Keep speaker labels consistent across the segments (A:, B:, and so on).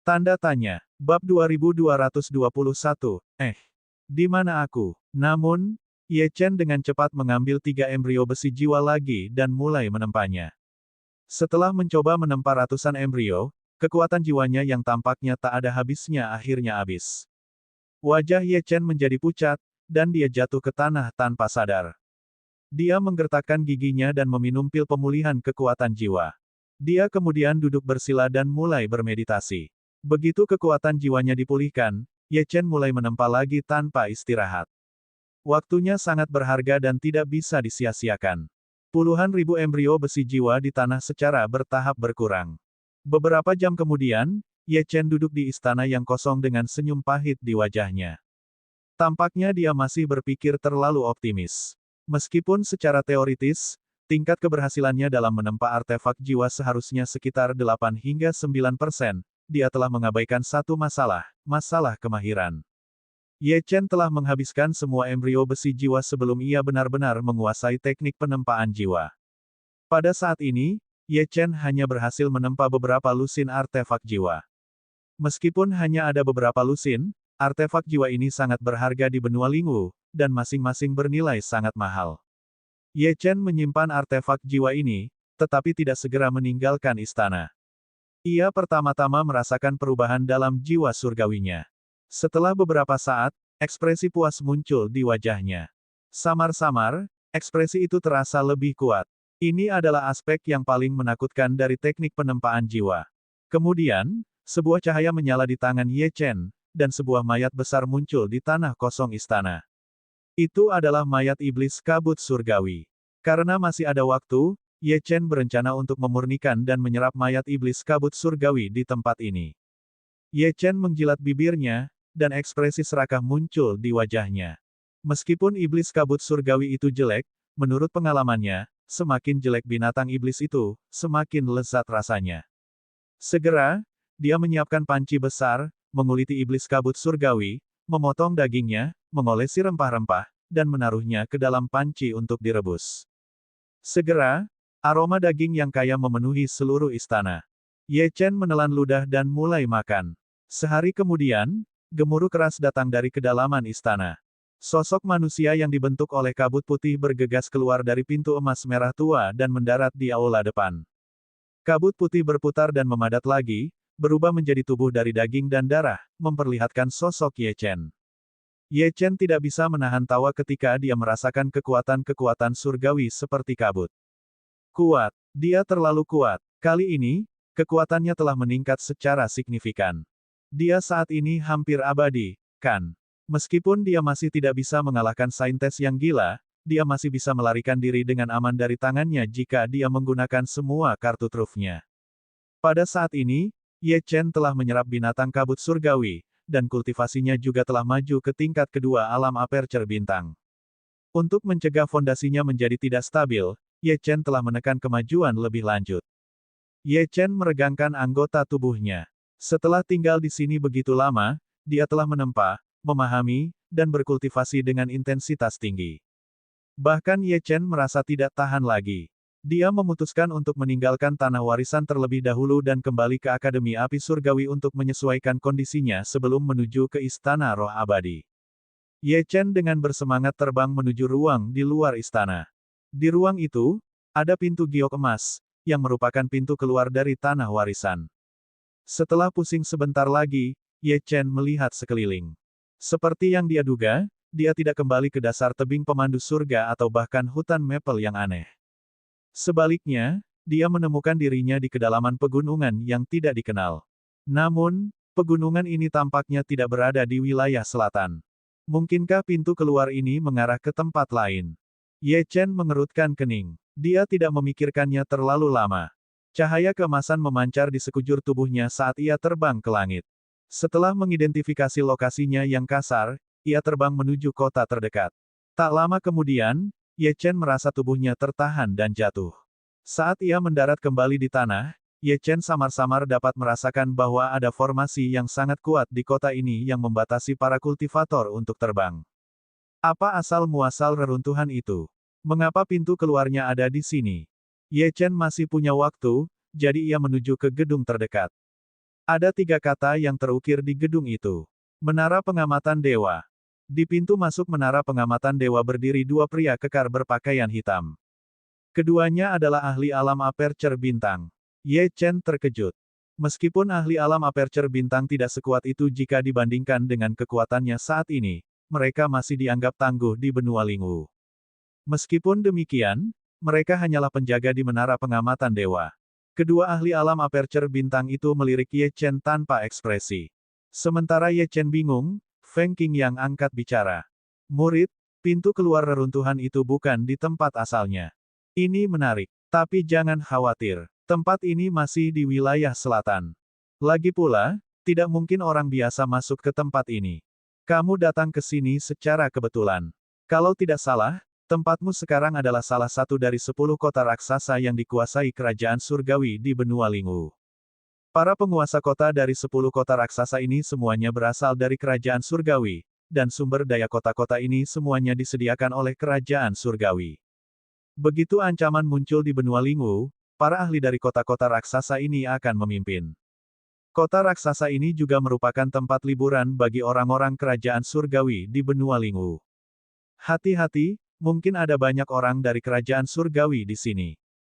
A: Tanda tanya. Bab 2221. Di mana aku? Namun, Ye Chen dengan cepat mengambil 3 embrio besi jiwa lagi dan mulai menempanya. Setelah mencoba menempa ratusan embrio, kekuatan jiwanya yang tampaknya tak ada habisnya akhirnya habis. Wajah Ye Chen menjadi pucat, dan dia jatuh ke tanah tanpa sadar. Dia menggertakkan giginya dan meminum pil pemulihan kekuatan jiwa. Dia kemudian duduk bersila dan mulai bermeditasi. Begitu kekuatan jiwanya dipulihkan, Ye Chen mulai menempa lagi tanpa istirahat. Waktunya sangat berharga dan tidak bisa disia-siakan. Puluhan ribu embrio besi jiwa di tanah secara bertahap berkurang. Beberapa jam kemudian, Ye Chen duduk di istana yang kosong dengan senyum pahit di wajahnya. Tampaknya dia masih berpikir terlalu optimis. Meskipun secara teoritis, tingkat keberhasilannya dalam menempa artefak jiwa seharusnya sekitar 8 hingga 9%, dia telah mengabaikan satu masalah kemahiran. Ye Chen telah menghabiskan semua embrio besi jiwa sebelum ia benar-benar menguasai teknik penempaan jiwa. Pada saat ini, Ye Chen hanya berhasil menempa beberapa lusin artefak jiwa. Meskipun hanya ada beberapa lusin, artefak jiwa ini sangat berharga di benua Lingwu, dan masing-masing bernilai sangat mahal. Ye Chen menyimpan artefak jiwa ini, tetapi tidak segera meninggalkan istana. Ia pertama-tama merasakan perubahan dalam jiwa surgawinya. Setelah beberapa saat, ekspresi puas muncul di wajahnya. Samar-samar, ekspresi itu terasa lebih kuat. Ini adalah aspek yang paling menakutkan dari teknik penempaan jiwa. Kemudian, sebuah cahaya menyala di tangan Ye Chen, dan sebuah mayat besar muncul di tanah kosong istana. Itu adalah mayat iblis kabut surgawi. Karena masih ada waktu, Ye Chen berencana untuk memurnikan dan menyerap mayat iblis kabut surgawi di tempat ini. Ye Chen menjilat bibirnya, dan ekspresi serakah muncul di wajahnya. Meskipun iblis kabut surgawi itu jelek, menurut pengalamannya, semakin jelek binatang iblis itu, semakin lezat rasanya. Segera, dia menyiapkan panci besar, menguliti iblis kabut surgawi, memotong dagingnya, mengolesi rempah-rempah, dan menaruhnya ke dalam panci untuk direbus. Segera, aroma daging yang kaya memenuhi seluruh istana. Ye Chen menelan ludah dan mulai makan. Sehari kemudian, gemuruh keras datang dari kedalaman istana. Sosok manusia yang dibentuk oleh kabut putih bergegas keluar dari pintu emas merah tua dan mendarat di aula depan. Kabut putih berputar dan memadat lagi, berubah menjadi tubuh dari daging dan darah, memperlihatkan sosok Ye Chen. Ye Chen tidak bisa menahan tawa ketika dia merasakan kekuatan-kekuatan surgawi seperti kabut. Kuat. Dia terlalu kuat. Kali ini, kekuatannya telah meningkat secara signifikan. Dia saat ini hampir abadi, kan? Meskipun dia masih tidak bisa mengalahkan saintes yang gila, dia masih bisa melarikan diri dengan aman dari tangannya jika dia menggunakan semua kartu trufnya. Pada saat ini, Ye Chen telah menyerap binatang kabut surgawi, dan kultivasinya juga telah maju ke tingkat kedua alam aperture bintang. Untuk mencegah fondasinya menjadi tidak stabil, Ye Chen telah menekan kemajuan lebih lanjut. Ye Chen meregangkan anggota tubuhnya. Setelah tinggal di sini begitu lama, dia telah menempa, memahami, dan berkultivasi dengan intensitas tinggi. Bahkan Ye Chen merasa tidak tahan lagi. Dia memutuskan untuk meninggalkan tanah warisan terlebih dahulu dan kembali ke Akademi Api Surgawi untuk menyesuaikan kondisinya sebelum menuju ke Istana Roh Abadi. Ye Chen dengan bersemangat terbang menuju ruang di luar istana. Di ruang itu, ada pintu giok emas, yang merupakan pintu keluar dari tanah warisan. Setelah pusing sebentar lagi, Ye Chen melihat sekeliling. Seperti yang dia duga, dia tidak kembali ke dasar tebing pemandu surga atau bahkan hutan maple yang aneh. Sebaliknya, dia menemukan dirinya di kedalaman pegunungan yang tidak dikenal. Namun, pegunungan ini tampaknya tidak berada di wilayah selatan. Mungkinkah pintu keluar ini mengarah ke tempat lain? Ye Chen mengerutkan kening. Dia tidak memikirkannya terlalu lama. Cahaya keemasan memancar di sekujur tubuhnya saat ia terbang ke langit. Setelah mengidentifikasi lokasinya yang kasar, ia terbang menuju kota terdekat. Tak lama kemudian, Ye Chen merasa tubuhnya tertahan dan jatuh. Saat ia mendarat kembali di tanah, Ye Chen samar-samar dapat merasakan bahwa ada formasi yang sangat kuat di kota ini yang membatasi para kultivator untuk terbang. Apa asal-muasal reruntuhan itu? Mengapa pintu keluarnya ada di sini? Ye Chen masih punya waktu, jadi ia menuju ke gedung terdekat. Ada 3 kata yang terukir di gedung itu. Menara Pengamatan Dewa. Di pintu masuk Menara Pengamatan Dewa berdiri 2 pria kekar berpakaian hitam. Keduanya adalah ahli alam aperture bintang. Ye Chen terkejut. Meskipun ahli alam aperture bintang tidak sekuat itu jika dibandingkan dengan kekuatannya saat ini, mereka masih dianggap tangguh di benua Lingwu. Meskipun demikian, mereka hanyalah penjaga di Menara Pengamatan Dewa. Kedua ahli alam aperture bintang itu melirik Ye Chen tanpa ekspresi. Sementara Ye Chen bingung, Feng Qingyang angkat bicara. Murid, pintu keluar reruntuhan itu bukan di tempat asalnya. Ini menarik, tapi jangan khawatir. Tempat ini masih di wilayah selatan. Lagi pula, tidak mungkin orang biasa masuk ke tempat ini. Kamu datang ke sini secara kebetulan. Kalau tidak salah, tempatmu sekarang adalah salah satu dari 10 kota raksasa yang dikuasai kerajaan surgawi di benua Lingwu. Para penguasa kota dari 10 kota raksasa ini semuanya berasal dari kerajaan surgawi, dan sumber daya kota-kota ini semuanya disediakan oleh kerajaan surgawi. Begitu ancaman muncul di benua Lingwu, para ahli dari kota-kota raksasa ini akan memimpin. Kota raksasa ini juga merupakan tempat liburan bagi orang-orang kerajaan surgawi di benua Lingwu. Hati-hati, mungkin ada banyak orang dari kerajaan surgawi di sini.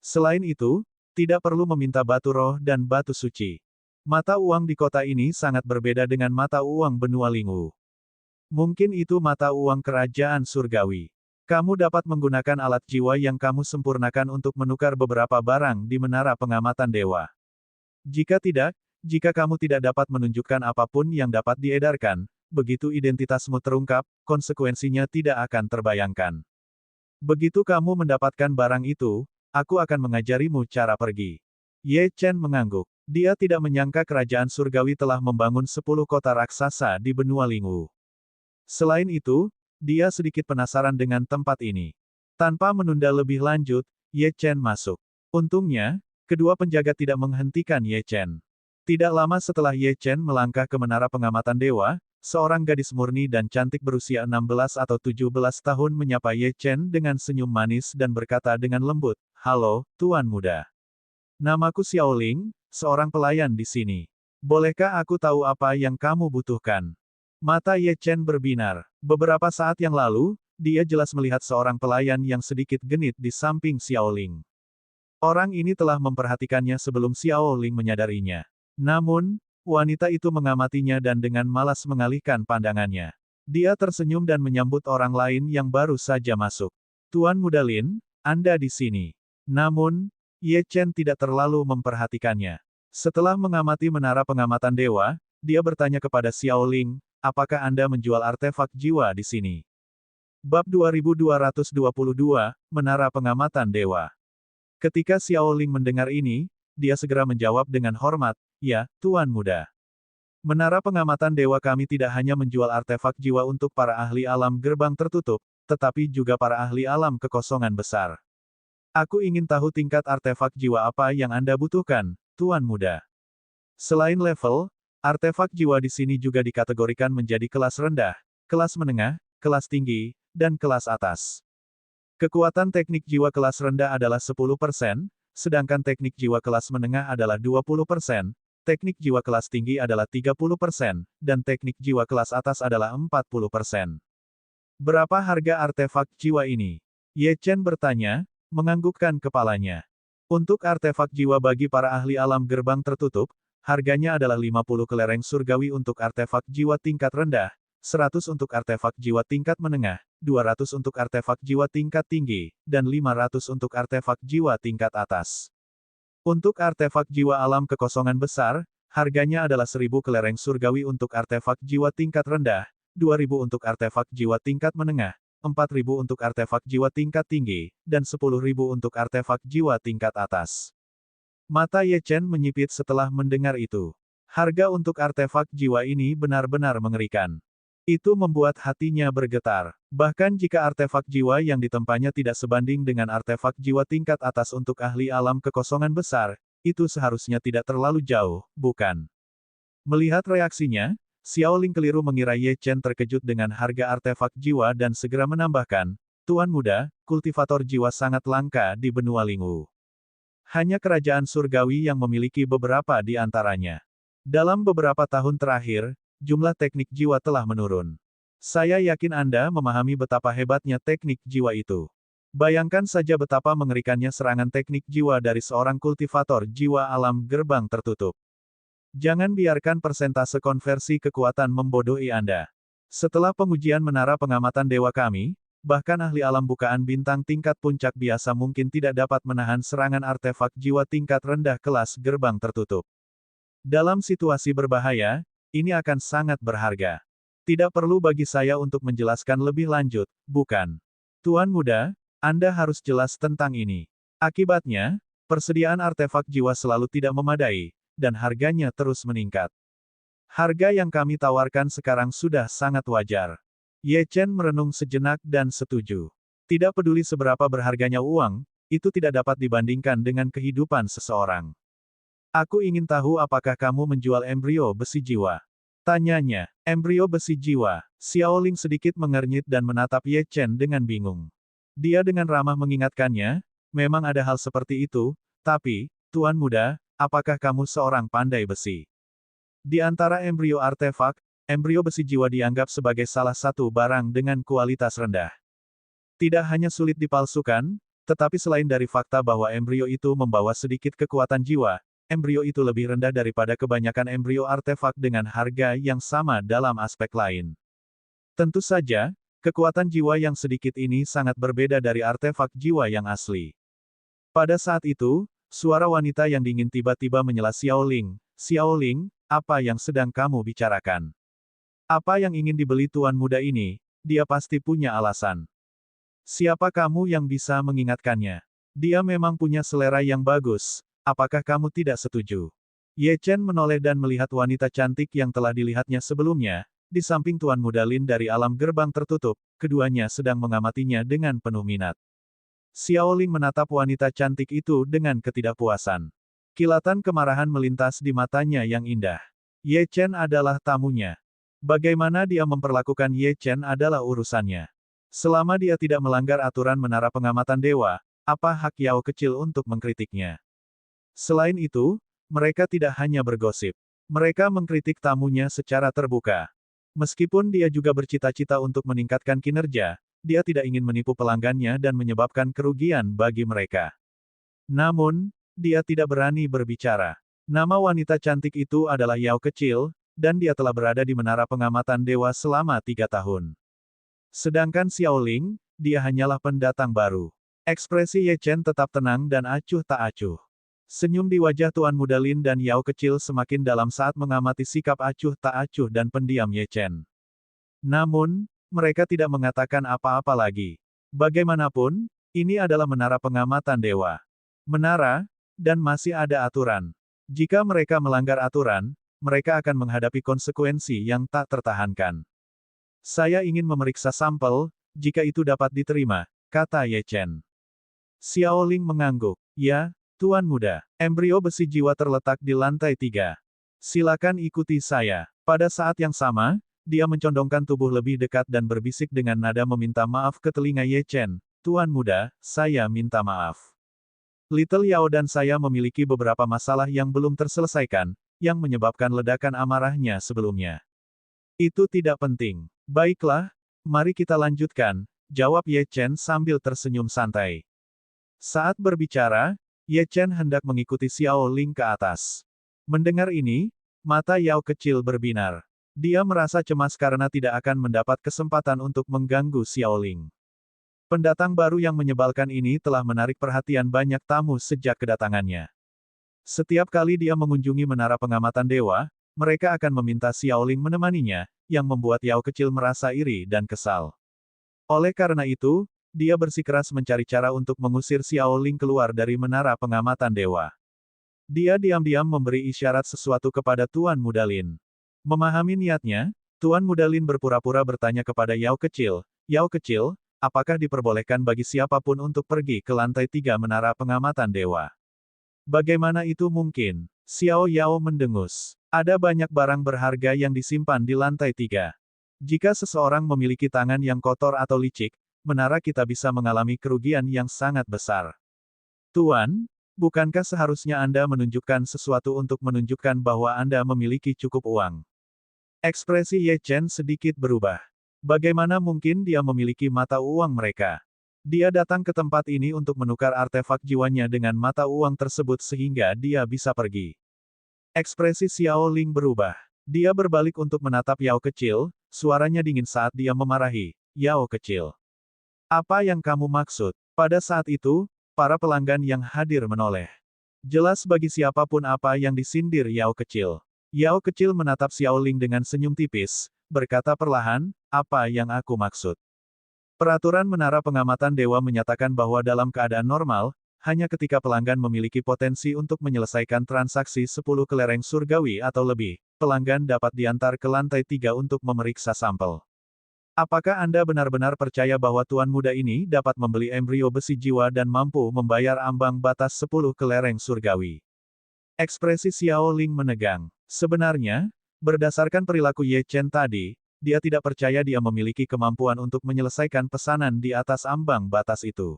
A: Selain itu, tidak perlu meminta batu roh dan batu suci. Mata uang di kota ini sangat berbeda dengan mata uang benua Lingwu. Mungkin itu mata uang kerajaan surgawi. Kamu dapat menggunakan alat jiwa yang kamu sempurnakan untuk menukar beberapa barang di Menara Pengamatan Dewa. Jika tidak, jika kamu tidak dapat menunjukkan apapun yang dapat diedarkan, begitu identitasmu terungkap, konsekuensinya tidak akan terbayangkan. Begitu kamu mendapatkan barang itu, aku akan mengajarimu cara pergi. Ye Chen mengangguk. Dia tidak menyangka kerajaan surgawi telah membangun 10 kota raksasa di benua Lingwu. Selain itu, dia sedikit penasaran dengan tempat ini. Tanpa menunda lebih lanjut, Ye Chen masuk. Untungnya, kedua penjaga tidak menghentikan Ye Chen. Tidak lama setelah Ye Chen melangkah ke Menara Pengamatan Dewa, seorang gadis murni dan cantik berusia 16 atau 17 tahun menyapa Ye Chen dengan senyum manis dan berkata dengan lembut, "Halo, Tuan Muda. Namaku Xiaoling, seorang pelayan di sini. Bolehkah aku tahu apa yang kamu butuhkan?" Mata Ye Chen berbinar. Beberapa saat yang lalu, dia jelas melihat seorang pelayan yang sedikit genit di samping Xiaoling. Orang ini telah memperhatikannya sebelum Xiaoling menyadarinya. Namun, wanita itu mengamatinya dan dengan malas mengalihkan pandangannya. Dia tersenyum dan menyambut orang lain yang baru saja masuk. "Tuan Muda Lin, Anda di sini." Namun, Ye Chen tidak terlalu memperhatikannya. Setelah mengamati Menara Pengamatan Dewa, dia bertanya kepada Xiaoling, "Apakah Anda menjual artefak jiwa di sini?" Bab 2222, Menara Pengamatan Dewa. Ketika Xiaoling mendengar ini, dia segera menjawab dengan hormat, "Ya, Tuan Muda. Menara Pengamatan Dewa kami tidak hanya menjual artefak jiwa untuk para ahli alam gerbang tertutup, tetapi juga para ahli alam kekosongan besar. Aku ingin tahu tingkat artefak jiwa apa yang Anda butuhkan, Tuan Muda." Selain level, artefak jiwa di sini juga dikategorikan menjadi kelas rendah, kelas menengah, kelas tinggi, dan kelas atas. Kekuatan teknik jiwa kelas rendah adalah 10%, sedangkan teknik jiwa kelas menengah adalah 20%, teknik jiwa kelas tinggi adalah 30%, dan teknik jiwa kelas atas adalah 40%. Berapa harga artefak jiwa ini? Ye Chen bertanya, menganggukkan kepalanya. Untuk artefak jiwa bagi para ahli alam gerbang tertutup, harganya adalah 50 kelereng surgawi untuk artefak jiwa tingkat rendah, 100 untuk artefak jiwa tingkat menengah, 200 untuk artefak jiwa tingkat tinggi, dan 500 untuk artefak jiwa tingkat atas. Untuk artefak jiwa alam kekosongan besar, harganya adalah 1000 kelereng surgawi untuk artefak jiwa tingkat rendah, 2000 untuk artefak jiwa tingkat menengah, 4000 untuk artefak jiwa tingkat tinggi, dan 10.000 untuk artefak jiwa tingkat atas. Mata Ye Chen menyipit setelah mendengar itu. Harga untuk artefak jiwa ini benar-benar mengerikan. Itu membuat hatinya bergetar. Bahkan jika artefak jiwa yang ditempanya tidak sebanding dengan artefak jiwa tingkat atas untuk ahli alam kekosongan besar, itu seharusnya tidak terlalu jauh, bukan? Melihat reaksinya, Xiaoling keliru mengira Ye Chen terkejut dengan harga artefak jiwa dan segera menambahkan, "Tuan Muda, kultivator jiwa sangat langka di benua Lingwu. Hanya kerajaan surgawi yang memiliki beberapa di antaranya. Dalam beberapa tahun terakhir, jumlah teknik jiwa telah menurun. Saya yakin Anda memahami betapa hebatnya teknik jiwa itu. Bayangkan saja betapa mengerikannya serangan teknik jiwa dari seorang kultivator jiwa alam gerbang tertutup. Jangan biarkan persentase konversi kekuatan membodohi Anda. Setelah pengujian menara pengamatan dewa kami, bahkan ahli alam bukaan bintang tingkat puncak biasa mungkin tidak dapat menahan serangan artefak jiwa tingkat rendah kelas gerbang tertutup. Dalam situasi berbahaya, ini akan sangat berharga. Tidak perlu bagi saya untuk menjelaskan lebih lanjut, bukan? Tuan Muda, Anda harus jelas tentang ini. Akibatnya, persediaan artefak jiwa selalu tidak memadai, dan harganya terus meningkat. Harga yang kami tawarkan sekarang sudah sangat wajar. Ye Chen merenung sejenak dan setuju. Tidak peduli seberapa berharganya uang, itu tidak dapat dibandingkan dengan kehidupan seseorang. Aku ingin tahu apakah kamu menjual embrio besi jiwa. Tanyanya, embrio besi jiwa. Xiaoling sedikit mengernyit dan menatap Ye Chen dengan bingung. Dia dengan ramah mengingatkannya, memang ada hal seperti itu, tapi, Tuan Muda, apakah kamu seorang pandai besi? Di antara embrio artefak, embrio besi jiwa dianggap sebagai salah satu barang dengan kualitas rendah. Tidak hanya sulit dipalsukan, tetapi selain dari fakta bahwa embrio itu membawa sedikit kekuatan jiwa, embrio itu lebih rendah daripada kebanyakan embrio artefak dengan harga yang sama dalam aspek lain. Tentu saja, kekuatan jiwa yang sedikit ini sangat berbeda dari artefak jiwa yang asli. Pada saat itu, suara wanita yang dingin tiba-tiba menyela Xiaoling. Xiaoling, apa yang sedang kamu bicarakan? Apa yang ingin dibeli Tuan Muda ini? Dia pasti punya alasan. Siapa kamu yang bisa mengingatkannya? Dia memang punya selera yang bagus. Apakah kamu tidak setuju? Ye Chen menoleh dan melihat wanita cantik yang telah dilihatnya sebelumnya. Di samping Tuan Muda Lin dari alam gerbang tertutup, keduanya sedang mengamatinya dengan penuh minat. Xiaoling menatap wanita cantik itu dengan ketidakpuasan. Kilatan kemarahan melintas di matanya yang indah. Ye Chen adalah tamunya. Bagaimana dia memperlakukan Ye Chen adalah urusannya. Selama dia tidak melanggar aturan menara pengamatan dewa, apa hak Yao kecil untuk mengkritiknya? Selain itu, mereka tidak hanya bergosip. Mereka mengkritik tamunya secara terbuka. Meskipun dia juga bercita-cita untuk meningkatkan kinerja, dia tidak ingin menipu pelanggannya dan menyebabkan kerugian bagi mereka. Namun, dia tidak berani berbicara. Nama wanita cantik itu adalah Yao kecil, dan dia telah berada di menara pengamatan dewa selama 3 tahun. Sedangkan Xiaoling, dia hanyalah pendatang baru. Ekspresi Ye Chen tetap tenang dan acuh tak acuh. Senyum di wajah Tuan Muda Lin dan Yao kecil semakin dalam saat mengamati sikap acuh tak acuh dan pendiam Ye Chen. Namun, mereka tidak mengatakan apa-apa lagi. Bagaimanapun, ini adalah menara pengamatan dewa. Menara, dan masih ada aturan. Jika mereka melanggar aturan, mereka akan menghadapi konsekuensi yang tak tertahankan. Saya ingin memeriksa sampel, jika itu dapat diterima, kata Ye Chen. Xiaoling mengangguk. Ya, Tuan Muda, embrio besi jiwa terletak di lantai 3. Silakan ikuti saya. Pada saat yang sama, dia mencondongkan tubuh lebih dekat dan berbisik dengan nada meminta maaf ke telinga Ye Chen. Tuan Muda, saya minta maaf. Little Yao dan saya memiliki beberapa masalah yang belum terselesaikan, yang menyebabkan ledakan amarahnya sebelumnya. Itu tidak penting. Baiklah, mari kita lanjutkan, jawab Ye Chen sambil tersenyum santai. Saat berbicara, Ye Chen hendak mengikuti Xiaoling ke atas. Mendengar ini, mata Yao kecil berbinar. Dia merasa cemas karena tidak akan mendapat kesempatan untuk mengganggu Xiaoling. Pendatang baru yang menyebalkan ini telah menarik perhatian banyak tamu sejak kedatangannya. Setiap kali dia mengunjungi menara pengamatan dewa, mereka akan meminta Xiaoling menemaninya, yang membuat Yao kecil merasa iri dan kesal. Oleh karena itu, dia bersikeras mencari cara untuk mengusir Xiaoling keluar dari menara pengamatan dewa. Dia diam-diam memberi isyarat sesuatu kepada Tuan Muda Lin. Memahami niatnya, Tuan Muda Lin berpura-pura bertanya kepada Yao kecil, Yao kecil, apakah diperbolehkan bagi siapapun untuk pergi ke lantai 3 menara pengamatan dewa? Bagaimana itu mungkin? Xiao Yao mendengus. Ada banyak barang berharga yang disimpan di lantai 3. Jika seseorang memiliki tangan yang kotor atau licik, menara kita bisa mengalami kerugian yang sangat besar. Tuan, Bukankah seharusnya Anda menunjukkan sesuatu untuk menunjukkan bahwa Anda memiliki cukup uang? Ekspresi Ye Chen sedikit berubah. Bagaimana mungkin dia memiliki mata uang mereka? Dia datang ke tempat ini untuk menukar artefak jiwanya dengan mata uang tersebut sehingga dia bisa pergi. Ekspresi Xiao Ling berubah. Dia berbalik untuk menatap Yao kecil, suaranya dingin saat dia memarahi, Yao kecil. Apa yang kamu maksud? Pada saat itu, para pelanggan yang hadir menoleh. Jelas bagi siapapun apa yang disindir Yao kecil. Yao kecil menatap Xiao Ling dengan senyum tipis, berkata perlahan, apa yang aku maksud? Peraturan Menara Pengamatan Dewa menyatakan bahwa dalam keadaan normal, hanya ketika pelanggan memiliki potensi untuk menyelesaikan transaksi 10 kelereng surgawi atau lebih, pelanggan dapat diantar ke lantai 3 untuk memeriksa sampel. Apakah Anda benar-benar percaya bahwa tuan muda ini dapat membeli embrio besi jiwa dan mampu membayar ambang batas 10 kelereng surgawi? Ekspresi Xiao Ling menegang. Sebenarnya, berdasarkan perilaku Ye Chen tadi, dia tidak percaya dia memiliki kemampuan untuk menyelesaikan pesanan di atas ambang batas itu.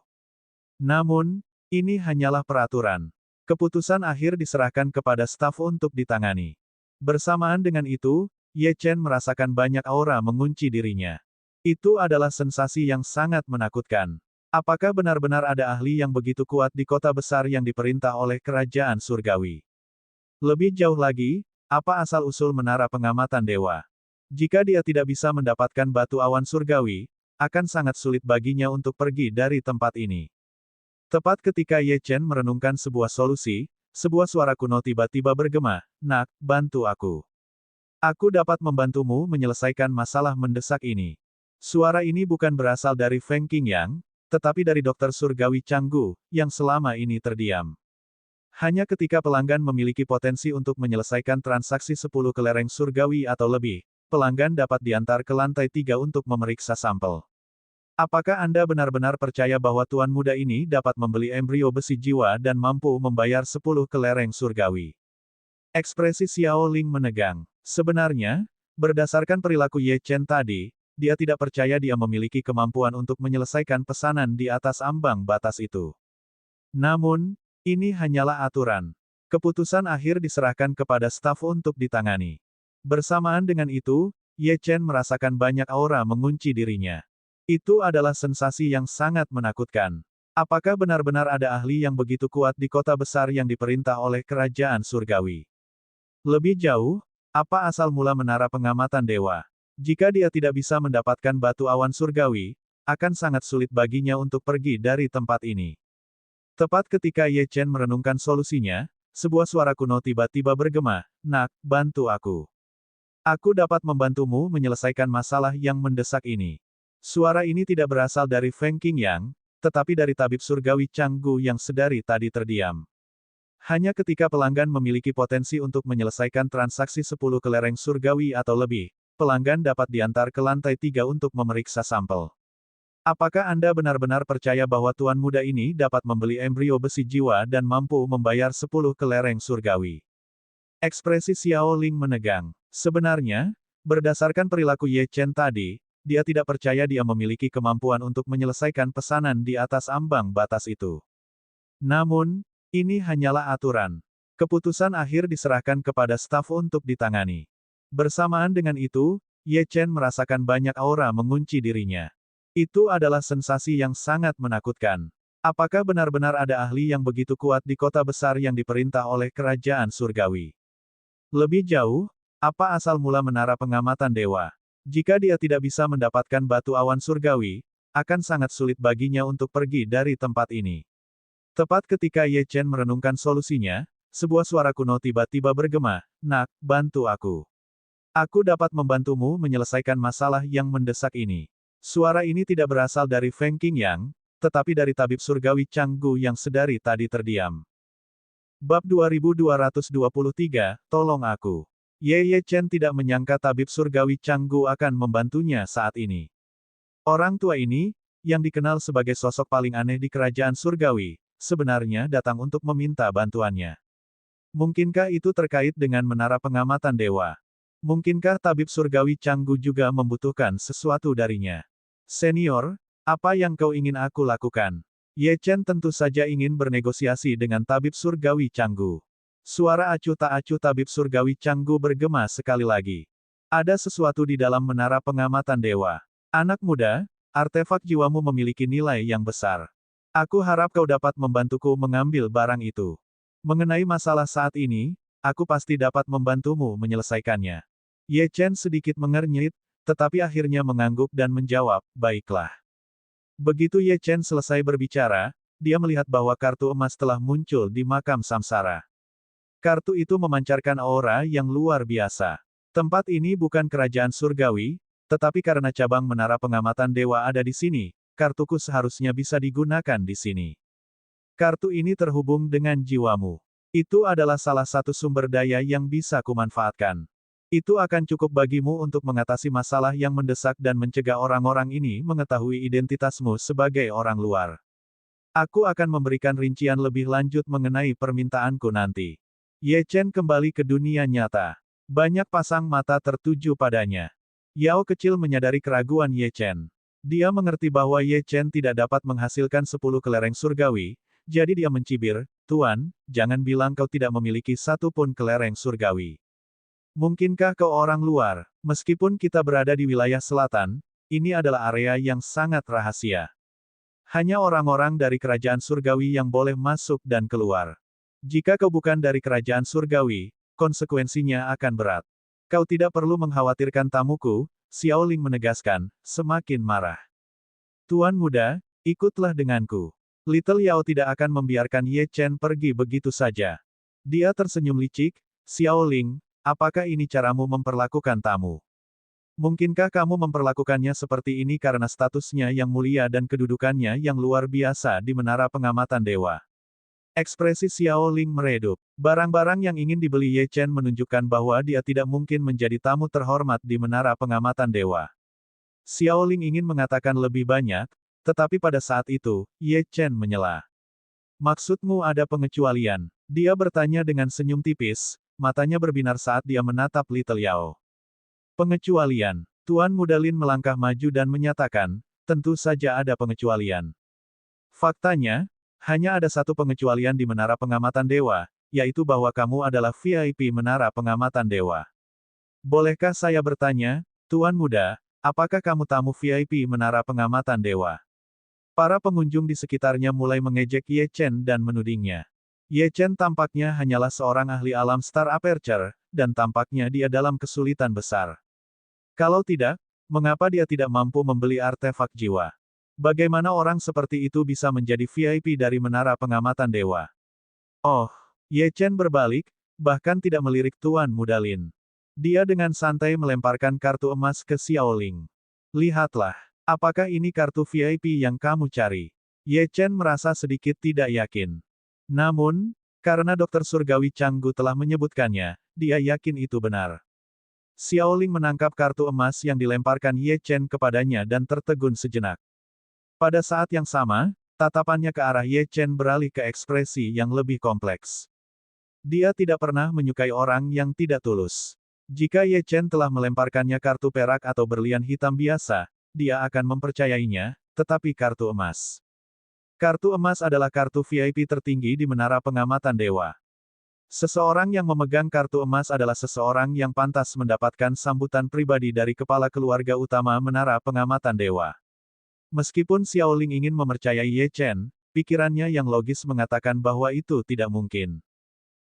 A: Namun, ini hanyalah peraturan. Keputusan akhir diserahkan kepada staf untuk ditangani. Bersamaan dengan itu, Ye Chen merasakan banyak aura mengunci dirinya. Itu adalah sensasi yang sangat menakutkan. Apakah benar-benar ada ahli yang begitu kuat di kota besar yang diperintah oleh kerajaan surgawi? Lebih jauh lagi, apa asal-usul menara pengamatan dewa? Jika dia tidak bisa mendapatkan batu awan surgawi, akan sangat sulit baginya untuk pergi dari tempat ini. Tepat ketika Ye Chen merenungkan sebuah solusi, sebuah suara kuno tiba-tiba bergema, "Nak, bantu aku. Aku dapat membantumu menyelesaikan masalah mendesak ini." Suara ini bukan berasal dari Feng Qingyang, tetapi dari dokter surgawi Canggu, yang selama ini terdiam. Hanya ketika pelanggan memiliki potensi untuk menyelesaikan transaksi 10 kelereng surgawi atau lebih, pelanggan dapat diantar ke lantai 3 untuk memeriksa sampel. Apakah Anda benar-benar percaya bahwa tuan muda ini dapat membeli embrio besi jiwa dan mampu membayar 10 kelereng surgawi? Ekspresi Xiao Ling menegang. Sebenarnya, berdasarkan perilaku Ye Chen tadi, dia tidak percaya dia memiliki kemampuan untuk menyelesaikan pesanan di atas ambang batas itu. Namun, ini hanyalah aturan. Keputusan akhir diserahkan kepada staf untuk ditangani. Bersamaan dengan itu, Ye Chen merasakan banyak aura mengunci dirinya. Itu adalah sensasi yang sangat menakutkan. Apakah benar-benar ada ahli yang begitu kuat di kota besar yang diperintah oleh kerajaan surgawi? Lebih jauh, apa asal mula menara pengamatan dewa? Jika dia tidak bisa mendapatkan batu awan surgawi, akan sangat sulit baginya untuk pergi dari tempat ini. Tepat ketika Ye Chen merenungkan solusinya, sebuah suara kuno tiba-tiba bergema, "Nak, bantu aku. Aku dapat membantumu menyelesaikan masalah yang mendesak ini." Suara ini tidak berasal dari Feng Qingyang, tetapi dari tabib surgawi Canggu yang sedari tadi terdiam. Hanya ketika pelanggan memiliki potensi untuk menyelesaikan transaksi 10 kelereng surgawi atau lebih, pelanggan dapat diantar ke lantai 3 untuk memeriksa sampel. Apakah Anda benar-benar percaya bahwa tuan muda ini dapat membeli embrio besi jiwa dan mampu membayar 10 kelereng surgawi? Ekspresi Xiao Ling menegang. Sebenarnya, berdasarkan perilaku Ye Chen tadi, dia tidak percaya dia memiliki kemampuan untuk menyelesaikan pesanan di atas ambang batas itu. Namun, ini hanyalah aturan. Keputusan akhir diserahkan kepada staf untuk ditangani. Bersamaan dengan itu, Ye Chen merasakan banyak aura mengunci dirinya. Itu adalah sensasi yang sangat menakutkan. Apakah benar-benar ada ahli yang begitu kuat di kota besar yang diperintah oleh kerajaan surgawi? Lebih jauh, apa asal mula menara pengamatan dewa? Jika dia tidak bisa mendapatkan batu awan surgawi, akan sangat sulit baginya untuk pergi dari tempat ini. Tepat ketika Ye Chen merenungkan solusinya, sebuah suara kuno tiba-tiba bergema, "Nak, bantu aku. Aku dapat membantumu menyelesaikan masalah yang mendesak ini." Suara ini tidak berasal dari Feng Qingyang, tetapi dari tabib surgawi Canggu yang sedari tadi terdiam. Bab 2223, Tolong Aku. Ye Chen tidak menyangka tabib surgawi Canggu akan membantunya saat ini. Orang tua ini, yang dikenal sebagai sosok paling aneh di kerajaan surgawi, sebenarnya datang untuk meminta bantuannya. Mungkinkah itu terkait dengan menara pengamatan dewa? Mungkinkah tabib surgawi Canggu juga membutuhkan sesuatu darinya? Senior, apa yang kau ingin aku lakukan? Ye Chen tentu saja ingin bernegosiasi dengan tabib surgawi Canggu. Suara acuh tak acuh tabib surgawi Canggu bergema sekali lagi. Ada sesuatu di dalam menara pengamatan dewa. Anak muda, artefak jiwamu memiliki nilai yang besar. Aku harap kau dapat membantuku mengambil barang itu. Mengenai masalah saat ini, aku pasti dapat membantumu menyelesaikannya. Ye Chen sedikit mengernyit, tetapi akhirnya mengangguk dan menjawab, baiklah. Begitu Ye Chen selesai berbicara, dia melihat bahwa kartu emas telah muncul di makam samsara. Kartu itu memancarkan aura yang luar biasa. Tempat ini bukan kerajaan surgawi, tetapi karena cabang menara pengamatan dewa ada di sini, kartuku seharusnya bisa digunakan di sini. Kartu ini terhubung dengan jiwamu. Itu adalah salah satu sumber daya yang bisa kumanfaatkan. Itu akan cukup bagimu untuk mengatasi masalah yang mendesak dan mencegah orang-orang ini mengetahui identitasmu sebagai orang luar. Aku akan memberikan rincian lebih lanjut mengenai permintaanku nanti. Ye Chen kembali ke dunia nyata. Banyak pasang mata tertuju padanya. Yao kecil menyadari keraguan Ye Chen. Dia mengerti bahwa Ye Chen tidak dapat menghasilkan 10 kelereng surgawi, jadi dia mencibir, Tuan, jangan bilang kau tidak memiliki satu pun kelereng surgawi. Mungkinkah kau orang luar? Meskipun kita berada di wilayah selatan, ini adalah area yang sangat rahasia. Hanya orang-orang dari kerajaan surgawi yang boleh masuk dan keluar. Jika kau bukan dari kerajaan surgawi, konsekuensinya akan berat. Kau tidak perlu mengkhawatirkan tamuku, Xiao Ling menegaskan, semakin marah. Tuan muda, ikutlah denganku. Little Yao tidak akan membiarkan Ye Chen pergi begitu saja. Dia tersenyum licik, Xiao Ling, apakah ini caramu memperlakukan tamu? Mungkinkah kamu memperlakukannya seperti ini karena statusnya yang mulia dan kedudukannya yang luar biasa di menara pengamatan dewa? Ekspresi Xiao Ling meredup. Barang-barang yang ingin dibeli Ye Chen menunjukkan bahwa dia tidak mungkin menjadi tamu terhormat di menara pengamatan dewa. Xiao Ling ingin mengatakan lebih banyak, tetapi pada saat itu, Ye Chen menyela. Maksudmu ada pengecualian? Dia bertanya dengan senyum tipis, matanya berbinar saat dia menatap Little Yao. Pengecualian. Tuan Muda Lin melangkah maju dan menyatakan, tentu saja ada pengecualian. Faktanya, hanya ada satu pengecualian di menara pengamatan dewa, yaitu bahwa kamu adalah VIP menara pengamatan dewa. Bolehkah saya bertanya, Tuan Muda, apakah kamu tamu VIP menara pengamatan dewa? Para pengunjung di sekitarnya mulai mengejek Ye Chen dan menudingnya. Ye Chen tampaknya hanyalah seorang ahli alam Star Aperture, dan tampaknya dia dalam kesulitan besar. Kalau tidak, mengapa dia tidak mampu membeli artefak jiwa? Bagaimana orang seperti itu bisa menjadi VIP dari menara pengamatan dewa? Oh, Ye Chen berbalik, bahkan tidak melirik Tuan Muda Lin. Dia dengan santai melemparkan kartu emas ke Xiao Ling. Lihatlah, apakah ini kartu VIP yang kamu cari? Ye Chen merasa sedikit tidak yakin. Namun, karena Dokter Surgawi Canggu telah menyebutkannya, dia yakin itu benar. Xiao Ling menangkap kartu emas yang dilemparkan Ye Chen kepadanya dan tertegun sejenak. Pada saat yang sama, tatapannya ke arah Ye Chen beralih ke ekspresi yang lebih kompleks. Dia tidak pernah menyukai orang yang tidak tulus. Jika Ye Chen telah melemparkannya kartu perak atau berlian hitam biasa, dia akan mempercayainya, tetapi kartu emas. Kartu emas adalah kartu VIP tertinggi di menara pengamatan dewa. Seseorang yang memegang kartu emas adalah seseorang yang pantas mendapatkan sambutan pribadi dari kepala keluarga utama menara pengamatan dewa. Meskipun Xiao Ling ingin mempercayai Ye Chen, pikirannya yang logis mengatakan bahwa itu tidak mungkin.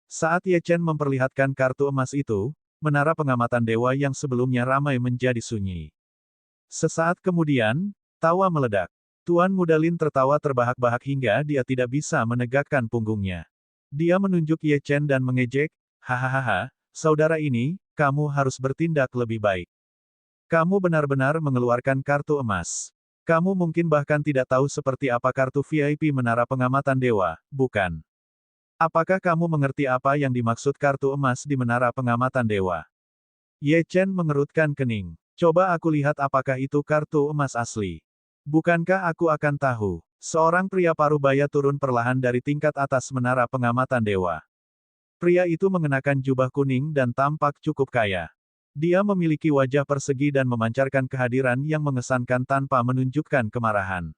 A: Saat Ye Chen memperlihatkan kartu emas itu, menara pengamatan dewa yang sebelumnya ramai menjadi sunyi. Sesaat kemudian, tawa meledak. Tuan Muda Lin tertawa terbahak-bahak hingga dia tidak bisa menegakkan punggungnya. Dia menunjuk Ye Chen dan mengejek, hahaha, saudara ini, kamu harus bertindak lebih baik. Kamu benar-benar mengeluarkan kartu emas. Kamu mungkin bahkan tidak tahu seperti apa kartu VIP menara pengamatan dewa, bukan? Apakah kamu mengerti apa yang dimaksud kartu emas di menara pengamatan dewa? Ye Chen mengerutkan kening. Coba aku lihat apakah itu kartu emas asli. Bukankah aku akan tahu? Seorang pria parubaya turun perlahan dari tingkat atas menara pengamatan dewa. Pria itu mengenakan jubah kuning dan tampak cukup kaya. Dia memiliki wajah persegi dan memancarkan kehadiran yang mengesankan tanpa menunjukkan kemarahan.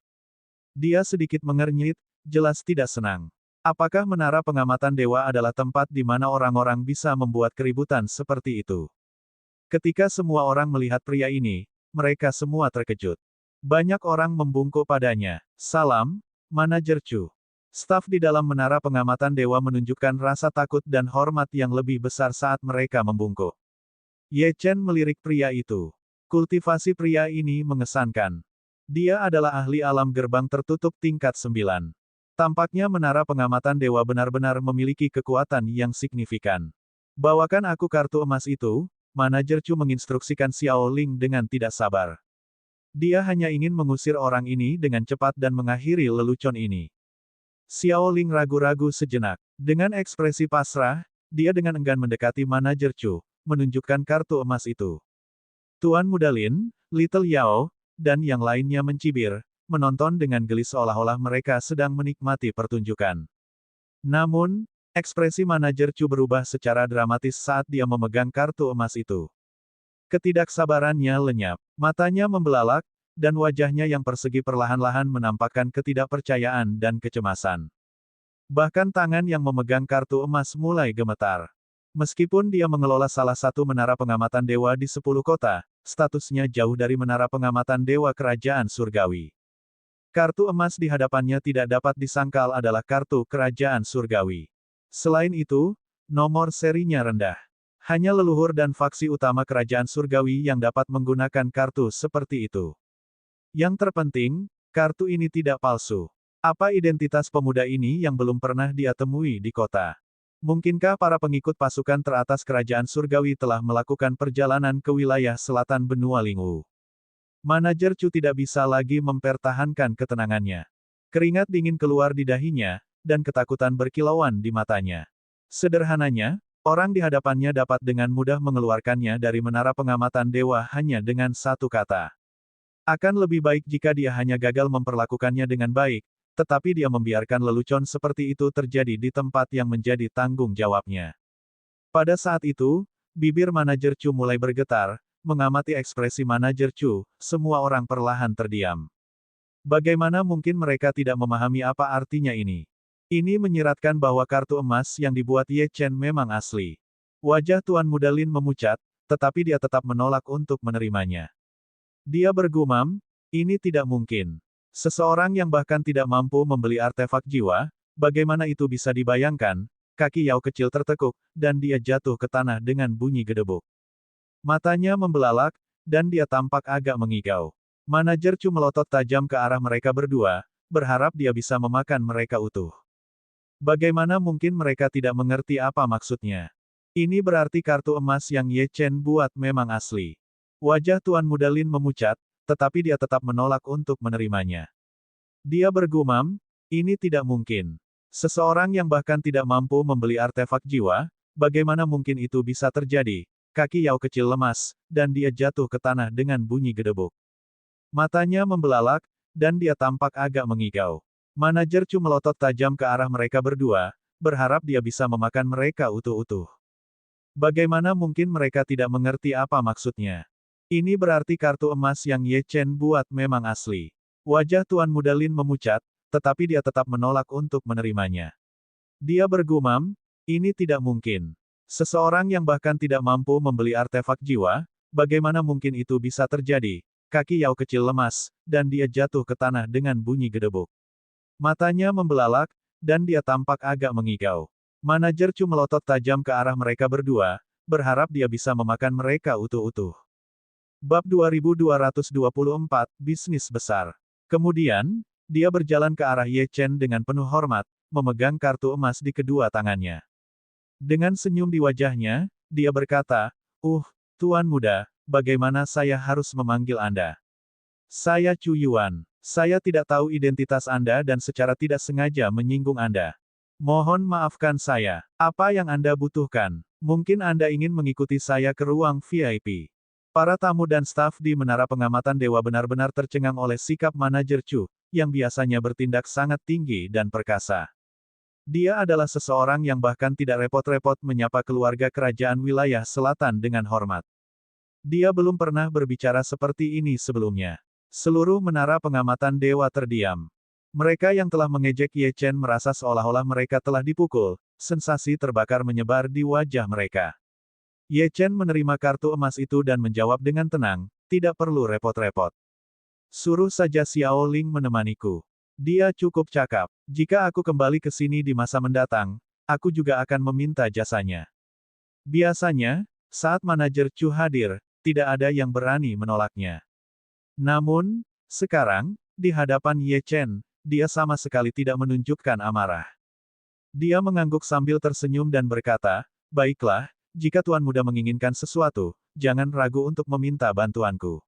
A: Dia sedikit mengernyit, jelas tidak senang. Apakah menara pengamatan dewa adalah tempat di mana orang-orang bisa membuat keributan seperti itu? Ketika semua orang melihat pria ini, mereka semua terkejut. Banyak orang membungkuk padanya. Salam, Manajer Chu. Staf di dalam menara pengamatan dewa menunjukkan rasa takut dan hormat yang lebih besar saat mereka membungkuk. Ye Chen melirik pria itu. Kultivasi pria ini mengesankan. Dia adalah ahli alam gerbang tertutup tingkat 9. Tampaknya menara pengamatan dewa benar-benar memiliki kekuatan yang signifikan. Bawakan aku kartu emas itu, Manajer Chu menginstruksikan Xiao Ling dengan tidak sabar. Dia hanya ingin mengusir orang ini dengan cepat dan mengakhiri lelucon ini. Xiao Ling ragu-ragu sejenak. Dengan ekspresi pasrah, dia dengan enggan mendekati Manajer Chu, menunjukkan kartu emas itu. Tuan Muda Lin, Little Yao, dan yang lainnya mencibir, menonton dengan geli seolah-olah mereka sedang menikmati pertunjukan. Namun, ekspresi Manajer Chu berubah secara dramatis saat dia memegang kartu emas itu. Ketidaksabarannya lenyap, matanya membelalak, dan wajahnya yang persegi perlahan-lahan menampakkan ketidakpercayaan dan kecemasan. Bahkan tangan yang memegang kartu emas mulai gemetar. Meskipun dia mengelola salah satu menara pengamatan dewa di 10 kota, statusnya jauh dari menara pengamatan dewa kerajaan surgawi. Kartu emas di hadapannya tidak dapat disangkal adalah kartu kerajaan surgawi. Selain itu, nomor serinya rendah. Hanya leluhur dan faksi utama kerajaan surgawi yang dapat menggunakan kartu seperti itu. Yang terpenting, kartu ini tidak palsu. Apa identitas pemuda ini yang belum pernah dia temui di kota? Mungkinkah para pengikut pasukan teratas kerajaan surgawi telah melakukan perjalanan ke wilayah selatan benua Lingwu? Manajer Chu tidak bisa lagi mempertahankan ketenangannya. Keringat dingin keluar di dahinya, dan ketakutan berkilauan di matanya. Sederhananya, orang di hadapannya dapat dengan mudah mengeluarkannya dari menara pengamatan dewa hanya dengan satu kata. Akan lebih baik jika dia hanya gagal memperlakukannya dengan baik, tetapi dia membiarkan lelucon seperti itu terjadi di tempat yang menjadi tanggung jawabnya. Pada saat itu, bibir Manajer Chu mulai bergetar, mengamati ekspresi Manajer Chu, semua orang perlahan terdiam. Bagaimana mungkin mereka tidak memahami apa artinya ini? Ini menyiratkan bahwa kartu emas yang dibuat Ye Chen memang asli. Wajah Tuan Muda Lin memucat, tetapi dia tetap menolak untuk menerimanya. Dia bergumam, ini tidak mungkin. Seseorang yang bahkan tidak mampu membeli artefak jiwa, bagaimana itu bisa dibayangkan? Kaki Yao kecil tertekuk, dan dia jatuh ke tanah dengan bunyi gedebuk. Matanya membelalak, dan dia tampak agak mengigau. Manajer Chu melotot tajam ke arah mereka berdua, berharap dia bisa memakan mereka utuh. Bagaimana mungkin mereka tidak mengerti apa maksudnya? Ini berarti kartu emas yang Ye Chen buat memang asli. Wajah Tuan Muda Lin memucat, tetapi dia tetap menolak untuk menerimanya. Dia bergumam, ini tidak mungkin. Seseorang yang bahkan tidak mampu membeli artefak jiwa, bagaimana mungkin itu bisa terjadi? Kaki Yao kecil lemas, dan dia jatuh ke tanah dengan bunyi gedebuk. Matanya membelalak, dan dia tampak agak mengigau. Manajer Chu melotot tajam ke arah mereka berdua, berharap dia bisa memakan mereka utuh-utuh. Bagaimana mungkin mereka tidak mengerti apa maksudnya? Ini berarti kartu emas yang Ye Chen buat memang asli. Wajah Tuan Muda Lin memucat, tetapi dia tetap menolak untuk menerimanya. Dia bergumam, ini tidak mungkin. Seseorang yang bahkan tidak mampu membeli artefak jiwa, bagaimana mungkin itu bisa terjadi? Kaki Yao kecil lemas, dan dia jatuh ke tanah dengan bunyi gedebuk. Matanya membelalak, dan dia tampak agak mengigau. Manajer Chu melotot tajam ke arah mereka berdua, berharap dia bisa memakan mereka utuh-utuh. Bab 2224, Bisnis Besar. Kemudian, dia berjalan ke arah Ye Chen dengan penuh hormat, memegang kartu emas di kedua tangannya. Dengan senyum di wajahnya, dia berkata, Tuan Muda, bagaimana saya harus memanggil Anda? Saya Chu Yuan. Saya tidak tahu identitas Anda dan secara tidak sengaja menyinggung Anda. Mohon maafkan saya. Apa yang Anda butuhkan? Mungkin Anda ingin mengikuti saya ke ruang VIP. Para tamu dan staf di Menara Pengamatan Dewa benar-benar tercengang oleh sikap Manajer Chu, yang biasanya bertindak sangat tinggi dan perkasa. Dia adalah seseorang yang bahkan tidak repot-repot menyapa keluarga kerajaan wilayah selatan dengan hormat. Dia belum pernah berbicara seperti ini sebelumnya. Seluruh Menara Pengamatan Dewa terdiam. Mereka yang telah mengejek Ye Chen merasa seolah-olah mereka telah dipukul, sensasi terbakar menyebar di wajah mereka. Ye Chen menerima kartu emas itu dan menjawab dengan tenang, tidak perlu repot-repot. Suruh saja Xiao Ling menemaniku. Dia cukup cakap. Jika aku kembali ke sini di masa mendatang, aku juga akan meminta jasanya. Biasanya, saat manajer Chu hadir, tidak ada yang berani menolaknya. Namun, sekarang, di hadapan Ye Chen, dia sama sekali tidak menunjukkan amarah. Dia mengangguk sambil tersenyum dan berkata, "Baiklah, jika Tuan Muda menginginkan sesuatu, jangan ragu untuk meminta bantuanku."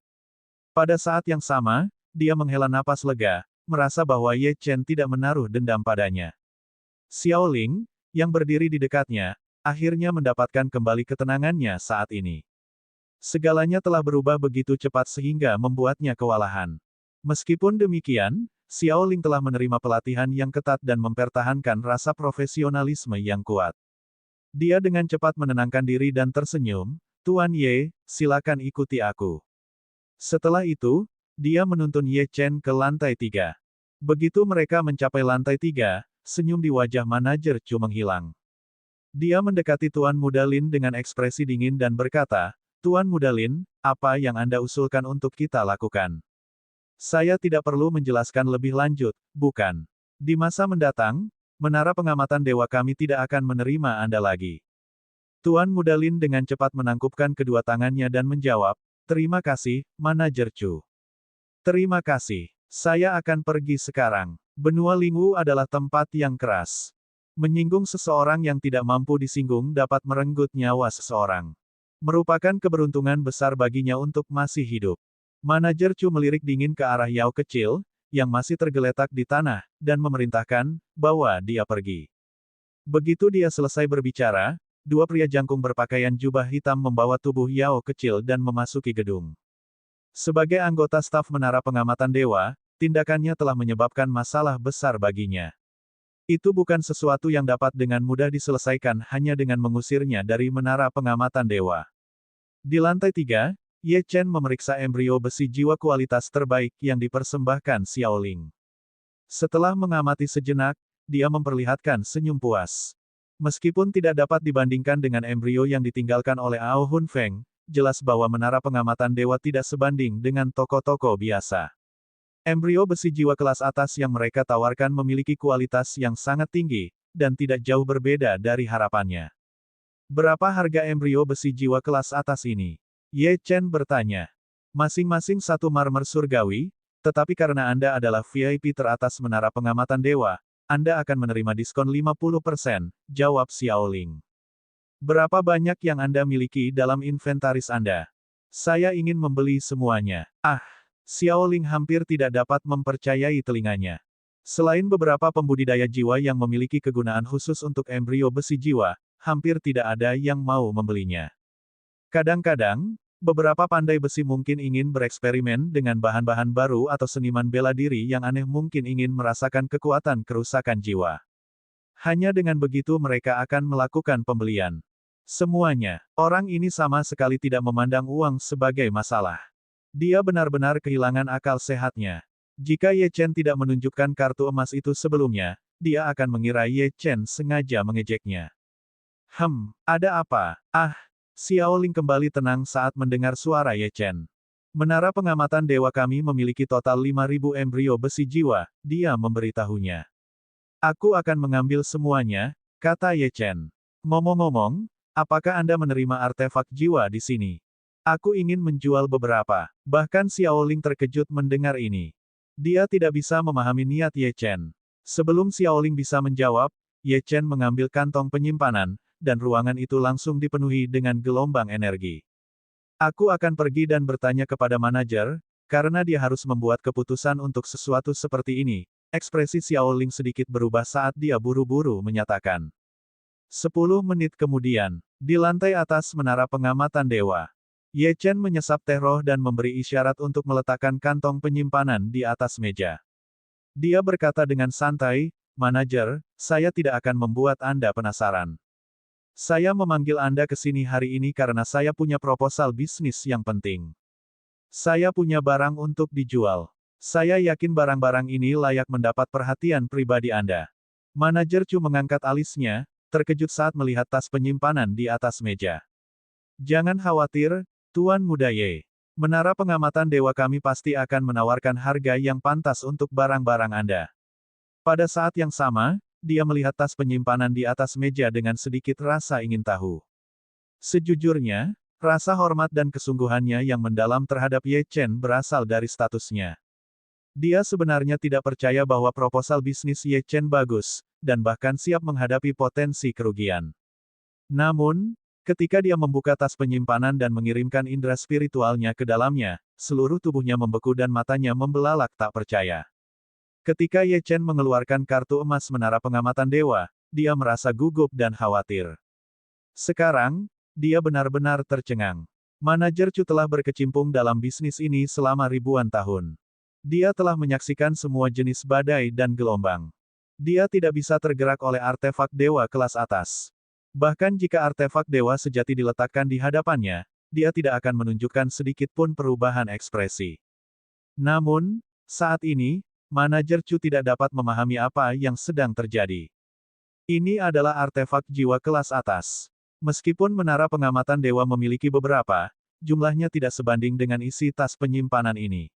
A: Pada saat yang sama, dia menghela napas lega, merasa bahwa Ye Chen tidak menaruh dendam padanya. Xiao Ling, yang berdiri di dekatnya, akhirnya mendapatkan kembali ketenangannya saat ini. Segalanya telah berubah begitu cepat sehingga membuatnya kewalahan. Meskipun demikian, Xiao Ling telah menerima pelatihan yang ketat dan mempertahankan rasa profesionalisme yang kuat. Dia dengan cepat menenangkan diri dan tersenyum, "Tuan Ye, silakan ikuti aku." Setelah itu, dia menuntun Ye Chen ke lantai 3. Begitu mereka mencapai lantai 3, senyum di wajah manajer Chu menghilang. Dia mendekati Tuan Muda Lin dengan ekspresi dingin dan berkata, "Tuan Muda Lin, apa yang Anda usulkan untuk kita lakukan? Saya tidak perlu menjelaskan lebih lanjut, bukan? Di masa mendatang, menara pengamatan dewa kami tidak akan menerima Anda lagi." Tuan Muda Lin dengan cepat menangkupkan kedua tangannya dan menjawab, "Terima kasih, manajer Chu. Terima kasih. Saya akan pergi sekarang." Benua Lingwu adalah tempat yang keras. Menyinggung seseorang yang tidak mampu disinggung dapat merenggut nyawa seseorang. Merupakan keberuntungan besar baginya untuk masih hidup. Manajer Chu melirik dingin ke arah Yao kecil, yang masih tergeletak di tanah, dan memerintahkan, "Bawa dia pergi." Begitu dia selesai berbicara, dua pria jangkung berpakaian jubah hitam membawa tubuh Yao kecil dan memasuki gedung. Sebagai anggota staf Menara Pengamatan Dewa, tindakannya telah menyebabkan masalah besar baginya. Itu bukan sesuatu yang dapat dengan mudah diselesaikan hanya dengan mengusirnya dari Menara Pengamatan Dewa. Di lantai 3, Ye Chen memeriksa embrio besi jiwa kualitas terbaik yang dipersembahkan Xiao Ling. Setelah mengamati sejenak, dia memperlihatkan senyum puas. Meskipun tidak dapat dibandingkan dengan embrio yang ditinggalkan oleh Ao Hun Feng, jelas bahwa Menara Pengamatan Dewa tidak sebanding dengan toko-toko biasa. Embrio besi jiwa kelas atas yang mereka tawarkan memiliki kualitas yang sangat tinggi, dan tidak jauh berbeda dari harapannya. "Berapa harga embrio besi jiwa kelas atas ini?" Ye Chen bertanya. "Masing-masing satu marmer surgawi, tetapi karena Anda adalah VIP teratas Menara Pengamatan Dewa, Anda akan menerima diskon 50%, jawab Xiao Ling. "Berapa banyak yang Anda miliki dalam inventaris Anda?" "Saya ingin membeli semuanya." "Ah!" Xiao Ling hampir tidak dapat mempercayai telinganya. Selain beberapa pembudidaya jiwa yang memiliki kegunaan khusus untuk embrio besi jiwa, hampir tidak ada yang mau membelinya. Kadang-kadang, beberapa pandai besi mungkin ingin bereksperimen dengan bahan-bahan baru atau seniman bela diri yang aneh mungkin ingin merasakan kekuatan kerusakan jiwa. Hanya dengan begitu mereka akan melakukan pembelian. Semuanya, orang ini sama sekali tidak memandang uang sebagai masalah. Dia benar-benar kehilangan akal sehatnya. Jika Ye Chen tidak menunjukkan kartu emas itu sebelumnya, dia akan mengira Ye Chen sengaja mengejeknya. Ada apa? Ah! Xiao Ling kembali tenang saat mendengar suara Ye Chen. "Menara Pengamatan Dewa kami memiliki total 5.000 embrio besi jiwa," dia memberitahunya. "Aku akan mengambil semuanya," kata Ye Chen. "Ngomong-ngomong, apakah Anda menerima artefak jiwa di sini? Aku ingin menjual beberapa." Bahkan Xiao Ling terkejut mendengar ini. Dia tidak bisa memahami niat Ye Chen. Sebelum Xiao Ling bisa menjawab, Ye Chen mengambil kantong penyimpanan, dan ruangan itu langsung dipenuhi dengan gelombang energi. "Aku akan pergi dan bertanya kepada manajer, karena dia harus membuat keputusan untuk sesuatu seperti ini." Ekspresi Xiao Ling sedikit berubah saat dia buru-buru menyatakan. 10 menit kemudian, di lantai atas Menara Pengamatan Dewa, Ye Chen menyesap teh roh dan memberi isyarat untuk meletakkan kantong penyimpanan di atas meja. Dia berkata dengan santai, "Manajer, saya tidak akan membuat Anda penasaran. Saya memanggil Anda ke sini hari ini karena saya punya proposal bisnis yang penting. Saya punya barang untuk dijual." Saya yakin barang-barang ini layak mendapat perhatian pribadi Anda. Manajer Chu mengangkat alisnya, terkejut saat melihat tas penyimpanan di atas meja. Jangan khawatir, Tuan Muda Ye. Menara pengamatan dewa kami pasti akan menawarkan harga yang pantas untuk barang-barang Anda. Pada saat yang sama, dia melihat tas penyimpanan di atas meja dengan sedikit rasa ingin tahu. Sejujurnya, rasa hormat dan kesungguhannya yang mendalam terhadap Ye Chen berasal dari statusnya. Dia sebenarnya tidak percaya bahwa proposal bisnis Ye Chen bagus, dan bahkan siap menghadapi potensi kerugian. Namun, ketika dia membuka tas penyimpanan dan mengirimkan indera spiritualnya ke dalamnya, seluruh tubuhnya membeku dan matanya membelalak tak percaya. Ketika Ye Chen mengeluarkan kartu emas menara pengamatan dewa, dia merasa gugup dan khawatir. Sekarang, dia benar-benar tercengang. Manajer Chu telah berkecimpung dalam bisnis ini selama ribuan tahun. Dia telah menyaksikan semua jenis badai dan gelombang. Dia tidak bisa tergerak oleh artefak dewa kelas atas. Bahkan jika artefak dewa sejati diletakkan di hadapannya, dia tidak akan menunjukkan sedikit pun perubahan ekspresi. Namun, saat ini, manajer Chu tidak dapat memahami apa yang sedang terjadi. Ini adalah artefak jiwa kelas atas. Meskipun menara pengamatan dewa memiliki beberapa, jumlahnya tidak sebanding dengan isi tas penyimpanan ini.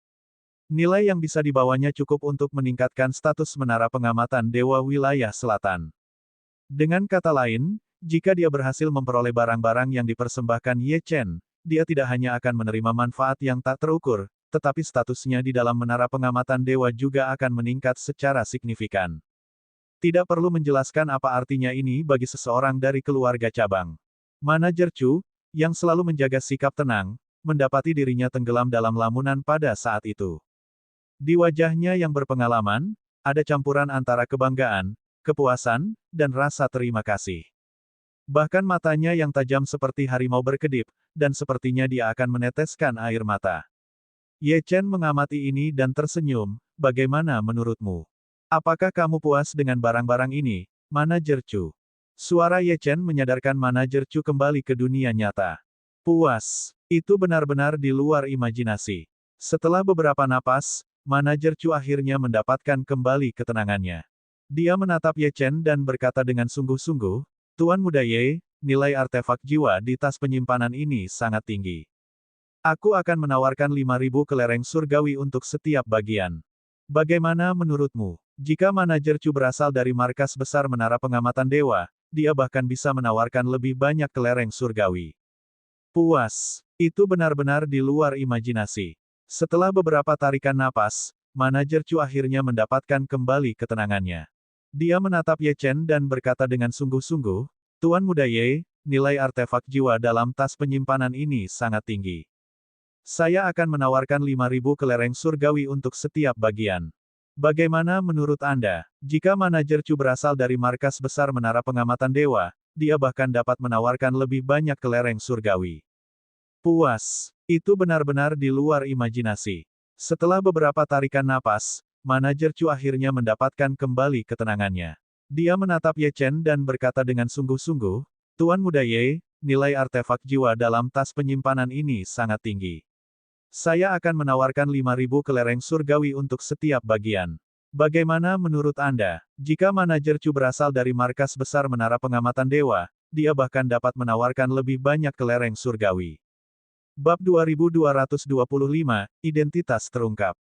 A: Nilai yang bisa dibawanya cukup untuk meningkatkan status menara pengamatan dewa wilayah selatan. Dengan kata lain, jika dia berhasil memperoleh barang-barang yang dipersembahkan Ye Chen, dia tidak hanya akan menerima manfaat yang tak terukur, tetapi statusnya di dalam menara pengamatan dewa juga akan meningkat secara signifikan. Tidak perlu menjelaskan apa artinya ini bagi seseorang dari keluarga cabang. Manajer Chu, yang selalu menjaga sikap tenang, mendapati dirinya tenggelam dalam lamunan pada saat itu. Di wajahnya yang berpengalaman, ada campuran antara kebanggaan, kepuasan, dan rasa terima kasih. Bahkan matanya yang tajam seperti harimau berkedip, dan sepertinya dia akan meneteskan air mata. Ye Chen mengamati ini dan tersenyum, bagaimana menurutmu? Apakah kamu puas dengan barang-barang ini, Manajer Chu? Suara Ye Chen menyadarkan Manajer Chu kembali ke dunia nyata. Puas. Itu benar-benar di luar imajinasi. Setelah beberapa napas, Manajer Chu akhirnya mendapatkan kembali ketenangannya. Dia menatap Ye Chen dan berkata dengan sungguh-sungguh, Tuan Muda Ye, nilai artefak jiwa di tas penyimpanan ini sangat tinggi. Aku akan menawarkan 5.000 kelereng surgawi untuk setiap bagian. Bagaimana menurutmu? Jika Manajer Chu berasal dari markas besar menara pengamatan dewa, dia bahkan bisa menawarkan lebih banyak kelereng surgawi. Puas. Itu benar-benar di luar imajinasi. Setelah beberapa tarikan napas, Manajer Chu akhirnya mendapatkan kembali ketenangannya. Dia menatap Ye Chen dan berkata dengan sungguh-sungguh, Tuan Muda Ye, nilai artefak jiwa dalam tas penyimpanan ini sangat tinggi. Saya akan menawarkan 5.000 kelereng surgawi untuk setiap bagian. Bagaimana menurut Anda? Jika Manajer Chu berasal dari markas besar menara pengamatan dewa, dia bahkan dapat menawarkan lebih banyak kelereng surgawi. Puas. Itu benar-benar di luar imajinasi. Setelah beberapa tarikan napas, Manajer Chu akhirnya mendapatkan kembali ketenangannya. Dia menatap Ye Chen dan berkata dengan sungguh-sungguh, Tuan Muda Ye, nilai artefak jiwa dalam tas penyimpanan ini sangat tinggi. Saya akan menawarkan 5.000 kelereng surgawi untuk setiap bagian. Bagaimana menurut Anda? Jika Manajer Chu berasal dari markas besar menara pengamatan dewa, dia bahkan dapat menawarkan lebih banyak kelereng surgawi. Bab 2225, Identitas terungkap.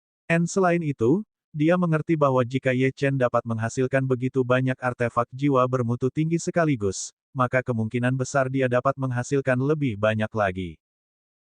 A: Selain itu, dia mengerti bahwa jika Ye Chen dapat menghasilkan begitu banyak artefak jiwa bermutu tinggi sekaligus, maka kemungkinan besar dia dapat menghasilkan lebih banyak lagi.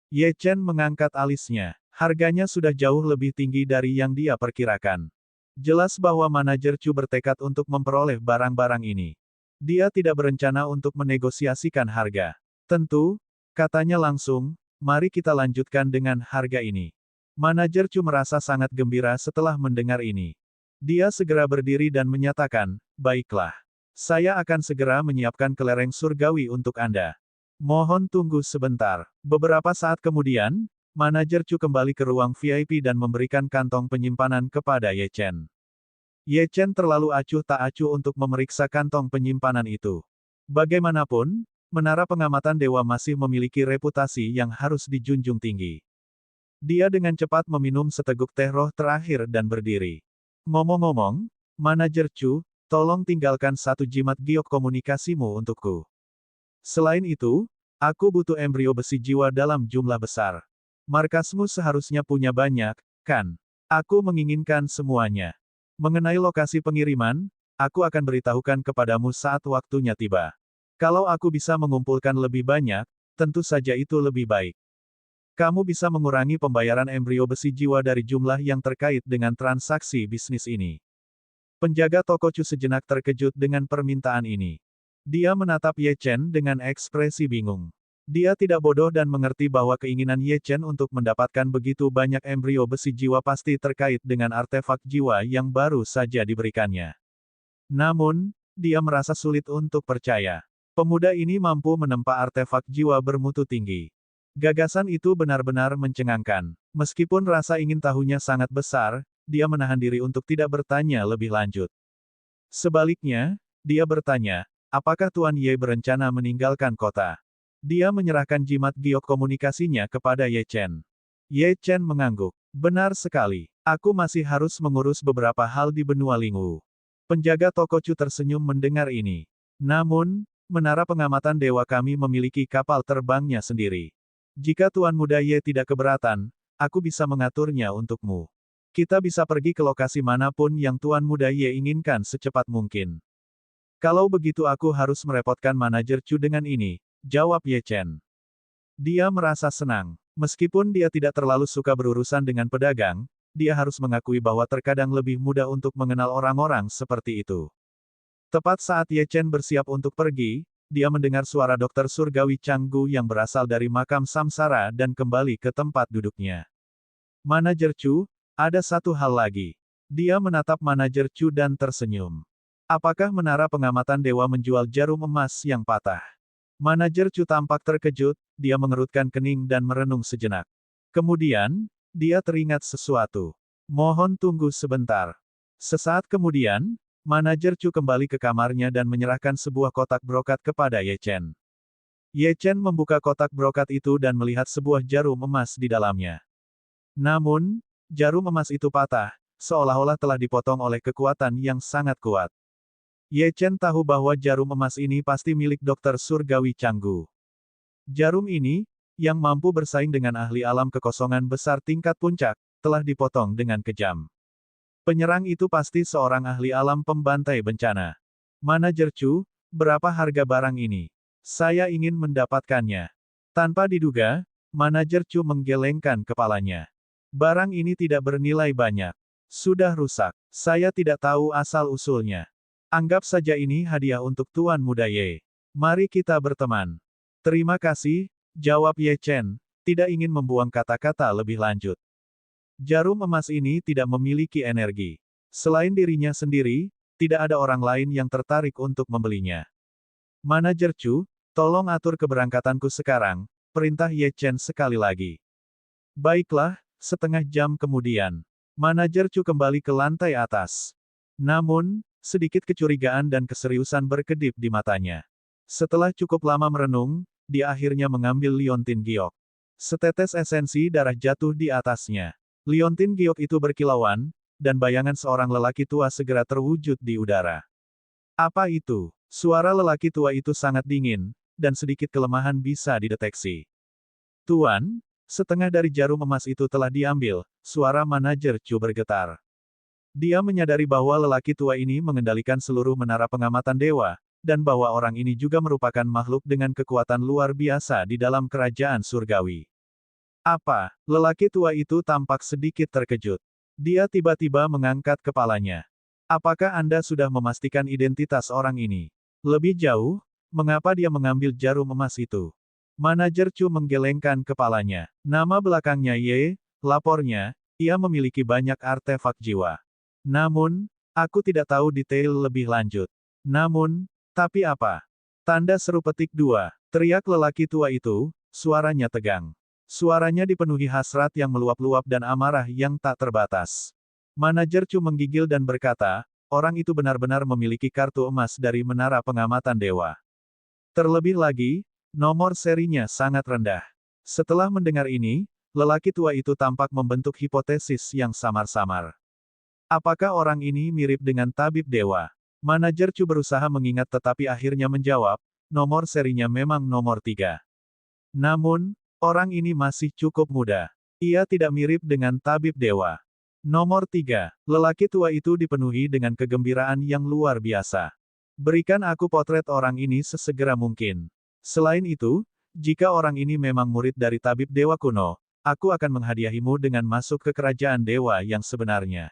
A: Ye Chen mengangkat alisnya. Harganya sudah jauh lebih tinggi dari yang dia perkirakan. Jelas bahwa Manajer Chu bertekad untuk memperoleh barang-barang ini. Dia tidak berencana untuk menegosiasikan harga. Tentu, katanya langsung, mari kita lanjutkan dengan harga ini. Manajer Chu merasa sangat gembira setelah mendengar ini. Dia segera berdiri dan menyatakan, baiklah. Saya akan segera menyiapkan kelereng surgawi untuk Anda. Mohon tunggu sebentar. Beberapa saat kemudian, Manajer Chu kembali ke ruang VIP dan memberikan kantong penyimpanan kepada Ye Chen. Ye Chen terlalu acuh tak acuh untuk memeriksa kantong penyimpanan itu. Bagaimanapun, menara pengamatan dewa masih memiliki reputasi yang harus dijunjung tinggi. Dia dengan cepat meminum seteguk teh roh terakhir dan berdiri. Ngomong-ngomong, Manajer Chu, tolong tinggalkan satu jimat giok komunikasimu untukku. Selain itu, aku butuh embrio besi jiwa dalam jumlah besar. Markasmu seharusnya punya banyak, kan? Aku menginginkan semuanya. Mengenai lokasi pengiriman, aku akan beritahukan kepadamu saat waktunya tiba. Kalau aku bisa mengumpulkan lebih banyak, tentu saja itu lebih baik. Kamu bisa mengurangi pembayaran embrio besi jiwa dari jumlah yang terkait dengan transaksi bisnis ini. Penjaga toko Chu sejenak terkejut dengan permintaan ini. Dia menatap Ye Chen dengan ekspresi bingung. Dia tidak bodoh dan mengerti bahwa keinginan Ye Chen untuk mendapatkan begitu banyak embrio besi jiwa pasti terkait dengan artefak jiwa yang baru saja diberikannya. Namun, dia merasa sulit untuk percaya. Pemuda ini mampu menempa artefak jiwa bermutu tinggi. Gagasan itu benar-benar mencengangkan. Meskipun rasa ingin tahunya sangat besar, dia menahan diri untuk tidak bertanya lebih lanjut. Sebaliknya, dia bertanya, apakah Tuan Ye berencana meninggalkan kota? Dia menyerahkan jimat giok komunikasinya kepada Ye Chen. Ye Chen mengangguk. Benar sekali. Aku masih harus mengurus beberapa hal di benua Lingwu. Penjaga toko Chu tersenyum mendengar ini. Namun, menara pengamatan dewa kami memiliki kapal terbangnya sendiri. Jika Tuan Muda Ye tidak keberatan, aku bisa mengaturnya untukmu. Kita bisa pergi ke lokasi manapun yang Tuan Muda Ye inginkan secepat mungkin. Kalau begitu aku harus merepotkan manajer Chu dengan ini, jawab Ye Chen. Dia merasa senang. Meskipun dia tidak terlalu suka berurusan dengan pedagang, dia harus mengakui bahwa terkadang lebih mudah untuk mengenal orang-orang seperti itu. Tepat saat Ye Chen bersiap untuk pergi, dia mendengar suara Dokter Surgawi Changgu yang berasal dari makam Samsara dan kembali ke tempat duduknya. Manajer Chu, ada satu hal lagi. Dia menatap manajer Chu dan tersenyum. Apakah menara pengamatan dewa menjual jarum emas yang patah? Manajer Chu tampak terkejut, dia mengerutkan kening dan merenung sejenak. Kemudian, dia teringat sesuatu. Mohon tunggu sebentar. Sesaat kemudian, manajer Chu kembali ke kamarnya dan menyerahkan sebuah kotak brokat kepada Ye Chen. Ye Chen membuka kotak brokat itu dan melihat sebuah jarum emas di dalamnya. Namun, jarum emas itu patah, seolah-olah telah dipotong oleh kekuatan yang sangat kuat. Ye Chen tahu bahwa jarum emas ini pasti milik Dokter Surgawi Changgu. Jarum ini, yang mampu bersaing dengan ahli alam kekosongan besar tingkat puncak, telah dipotong dengan kejam. Penyerang itu pasti seorang ahli alam pembantai bencana. Manajer Chu, berapa harga barang ini? Saya ingin mendapatkannya. Tanpa diduga, manajer Chu menggelengkan kepalanya. Barang ini tidak bernilai banyak. Sudah rusak. Saya tidak tahu asal-usulnya. Anggap saja ini hadiah untuk Tuan Muda Ye. Mari kita berteman. Terima kasih, jawab Ye Chen, tidak ingin membuang kata-kata lebih lanjut. Jarum emas ini tidak memiliki energi. Selain dirinya sendiri, tidak ada orang lain yang tertarik untuk membelinya. Manajer Chu, tolong atur keberangkatanku sekarang, perintah Ye Chen sekali lagi. Baiklah, setengah jam kemudian. Manajer Chu kembali ke lantai atas. Namun, sedikit kecurigaan dan keseriusan berkedip di matanya. Setelah cukup lama merenung, dia akhirnya mengambil liontin giok. Setetes esensi darah jatuh di atasnya. Liontin giok itu berkilauan, dan bayangan seorang lelaki tua segera terwujud di udara. Apa itu? Suara lelaki tua itu sangat dingin, dan sedikit kelemahan bisa dideteksi. Tuan, setengah dari jarum emas itu telah diambil, suara manajer Chu bergetar. Dia menyadari bahwa lelaki tua ini mengendalikan seluruh menara pengamatan dewa, dan bahwa orang ini juga merupakan makhluk dengan kekuatan luar biasa di dalam kerajaan surgawi. Apa? Lelaki tua itu tampak sedikit terkejut. Dia tiba-tiba mengangkat kepalanya. Apakah Anda sudah memastikan identitas orang ini? Lebih jauh, mengapa dia mengambil jarum emas itu? Manajer Chu menggelengkan kepalanya. Nama belakangnya Ye, lapornya, ia memiliki banyak artefak jiwa. Namun, aku tidak tahu detail lebih lanjut. Namun, tapi apa? Tanda seru petik 2, teriak lelaki tua itu, suaranya tegang. Suaranya dipenuhi hasrat yang meluap-luap dan amarah yang tak terbatas. Manajer Chu menggigil dan berkata, orang itu benar-benar memiliki kartu emas dari menara pengamatan dewa. Terlebih lagi, nomor serinya sangat rendah. Setelah mendengar ini, lelaki tua itu tampak membentuk hipotesis yang samar-samar. Apakah orang ini mirip dengan tabib dewa? Manajer Chu berusaha mengingat tetapi akhirnya menjawab, nomor serinya memang nomor 3. Namun, orang ini masih cukup muda. Ia tidak mirip dengan tabib dewa. Nomor 3. Lelaki tua itu dipenuhi dengan kegembiraan yang luar biasa. Berikan aku potret orang ini sesegera mungkin. Selain itu, jika orang ini memang murid dari tabib dewa kuno, aku akan menghadiahimu dengan masuk ke kerajaan dewa yang sebenarnya.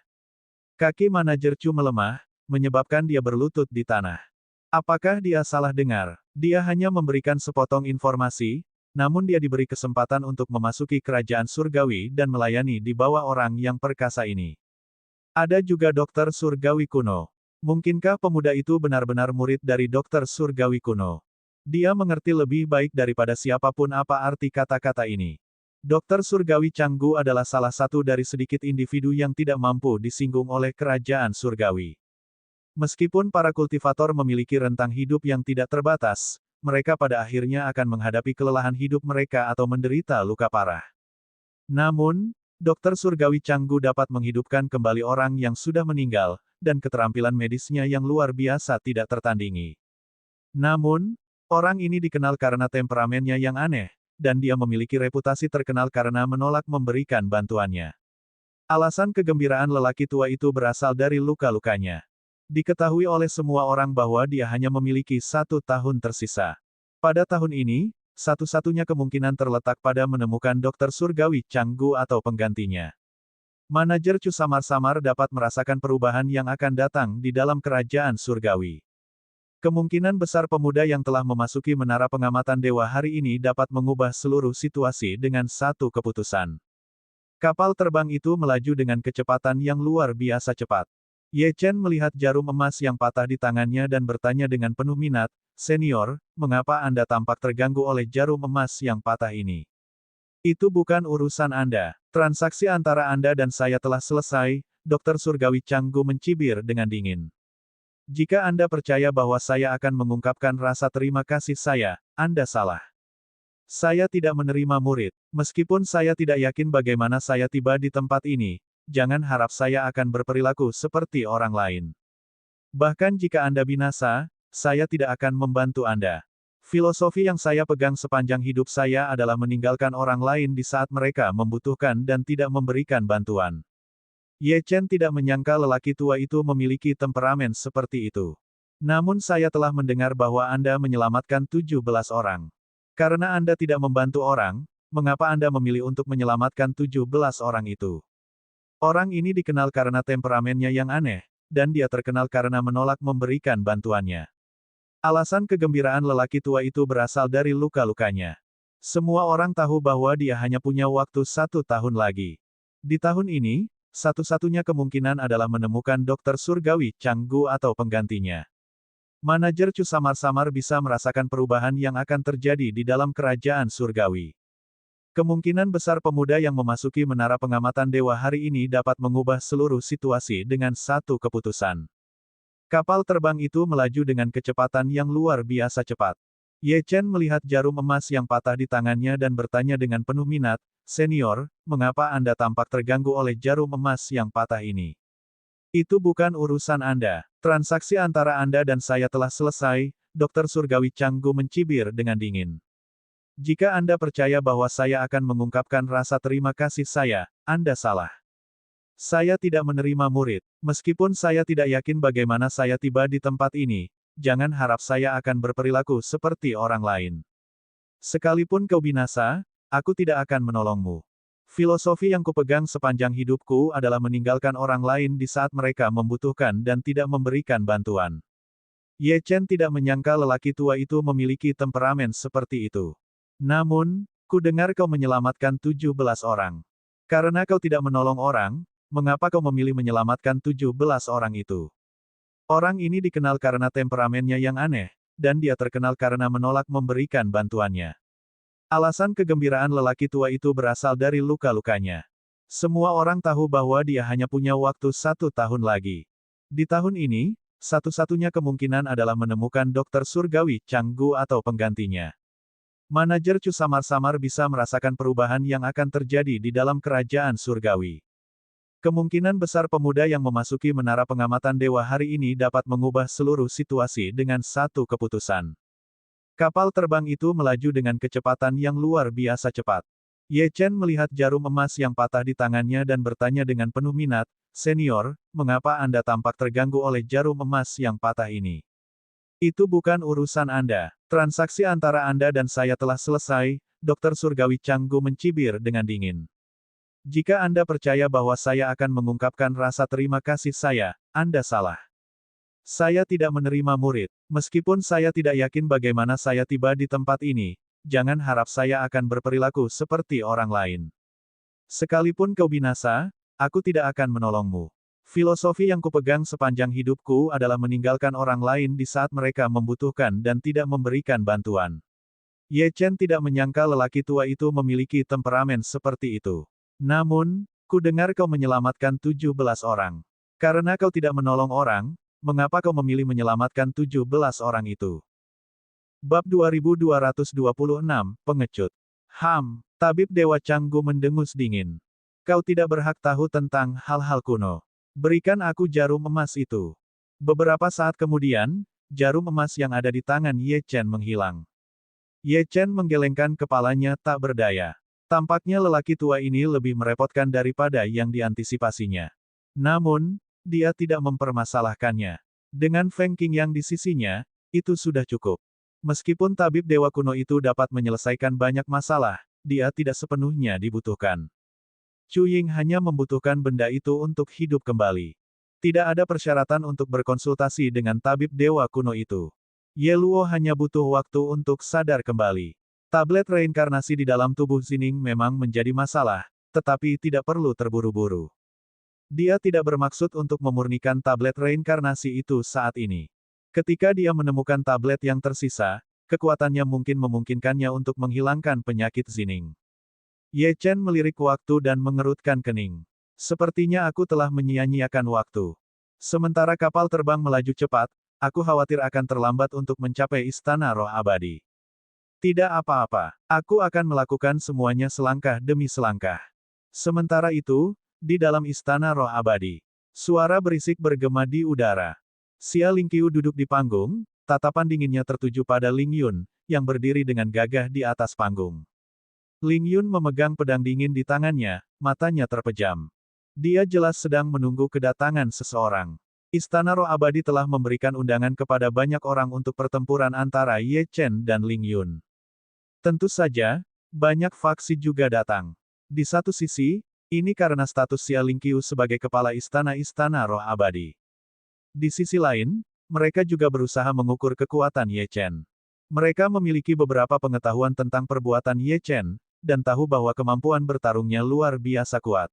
A: Kaki manajer Chu melemah, menyebabkan dia berlutut di tanah. Apakah dia salah dengar? Dia hanya memberikan sepotong informasi, namun dia diberi kesempatan untuk memasuki kerajaan surgawi dan melayani di bawah orang yang perkasa ini. Ada juga dokter surgawi kuno. Mungkinkah pemuda itu benar-benar murid dari dokter surgawi kuno? Dia mengerti lebih baik daripada siapapun apa arti kata-kata ini. Dokter surgawi Canggu adalah salah satu dari sedikit individu yang tidak mampu disinggung oleh kerajaan surgawi. Meskipun para kultivator memiliki rentang hidup yang tidak terbatas, mereka pada akhirnya akan menghadapi kelelahan hidup mereka atau menderita luka parah. Namun, dokter surgawi Canggu dapat menghidupkan kembali orang yang sudah meninggal, dan keterampilan medisnya yang luar biasa tidak tertandingi. Namun, orang ini dikenal karena temperamennya yang aneh, dan dia memiliki reputasi terkenal karena menolak memberikan bantuannya. Alasan kegembiraan lelaki tua itu berasal dari luka-lukanya. Diketahui oleh semua orang bahwa dia hanya memiliki 1 tahun tersisa. Pada tahun ini, satu-satunya kemungkinan terletak pada menemukan dokter surgawi Canggu atau penggantinya. Manajer Chu samar-samar dapat merasakan perubahan yang akan datang di dalam kerajaan surgawi. Kemungkinan besar pemuda yang telah memasuki menara pengamatan dewa hari ini dapat mengubah seluruh situasi dengan satu keputusan. Kapal terbang itu melaju dengan kecepatan yang luar biasa cepat. Ye Chen melihat jarum emas yang patah di tangannya dan bertanya dengan penuh minat, "Senior, mengapa Anda tampak terganggu oleh jarum emas yang patah ini?" "Itu bukan urusan Anda. Transaksi antara Anda dan saya telah selesai," Dokter Surgawi Canggu mencibir dengan dingin. "Jika Anda percaya bahwa saya akan mengungkapkan rasa terima kasih saya, Anda salah. Saya tidak menerima murid. Meskipun saya tidak yakin bagaimana saya tiba di tempat ini, jangan harap saya akan berperilaku seperti orang lain. Bahkan jika Anda binasa, saya tidak akan membantu Anda. Filosofi yang saya pegang sepanjang hidup saya adalah meninggalkan orang lain di saat mereka membutuhkan dan tidak memberikan bantuan." Ye Chen tidak menyangka lelaki tua itu memiliki temperamen seperti itu. "Namun saya telah mendengar bahwa Anda menyelamatkan 17 orang. Karena Anda tidak membantu orang, mengapa Anda memilih untuk menyelamatkan 17 orang itu?" Orang ini dikenal karena temperamennya yang aneh, dan dia terkenal karena menolak memberikan bantuannya. Alasan kegembiraan lelaki tua itu berasal dari luka-lukanya. Semua orang tahu bahwa dia hanya punya waktu 1 tahun lagi. Di tahun ini, satu-satunya kemungkinan adalah menemukan dokter surgawi Canggu atau penggantinya. Manajer Chu samar-samar bisa merasakan perubahan yang akan terjadi di dalam kerajaan surgawi. Kemungkinan besar pemuda yang memasuki menara pengamatan dewa hari ini dapat mengubah seluruh situasi dengan satu keputusan. Kapal terbang itu melaju dengan kecepatan yang luar biasa cepat. Ye Chen melihat jarum emas yang patah di tangannya dan bertanya dengan penuh minat, "Senior, mengapa Anda tampak terganggu oleh jarum emas yang patah ini?" "Itu bukan urusan Anda. Transaksi antara Anda dan saya telah selesai," Dokter Surgawi Canggu mencibir dengan dingin. "Jika Anda percaya bahwa saya akan mengungkapkan rasa terima kasih saya, Anda salah. Saya tidak menerima murid. Meskipun saya tidak yakin bagaimana saya tiba di tempat ini, jangan harap saya akan berperilaku seperti orang lain. Sekalipun kau binasa, aku tidak akan menolongmu. Filosofi yang kupegang sepanjang hidupku adalah meninggalkan orang lain di saat mereka membutuhkan dan tidak memberikan bantuan." Ye Chen tidak menyangka lelaki tua itu memiliki temperamen seperti itu. "Namun, ku dengar kau menyelamatkan 17 orang. Karena kau tidak menolong orang, mengapa kau memilih menyelamatkan 17 orang itu?" Orang ini dikenal karena temperamennya yang aneh, dan dia terkenal karena menolak memberikan bantuannya. Alasan kegembiraan lelaki tua itu berasal dari luka-lukanya. Semua orang tahu bahwa dia hanya punya waktu 1 tahun lagi. Di tahun ini, satu-satunya kemungkinan adalah menemukan dokter surgawi Canggu atau penggantinya. Manajer Chu samar-samar bisa merasakan perubahan yang akan terjadi di dalam kerajaan surgawi. Kemungkinan besar pemuda yang memasuki menara pengamatan dewa hari ini dapat mengubah seluruh situasi dengan satu keputusan. Kapal terbang itu melaju dengan kecepatan yang luar biasa cepat. Ye Chen melihat jarum emas yang patah di tangannya dan bertanya dengan penuh minat, "Senior, mengapa Anda tampak terganggu oleh jarum emas yang patah ini?" "Itu bukan urusan Anda. Transaksi antara Anda dan saya telah selesai," Dokter Surgawi Canggu mencibir dengan dingin. "Jika Anda percaya bahwa saya akan mengungkapkan rasa terima kasih saya, Anda salah. Saya tidak menerima murid. Meskipun saya tidak yakin bagaimana saya tiba di tempat ini, jangan harap saya akan berperilaku seperti orang lain. Sekalipun kau binasa, aku tidak akan menolongmu. Filosofi yang kupegang sepanjang hidupku adalah meninggalkan orang lain di saat mereka membutuhkan dan tidak memberikan bantuan." Ye Chen tidak menyangka lelaki tua itu memiliki temperamen seperti itu. "Namun, ku dengar kau menyelamatkan 17 orang. Karena kau tidak menolong orang, mengapa kau memilih menyelamatkan 17 orang itu?" Bab 2226, Pengecut. Tabib Dewa Canggu mendengus dingin. "Kau tidak berhak tahu tentang hal-hal kuno. Berikan aku jarum emas itu." Beberapa saat kemudian, jarum emas yang ada di tangan Ye Chen menghilang. Ye Chen menggelengkan kepalanya tak berdaya. Tampaknya lelaki tua ini lebih merepotkan daripada yang diantisipasinya. Namun, dia tidak mempermasalahkannya. Dengan Feng Qingyang di sisinya, itu sudah cukup. Meskipun tabib dewa kuno itu dapat menyelesaikan banyak masalah, dia tidak sepenuhnya dibutuhkan. Chu Ying hanya membutuhkan benda itu untuk hidup kembali. Tidak ada persyaratan untuk berkonsultasi dengan tabib dewa kuno itu. Ye Luo hanya butuh waktu untuk sadar kembali. Tablet reinkarnasi di dalam tubuh Zining memang menjadi masalah, tetapi tidak perlu terburu-buru. Dia tidak bermaksud untuk memurnikan tablet reinkarnasi itu saat ini. Ketika dia menemukan tablet yang tersisa, kekuatannya mungkin memungkinkannya untuk menghilangkan penyakit Zining. Ye Chen melirik waktu dan mengerutkan kening. "Sepertinya aku telah menyia-nyiakan waktu. Sementara kapal terbang melaju cepat, aku khawatir akan terlambat untuk mencapai Istana Roh Abadi. Tidak apa-apa, aku akan melakukan semuanya selangkah demi selangkah." Sementara itu, di dalam Istana Roh Abadi, suara berisik bergema di udara. Xia Lingqiu duduk di panggung, tatapan dinginnya tertuju pada Ling Yun, yang berdiri dengan gagah di atas panggung. Ling Yun memegang pedang dingin di tangannya, matanya terpejam. Dia jelas sedang menunggu kedatangan seseorang. Istana Roh Abadi telah memberikan undangan kepada banyak orang untuk pertempuran antara Ye Chen dan Ling Yun. Tentu saja, banyak faksi juga datang. Di satu sisi, ini karena status Xia Lingqiu sebagai kepala Istana Roh Abadi. Di sisi lain, mereka juga berusaha mengukur kekuatan Ye Chen. Mereka memiliki beberapa pengetahuan tentang perbuatan Ye Chen, dan tahu bahwa kemampuan bertarungnya luar biasa kuat.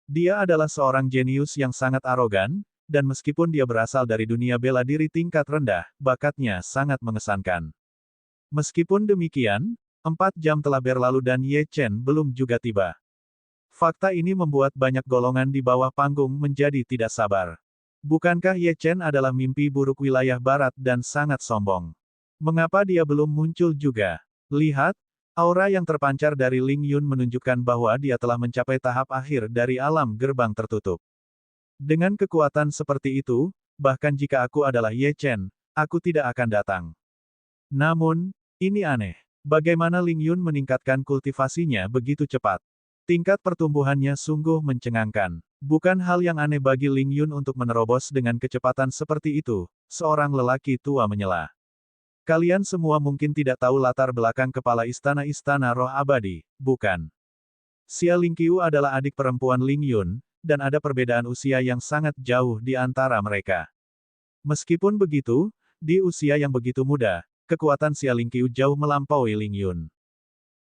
A: Dia adalah seorang jenius yang sangat arogan, dan meskipun dia berasal dari dunia bela diri tingkat rendah, bakatnya sangat mengesankan. Meskipun demikian, 4 jam telah berlalu dan Ye Chen belum juga tiba. Fakta ini membuat banyak golongan di bawah panggung menjadi tidak sabar. Bukankah Ye Chen adalah mimpi buruk wilayah barat dan sangat sombong? Mengapa dia belum muncul juga? Lihat, aura yang terpancar dari Ling Yun menunjukkan bahwa dia telah mencapai tahap akhir dari alam gerbang tertutup. Dengan kekuatan seperti itu, bahkan jika aku adalah Ye Chen, aku tidak akan datang. Namun, ini aneh. Bagaimana Ling Yun meningkatkan kultivasinya begitu cepat? Tingkat pertumbuhannya sungguh mencengangkan. Bukan hal yang aneh bagi Ling Yun untuk menerobos dengan kecepatan seperti itu, seorang lelaki tua menyela. Kalian semua mungkin tidak tahu latar belakang kepala Istana Roh Abadi, bukan? Xia Lingqiu adalah adik perempuan Ling Yun, dan ada perbedaan usia yang sangat jauh di antara mereka. Meskipun begitu, di usia yang begitu muda, kekuatan Xia Lingqiu jauh melampaui Ling Yun.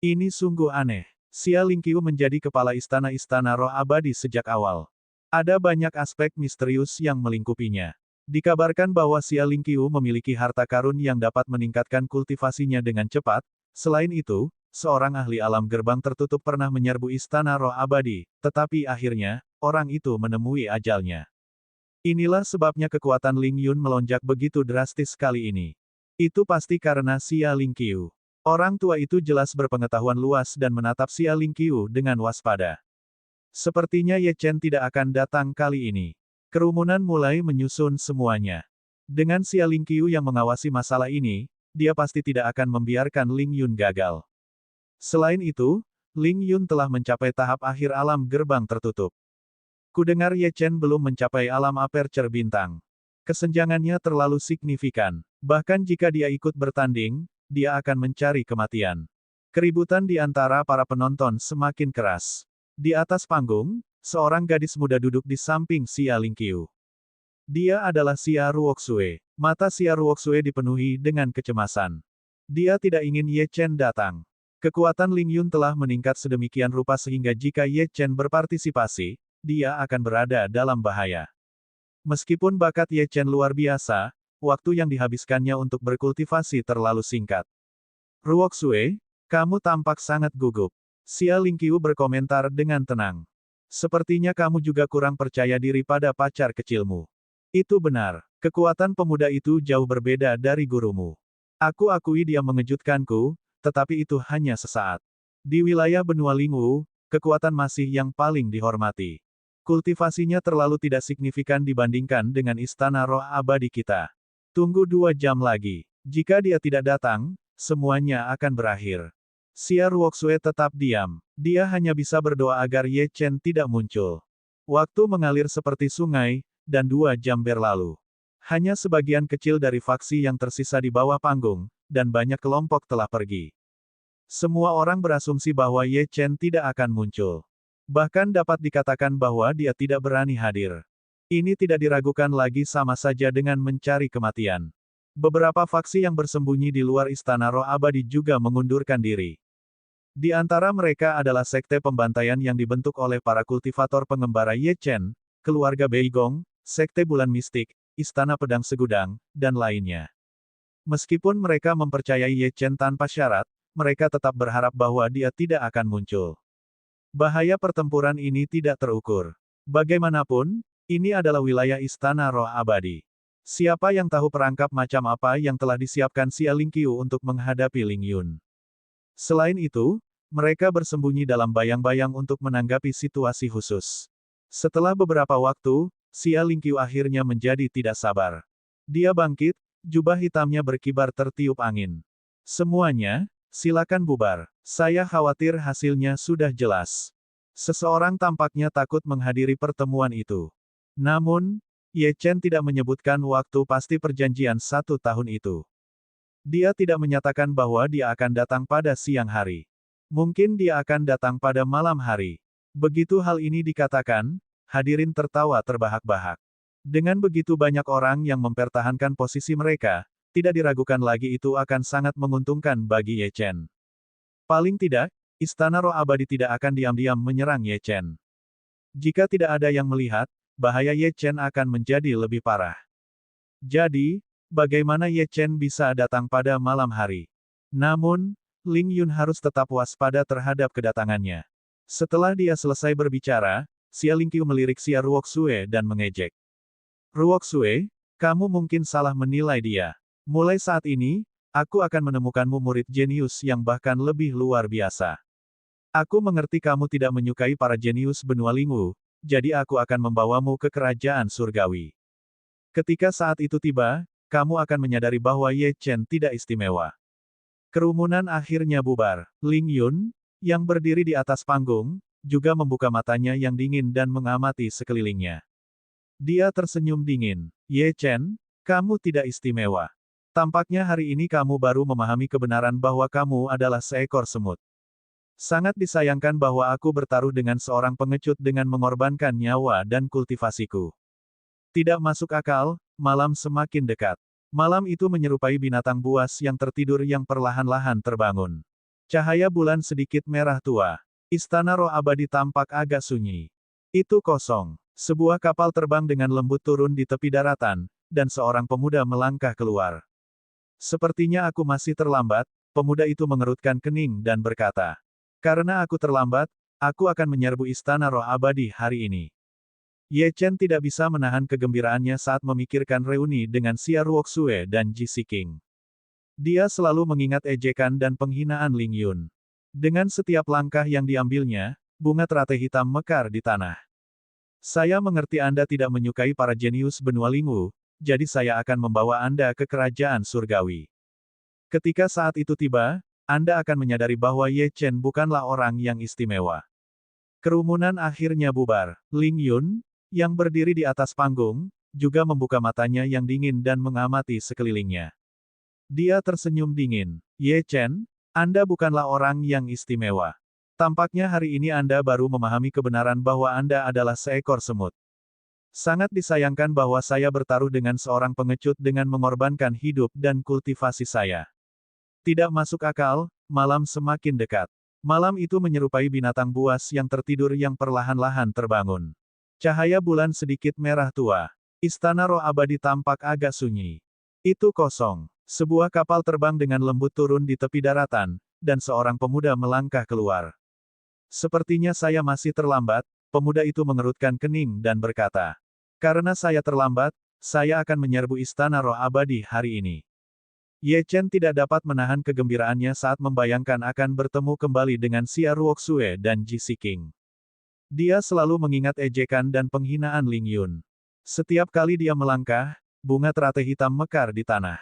A: Ini sungguh aneh. Xia Lingqiu menjadi kepala Istana Roh Abadi sejak awal. Ada banyak aspek misterius yang melingkupinya. Dikabarkan bahwa Xia Lingqiu memiliki harta karun yang dapat meningkatkan kultivasinya dengan cepat. Selain itu, seorang ahli alam gerbang tertutup pernah menyerbu Istana Roh Abadi, tetapi akhirnya, orang itu menemui ajalnya. Inilah sebabnya kekuatan Ling Yun melonjak begitu drastis kali ini. Itu pasti karena Xia Lingqiu. Orang tua itu jelas berpengetahuan luas dan menatap Xia Lingqiu dengan waspada. Sepertinya Ye Chen tidak akan datang kali ini. Kerumunan mulai menyusun semuanya. Dengan Xia Lingqiu yang mengawasi masalah ini, dia pasti tidak akan membiarkan Ling Yun gagal. Selain itu, Ling Yun telah mencapai tahap akhir alam gerbang tertutup. Kudengar Ye Chen belum mencapai alam aperture bintang. Kesenjangannya terlalu signifikan. Bahkan jika dia ikut bertanding, dia akan mencari kematian. Keributan di antara para penonton semakin keras. Di atas panggung, seorang gadis muda duduk di samping Xia Lingqiu. Dia adalah Xia Ruoxue. Mata Xia Ruoxue dipenuhi dengan kecemasan. Dia tidak ingin Ye Chen datang. Kekuatan Ling Yun telah meningkat sedemikian rupa sehingga jika Ye Chen berpartisipasi, dia akan berada dalam bahaya. Meskipun bakat Ye Chen luar biasa, waktu yang dihabiskannya untuk berkultivasi terlalu singkat. Ruoxue, kamu tampak sangat gugup. Xia Lingqiu berkomentar dengan tenang. Sepertinya kamu juga kurang percaya diri pada pacar kecilmu. Itu benar. Kekuatan pemuda itu jauh berbeda dari gurumu. Aku akui dia mengejutkanku, tetapi itu hanya sesaat. Di wilayah benua Lingwu, kekuatan masih yang paling dihormati. Kultivasinya terlalu tidak signifikan dibandingkan dengan istana roh abadi kita. Tunggu 2 jam lagi. Jika dia tidak datang, semuanya akan berakhir. Xia Ruoxue tetap diam. Dia hanya bisa berdoa agar Ye Chen tidak muncul. Waktu mengalir seperti sungai, dan 2 jam berlalu. Hanya sebagian kecil dari faksi yang tersisa di bawah panggung, dan banyak kelompok telah pergi. Semua orang berasumsi bahwa Ye Chen tidak akan muncul. Bahkan dapat dikatakan bahwa dia tidak berani hadir. Ini tidak diragukan lagi sama saja dengan mencari kematian. Beberapa faksi yang bersembunyi di luar Istana Roh Abadi juga mengundurkan diri. Di antara mereka adalah sekte pembantaian yang dibentuk oleh para kultivator pengembara Ye Chen, keluarga Beigong, sekte bulan mistik, Istana Pedang Segudang, dan lainnya. Meskipun mereka mempercayai Ye Chen tanpa syarat, mereka tetap berharap bahwa dia tidak akan muncul. Bahaya pertempuran ini tidak terukur. Bagaimanapun, ini adalah wilayah Istana Roh Abadi. Siapa yang tahu perangkap macam apa yang telah disiapkan Xia Lingqiu untuk menghadapi Ling Yun. Selain itu, mereka bersembunyi dalam bayang-bayang untuk menanggapi situasi khusus. Setelah beberapa waktu, Xia Lingqiu akhirnya menjadi tidak sabar. Dia bangkit, jubah hitamnya berkibar tertiup angin. Semuanya, silakan bubar. Saya khawatir hasilnya sudah jelas. Seseorang tampaknya takut menghadiri pertemuan itu. Namun, Ye Chen tidak menyebutkan waktu pasti perjanjian 1 tahun itu. Dia tidak menyatakan bahwa dia akan datang pada siang hari. Mungkin dia akan datang pada malam hari. Begitu hal ini dikatakan, hadirin tertawa terbahak-bahak. Dengan begitu banyak orang yang mempertahankan posisi mereka, tidak diragukan lagi itu akan sangat menguntungkan bagi Ye Chen. Paling tidak, Istana Roh Abadi tidak akan diam-diam menyerang Ye Chen. Jika tidak ada yang melihat, bahaya Ye Chen akan menjadi lebih parah. Jadi, bagaimana Ye Chen bisa datang pada malam hari? Namun, Ling Yun harus tetap waspada terhadap kedatangannya. Setelah dia selesai berbicara, Xia Lingqiu melirik Xia Ruoxue dan mengejek. Ruoxue, kamu mungkin salah menilai dia. Mulai saat ini, aku akan menemukanmu murid jenius yang bahkan lebih luar biasa. Aku mengerti kamu tidak menyukai para jenius benua Lingwu, jadi aku akan membawamu ke kerajaan surgawi. Ketika saat itu tiba, kamu akan menyadari bahwa Ye Chen tidak istimewa. Kerumunan akhirnya bubar. Ling Yun, yang berdiri di atas panggung, juga membuka matanya yang dingin dan mengamati sekelilingnya. Dia tersenyum dingin. Ye Chen, kamu tidak istimewa. Tampaknya hari ini kamu baru memahami kebenaran bahwa kamu adalah seekor semut. Sangat disayangkan bahwa aku bertaruh dengan seorang pengecut dengan mengorbankan nyawa dan kultivasiku. Tidak masuk akal, malam semakin dekat. Malam itu menyerupai binatang buas yang tertidur yang perlahan-lahan terbangun. Cahaya bulan sedikit merah tua. Istana Roh Abadi tampak agak sunyi. Itu kosong. Sebuah kapal terbang dengan lembut turun di tepi daratan, dan seorang pemuda melangkah keluar. Sepertinya aku masih terlambat, pemuda itu mengerutkan kening dan berkata. Karena aku terlambat, aku akan menyerbu Istana Roh Abadi hari ini. Ye Chen tidak bisa menahan kegembiraannya saat memikirkan reuni dengan Xia Ruoxue dan Ji Siqing. Dia selalu mengingat ejekan dan penghinaan Ling Yun. Dengan setiap langkah yang diambilnya, bunga teratai hitam mekar di tanah. Saya mengerti Anda tidak menyukai para jenius benua Lingwu, jadi saya akan membawa Anda ke kerajaan surgawi. Ketika saat itu tiba, Anda akan menyadari bahwa Ye Chen bukanlah orang yang istimewa. Kerumunan akhirnya bubar. Ling Yun, yang berdiri di atas panggung, juga membuka matanya yang dingin dan mengamati sekelilingnya. Dia tersenyum dingin. Ye Chen, Anda bukanlah orang yang istimewa. Tampaknya hari ini Anda baru memahami kebenaran bahwa Anda adalah seekor semut. Sangat disayangkan bahwa saya bertaruh dengan seorang pengecut dengan mengorbankan hidup dan kultivasi saya. Tidak masuk akal, malam semakin dekat. Malam itu menyerupai binatang buas yang tertidur yang perlahan-lahan terbangun. Cahaya bulan sedikit merah tua. Istana roh abadi tampak agak sunyi. Itu kosong. Sebuah kapal terbang dengan lembut turun di tepi daratan, dan seorang pemuda melangkah keluar. Sepertinya saya masih terlambat, pemuda itu mengerutkan kening dan berkata. Karena saya terlambat, saya akan menyerbu istana roh abadi hari ini. Ye Chen tidak dapat menahan kegembiraannya saat membayangkan akan bertemu kembali dengan Xia Ruoxue dan Ji Siqing. Dia selalu mengingat ejekan dan penghinaan Ling Yun. Setiap kali dia melangkah, bunga teratai hitam mekar di tanah.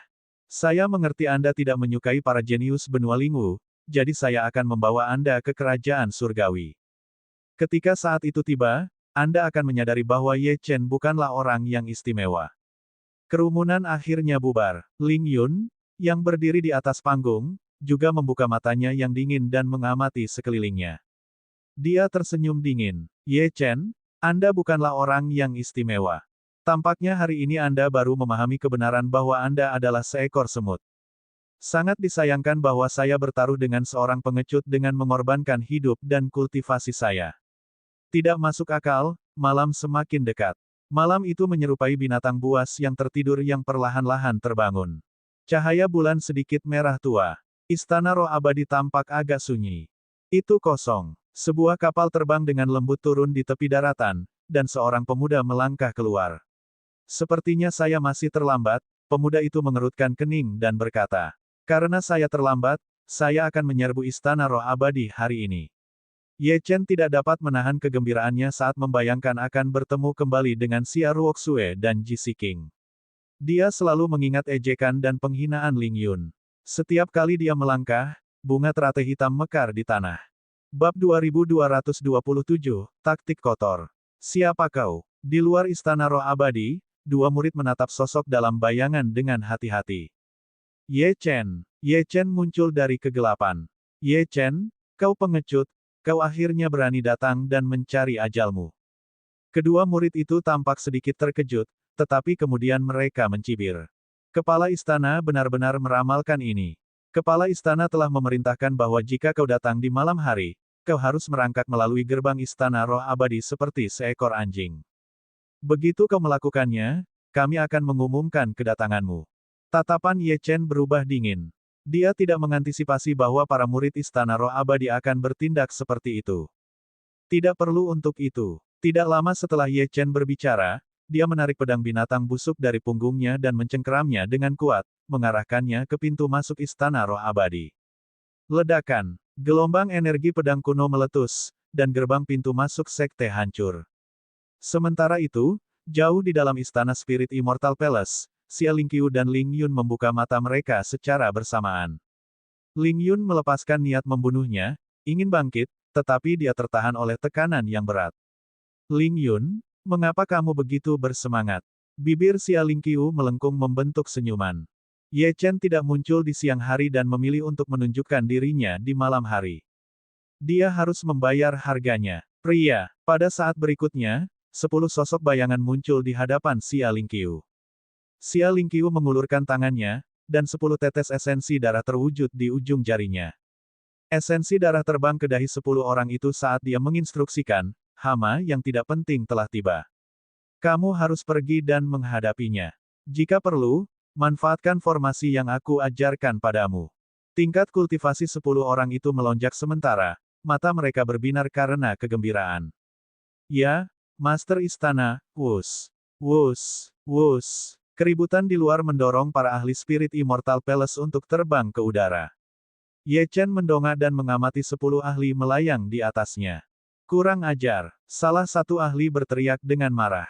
A: Saya mengerti Anda tidak menyukai para jenius benua Lingwu, jadi saya akan membawa Anda ke kerajaan surgawi. Ketika saat itu tiba, Anda akan menyadari bahwa Ye Chen bukanlah orang yang istimewa. Kerumunan akhirnya bubar. Ling Yun, yang berdiri di atas panggung, juga membuka matanya yang dingin dan mengamati sekelilingnya. Dia tersenyum dingin. Ye Chen, Anda bukanlah orang yang istimewa. Tampaknya hari ini Anda baru memahami kebenaran bahwa Anda adalah seekor semut. Sangat disayangkan bahwa saya bertaruh dengan seorang pengecut dengan mengorbankan hidup dan kultivasi saya. Tidak masuk akal, malam semakin dekat. Malam itu menyerupai binatang buas yang tertidur yang perlahan-lahan terbangun. Cahaya bulan sedikit merah tua. Istana roh abadi tampak agak sunyi. Itu kosong. Sebuah kapal terbang dengan lembut turun di tepi daratan, dan seorang pemuda melangkah keluar. Sepertinya saya masih terlambat, pemuda itu mengerutkan kening dan berkata. Karena saya terlambat, saya akan menyerbu istana roh abadi hari ini. Ye Chen tidak dapat menahan kegembiraannya saat membayangkan akan bertemu kembali dengan Xia Ruoxue dan Ji Siqing. Dia selalu mengingat ejekan dan penghinaan Ling Yun. Setiap kali dia melangkah, bunga teratai hitam mekar di tanah. Bab 2227, Taktik Kotor. Siapa kau? Di luar istana roh abadi, dua murid menatap sosok dalam bayangan dengan hati-hati. Ye Chen. Ye Chen muncul dari kegelapan. Ye Chen, kau pengecut. Kau akhirnya berani datang dan mencari ajalmu. Kedua murid itu tampak sedikit terkejut, tetapi kemudian mereka mencibir. Kepala istana benar-benar meramalkan ini. Kepala istana telah memerintahkan bahwa jika kau datang di malam hari, kau harus merangkak melalui gerbang istana roh abadi seperti seekor anjing. Begitu kau melakukannya, kami akan mengumumkan kedatanganmu. Tatapan Ye Chen berubah dingin. Dia tidak mengantisipasi bahwa para murid istana roh abadi akan bertindak seperti itu. Tidak perlu untuk itu. Tidak lama setelah Ye Chen berbicara, dia menarik pedang binatang busuk dari punggungnya dan mencengkeramnya dengan kuat, mengarahkannya ke pintu masuk istana roh abadi. Ledakan. Gelombang energi pedang kuno meletus, dan gerbang pintu masuk sekte hancur. Sementara itu, jauh di dalam istana Spirit Immortal Palace, Xia Lingqiu dan Ling Yun membuka mata mereka secara bersamaan. Ling Yun melepaskan niat membunuhnya, ingin bangkit, tetapi dia tertahan oleh tekanan yang berat. Ling Yun, mengapa kamu begitu bersemangat? Bibir Xia Lingqiu melengkung membentuk senyuman. Ye Chen tidak muncul di siang hari dan memilih untuk menunjukkan dirinya di malam hari. Dia harus membayar harganya. Pria, pada saat berikutnya, 10 sosok bayangan muncul di hadapan Xia Lingqiu. Xia Lingqiu mengulurkan tangannya, dan 10 tetes esensi darah terwujud di ujung jarinya. Esensi darah terbang ke dahi 10 orang itu saat dia menginstruksikan, hama yang tidak penting telah tiba. Kamu harus pergi dan menghadapinya. Jika perlu, manfaatkan formasi yang aku ajarkan padamu. Tingkat kultivasi 10 orang itu melonjak sementara, mata mereka berbinar karena kegembiraan. Ya, Master Istana, wus, wus, wus. Keributan di luar mendorong para ahli spirit Immortal Palace untuk terbang ke udara. Ye Chen mendongak dan mengamati 10 ahli melayang di atasnya. Kurang ajar, salah satu ahli berteriak dengan marah.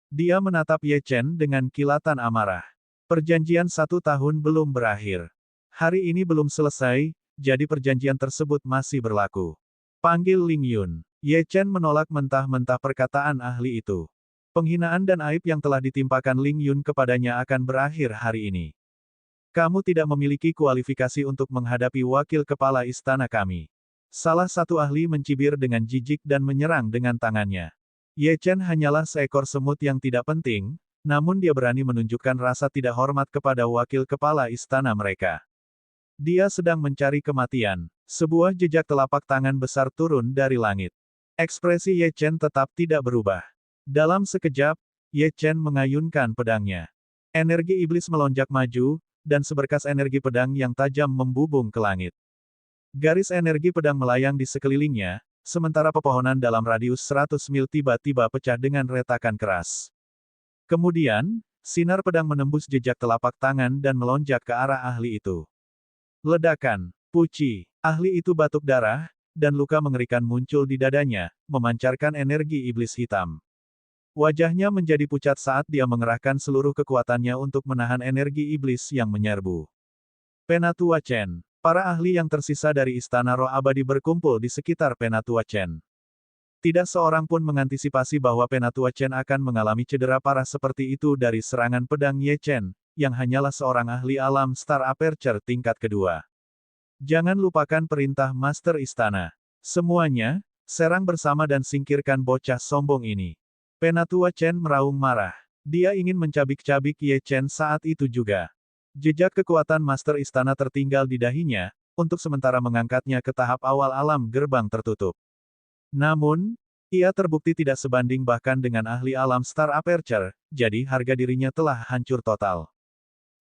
A: Dia menatap Ye Chen dengan kilatan amarah. Perjanjian 1 tahun belum berakhir. Hari ini belum selesai, jadi perjanjian tersebut masih berlaku. Panggil Ling Yun. Ye Chen menolak mentah-mentah perkataan ahli itu. Penghinaan dan aib yang telah ditimpakan Ling Yun kepadanya akan berakhir hari ini. Kamu tidak memiliki kualifikasi untuk menghadapi wakil kepala istana kami. Salah satu ahli mencibir dengan jijik dan menyerang dengan tangannya. Ye Chen hanyalah seekor semut yang tidak penting, namun dia berani menunjukkan rasa tidak hormat kepada wakil kepala istana mereka. Dia sedang mencari kematian. Sebuah jejak telapak tangan besar turun dari langit. Ekspresi Ye Chen tetap tidak berubah. Dalam sekejap, Ye Chen mengayunkan pedangnya. Energi iblis melonjak maju, dan seberkas energi pedang yang tajam membubung ke langit. Garis energi pedang melayang di sekelilingnya, sementara pepohonan dalam radius 100 mil tiba-tiba pecah dengan retakan keras. Kemudian, sinar pedang menembus jejak telapak tangan dan melonjak ke arah ahli itu. Ledakan, puci, ahli itu batuk darah, dan luka mengerikan muncul di dadanya, memancarkan energi iblis hitam. Wajahnya menjadi pucat saat dia mengerahkan seluruh kekuatannya untuk menahan energi iblis yang menyerbu. Penatua Chen. Para ahli yang tersisa dari Istana Roh Abadi berkumpul di sekitar Penatua Chen. Tidak seorang pun mengantisipasi bahwa Penatua Chen akan mengalami cedera parah seperti itu dari serangan pedang Ye Chen, yang hanyalah seorang ahli alam Star Aperture tingkat kedua. Jangan lupakan perintah Master Istana. Semuanya, serang bersama dan singkirkan bocah sombong ini. Penatua Chen meraung marah. Dia ingin mencabik-cabik Ye Chen saat itu juga. Jejak kekuatan Master Istana tertinggal di dahinya, untuk sementara mengangkatnya ke tahap awal alam gerbang tertutup. Namun, ia terbukti tidak sebanding bahkan dengan ahli alam Star Aperture, jadi harga dirinya telah hancur total.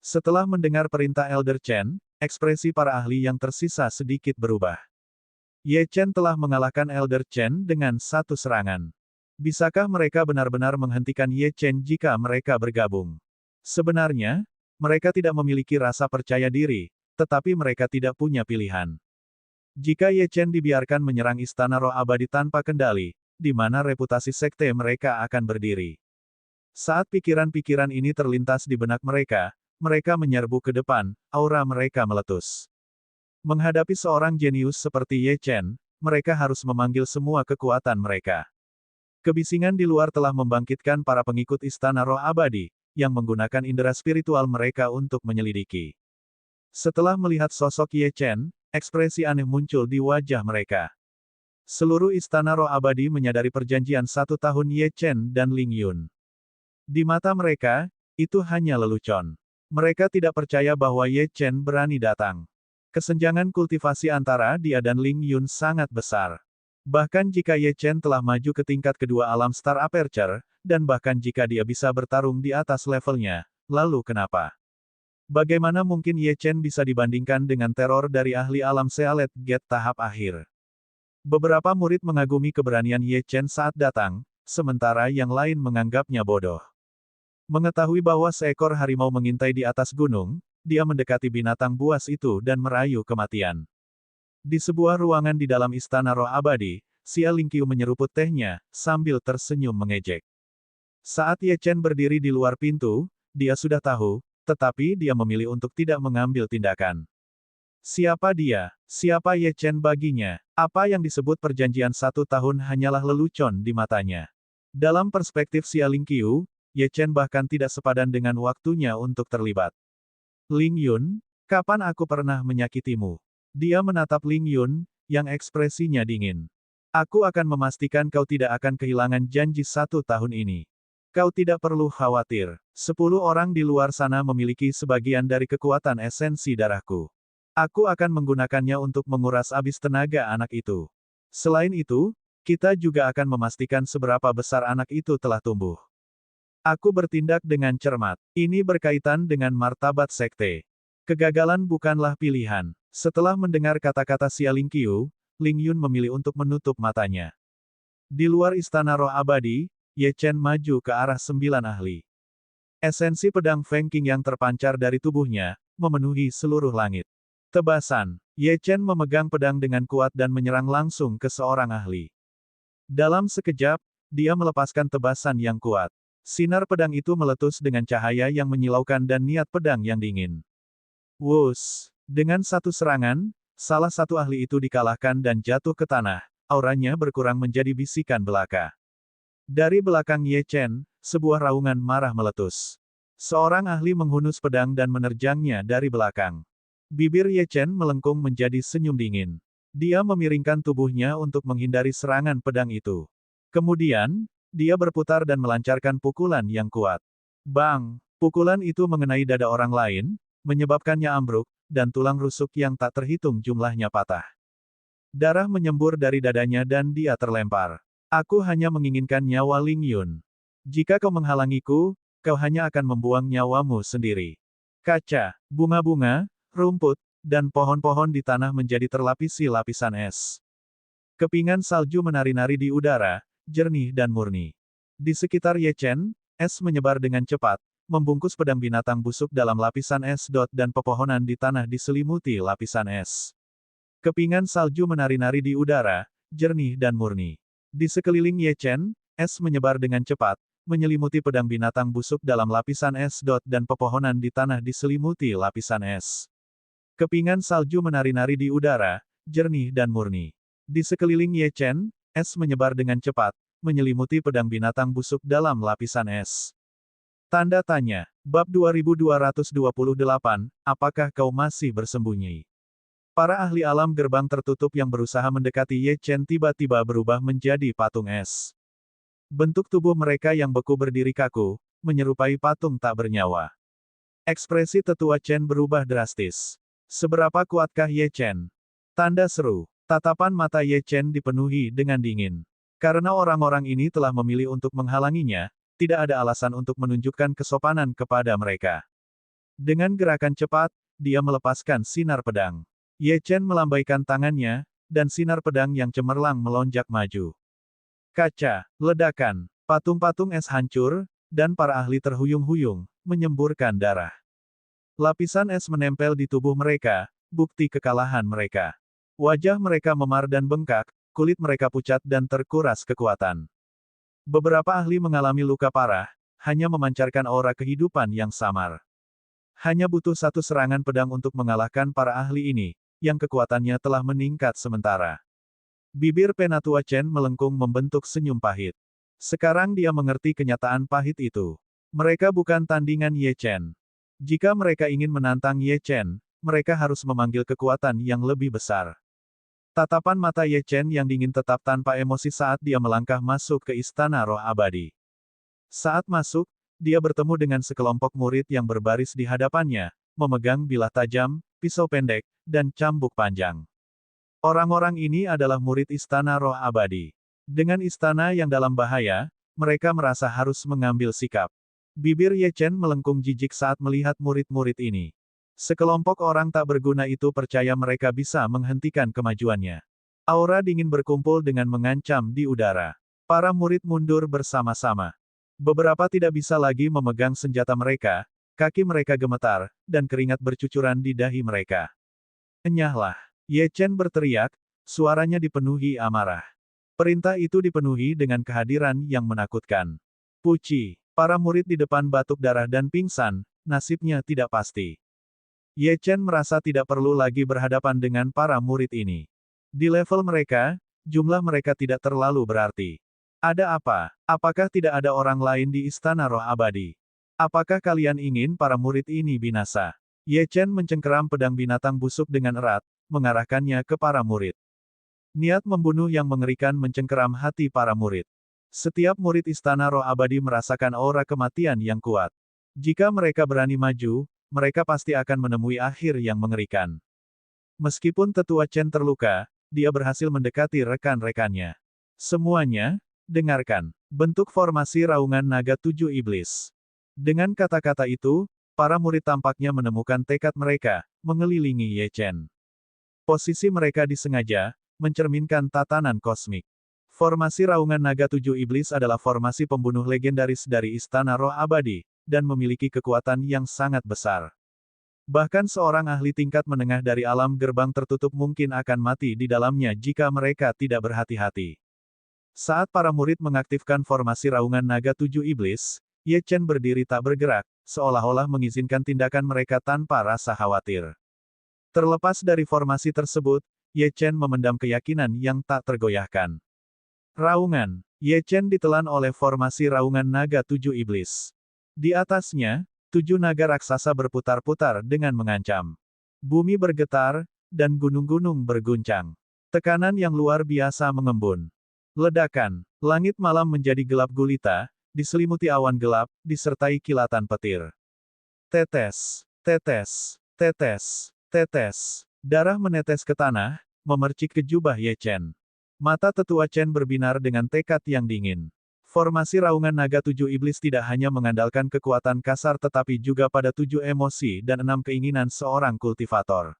A: Setelah mendengar perintah Elder Chen, ekspresi para ahli yang tersisa sedikit berubah. Ye Chen telah mengalahkan Elder Chen dengan satu serangan. Bisakah mereka benar-benar menghentikan Ye Chen jika mereka bergabung? Sebenarnya, mereka tidak memiliki rasa percaya diri, tetapi mereka tidak punya pilihan. Jika Ye Chen dibiarkan menyerang Istana Roh Abadi tanpa kendali, di mana reputasi sekte mereka akan berdiri? Saat pikiran-pikiran ini terlintas di benak mereka menyerbu ke depan, aura mereka meletus. Menghadapi seorang jenius seperti Ye Chen, mereka harus memanggil semua kekuatan mereka. Kebisingan di luar telah membangkitkan para pengikut Istana Roh Abadi, yang menggunakan indera spiritual mereka untuk menyelidiki. Setelah melihat sosok Ye Chen, ekspresi aneh muncul di wajah mereka. Seluruh Istana Roh Abadi menyadari perjanjian 1 tahun Ye Chen dan Ling Yun. Di mata mereka, itu hanya lelucon. Mereka tidak percaya bahwa Ye Chen berani datang. Kesenjangan kultivasi antara dia dan Ling Yun sangat besar. Bahkan jika Ye Chen telah maju ke tingkat kedua alam Star Aperture, dan bahkan jika dia bisa bertarung di atas levelnya, lalu kenapa? Bagaimana mungkin Ye Chen bisa dibandingkan dengan teror dari ahli alam Sealet Gate tahap akhir? Beberapa murid mengagumi keberanian Ye Chen saat datang, sementara yang lain menganggapnya bodoh. Mengetahui bahwa seekor harimau mengintai di atas gunung, dia mendekati binatang buas itu dan merayu kematian. Di sebuah ruangan di dalam Istana Roh Abadi, Xia Lingqiu menyeruput tehnya, sambil tersenyum mengejek. Saat Ye Chen berdiri di luar pintu, dia sudah tahu, tetapi dia memilih untuk tidak mengambil tindakan. Siapa dia? Siapa Ye Chen baginya? Apa yang disebut perjanjian 1 tahun hanyalah lelucon di matanya. Dalam perspektif Xia Lingqiu, Ye Chen bahkan tidak sepadan dengan waktunya untuk terlibat. Ling Yun, kapan aku pernah menyakitimu? Dia menatap Ling Yun, yang ekspresinya dingin. Aku akan memastikan kau tidak akan kehilangan janji 1 tahun ini. Kau tidak perlu khawatir. 10 orang di luar sana memiliki sebagian dari kekuatan esensi darahku. Aku akan menggunakannya untuk menguras habis tenaga anak itu. Selain itu, kita juga akan memastikan seberapa besar anak itu telah tumbuh. Aku bertindak dengan cermat. Ini berkaitan dengan martabat sekte. Kegagalan bukanlah pilihan. Setelah mendengar kata-kata Xia Lingqiu, Ling Yun memilih untuk menutup matanya. Di luar Istana Roh Abadi, Ye Chen maju ke arah 9 ahli. Esensi pedang Feng Qing yang terpancar dari tubuhnya, memenuhi seluruh langit. Tebasan, Ye Chen memegang pedang dengan kuat dan menyerang langsung ke seorang ahli. Dalam sekejap, dia melepaskan tebasan yang kuat. Sinar pedang itu meletus dengan cahaya yang menyilaukan dan niat pedang yang dingin. Wus! Dengan satu serangan, salah satu ahli itu dikalahkan dan jatuh ke tanah, auranya berkurang menjadi bisikan belaka. Dari belakang Ye Chen, sebuah raungan marah meletus. Seorang ahli menghunus pedang dan menerjangnya dari belakang. Bibir Ye Chen melengkung menjadi senyum dingin. Dia memiringkan tubuhnya untuk menghindari serangan pedang itu. Kemudian, dia berputar dan melancarkan pukulan yang kuat. Bang! Pukulan itu mengenai dada orang lain, menyebabkannya ambruk, dan tulang rusuk yang tak terhitung jumlahnya patah. Darah menyembur dari dadanya dan dia terlempar. Aku hanya menginginkan nyawa Ling Yun. Jika kau menghalangiku, kau hanya akan membuang nyawamu sendiri. Kaca, bunga-bunga, rumput, dan pohon-pohon di tanah menjadi terlapisi lapisan es. Kepingan salju menari-nari di udara, jernih dan murni. Di sekitar Ye Chen, es menyebar dengan cepat, membungkus pedang binatang busuk dalam lapisan es. Dan pepohonan di tanah diselimuti lapisan es. Kepingan salju menari-nari di udara, jernih dan murni. Di sekeliling Ye Chen, es menyebar dengan cepat, menyelimuti pedang binatang busuk dalam lapisan es. Dan pepohonan di tanah diselimuti lapisan es. Kepingan salju menari-nari di udara, jernih dan murni. Di sekeliling Ye Chen, es menyebar dengan cepat, menyelimuti pedang binatang busuk dalam lapisan es. Tanda tanya. Bab 2228, apakah kau masih bersembunyi? Para ahli alam gerbang tertutup yang berusaha mendekati Ye Chen tiba-tiba berubah menjadi patung es. Bentuk tubuh mereka yang beku berdiri kaku, menyerupai patung tak bernyawa. Ekspresi tetua Chen berubah drastis. Seberapa kuatkah Ye Chen? Tanda seru. Tatapan mata Ye Chen dipenuhi dengan dingin. Karena orang-orang ini telah memilih untuk menghalanginya, tidak ada alasan untuk menunjukkan kesopanan kepada mereka. Dengan gerakan cepat, dia melepaskan sinar pedang. Ye Chen melambaikan tangannya, dan sinar pedang yang cemerlang melonjak maju. Kaca, ledakan, patung-patung es hancur, dan para ahli terhuyung-huyung, menyemburkan darah. Lapisan es menempel di tubuh mereka, bukti kekalahan mereka. Wajah mereka memar dan bengkak, kulit mereka pucat dan terkuras kekuatan. Beberapa ahli mengalami luka parah, hanya memancarkan aura kehidupan yang samar. Hanya butuh satu serangan pedang untuk mengalahkan para ahli ini, yang kekuatannya telah meningkat sementara. Bibir Penatua Chen melengkung membentuk senyum pahit. Sekarang dia mengerti kenyataan pahit itu. Mereka bukan tandingan Ye Chen. Jika mereka ingin menantang Ye Chen, mereka harus memanggil kekuatan yang lebih besar. Tatapan mata Ye Chen yang dingin tetap tanpa emosi saat dia melangkah masuk ke Istana Roh Abadi. Saat masuk, dia bertemu dengan sekelompok murid yang berbaris di hadapannya, memegang bilah tajam, pisau pendek, dan cambuk panjang. Orang-orang ini adalah murid Istana Roh Abadi. Dengan istana yang dalam bahaya, mereka merasa harus mengambil sikap. Bibir Ye Chen melengkung jijik saat melihat murid-murid ini. Sekelompok orang tak berguna itu percaya mereka bisa menghentikan kemajuannya. Aura dingin berkumpul dengan mengancam di udara. Para murid mundur bersama-sama. Beberapa tidak bisa lagi memegang senjata mereka, kaki mereka gemetar, dan keringat bercucuran di dahi mereka. Enyahlah! Ye Chen berteriak, suaranya dipenuhi amarah. Perintah itu dipenuhi dengan kehadiran yang menakutkan. Puci! Para murid di depan batuk darah dan pingsan, nasibnya tidak pasti. Ye Chen merasa tidak perlu lagi berhadapan dengan para murid ini. Di level mereka, jumlah mereka tidak terlalu berarti. Ada apa? Apakah tidak ada orang lain di Istana Roh Abadi? Apakah kalian ingin para murid ini binasa? Ye Chen mencengkeram pedang binatang busuk dengan erat, mengarahkannya ke para murid. Niat membunuh yang mengerikan mencengkeram hati para murid. Setiap murid Istana Roh Abadi merasakan aura kematian yang kuat. Jika mereka berani maju, mereka pasti akan menemui akhir yang mengerikan. Meskipun tetua Chen terluka, dia berhasil mendekati rekan-rekannya. Semuanya, dengarkan. Bentuk formasi raungan naga 7 iblis. Dengan kata-kata itu, para murid tampaknya menemukan tekad mereka, mengelilingi Ye Chen. Posisi mereka disengaja, mencerminkan tatanan kosmik. Formasi raungan naga 7 iblis adalah formasi pembunuh legendaris dari Istana Roh Abadi, dan memiliki kekuatan yang sangat besar. Bahkan seorang ahli tingkat menengah dari alam gerbang tertutup mungkin akan mati di dalamnya jika mereka tidak berhati-hati. Saat para murid mengaktifkan formasi raungan naga tujuh iblis, Ye Chen berdiri tak bergerak, seolah-olah mengizinkan tindakan mereka tanpa rasa khawatir. Terlepas dari formasi tersebut, Ye Chen memendam keyakinan yang tak tergoyahkan. Raungan. Ye Chen ditelan oleh formasi raungan naga tujuh iblis. Di atasnya, 7 naga raksasa berputar-putar dengan mengancam. Bumi bergetar, dan gunung-gunung berguncang. Tekanan yang luar biasa mengembun. Ledakan. Langit malam menjadi gelap gulita, diselimuti awan gelap, disertai kilatan petir. Tetes, tetes, tetes, tetes. Darah menetes ke tanah, memercik ke jubah Ye Chen. Mata tetua Chen berbinar dengan tekad yang dingin. Formasi raungan naga tujuh iblis tidak hanya mengandalkan kekuatan kasar tetapi juga pada 7 emosi dan 6 keinginan seorang kultivator.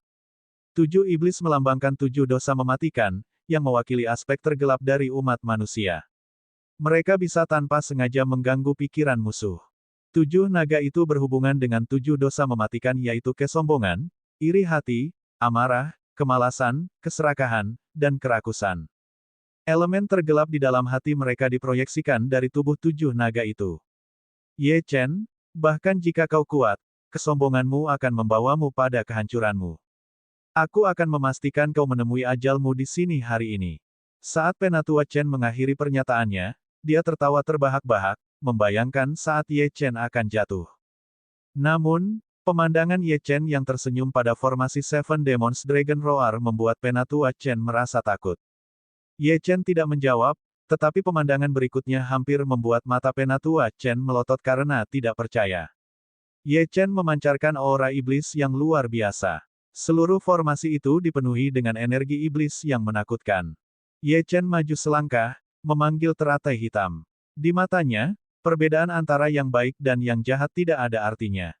A: 7 iblis melambangkan 7 dosa mematikan, yang mewakili aspek tergelap dari umat manusia. Mereka bisa tanpa sengaja mengganggu pikiran musuh. 7 naga itu berhubungan dengan 7 dosa mematikan yaitu kesombongan, iri hati, amarah, kemalasan, keserakahan, dan kerakusan. Elemen tergelap di dalam hati mereka diproyeksikan dari tubuh 7 naga itu. Ye Chen, bahkan jika kau kuat, kesombonganmu akan membawamu pada kehancuranmu. Aku akan memastikan kau menemui ajalmu di sini hari ini. Saat Penatua Chen mengakhiri pernyataannya, dia tertawa terbahak-bahak, membayangkan saat Ye Chen akan jatuh. Namun, pemandangan Ye Chen yang tersenyum pada formasi Seven Demons Dragon Roar membuat Penatua Chen merasa takut. Ye Chen tidak menjawab, tetapi pemandangan berikutnya hampir membuat mata Penatua Chen melotot karena tidak percaya. Ye Chen memancarkan aura iblis yang luar biasa. Seluruh formasi itu dipenuhi dengan energi iblis yang menakutkan. Ye Chen maju selangkah, memanggil teratai hitam. Di matanya, perbedaan antara yang baik dan yang jahat tidak ada artinya.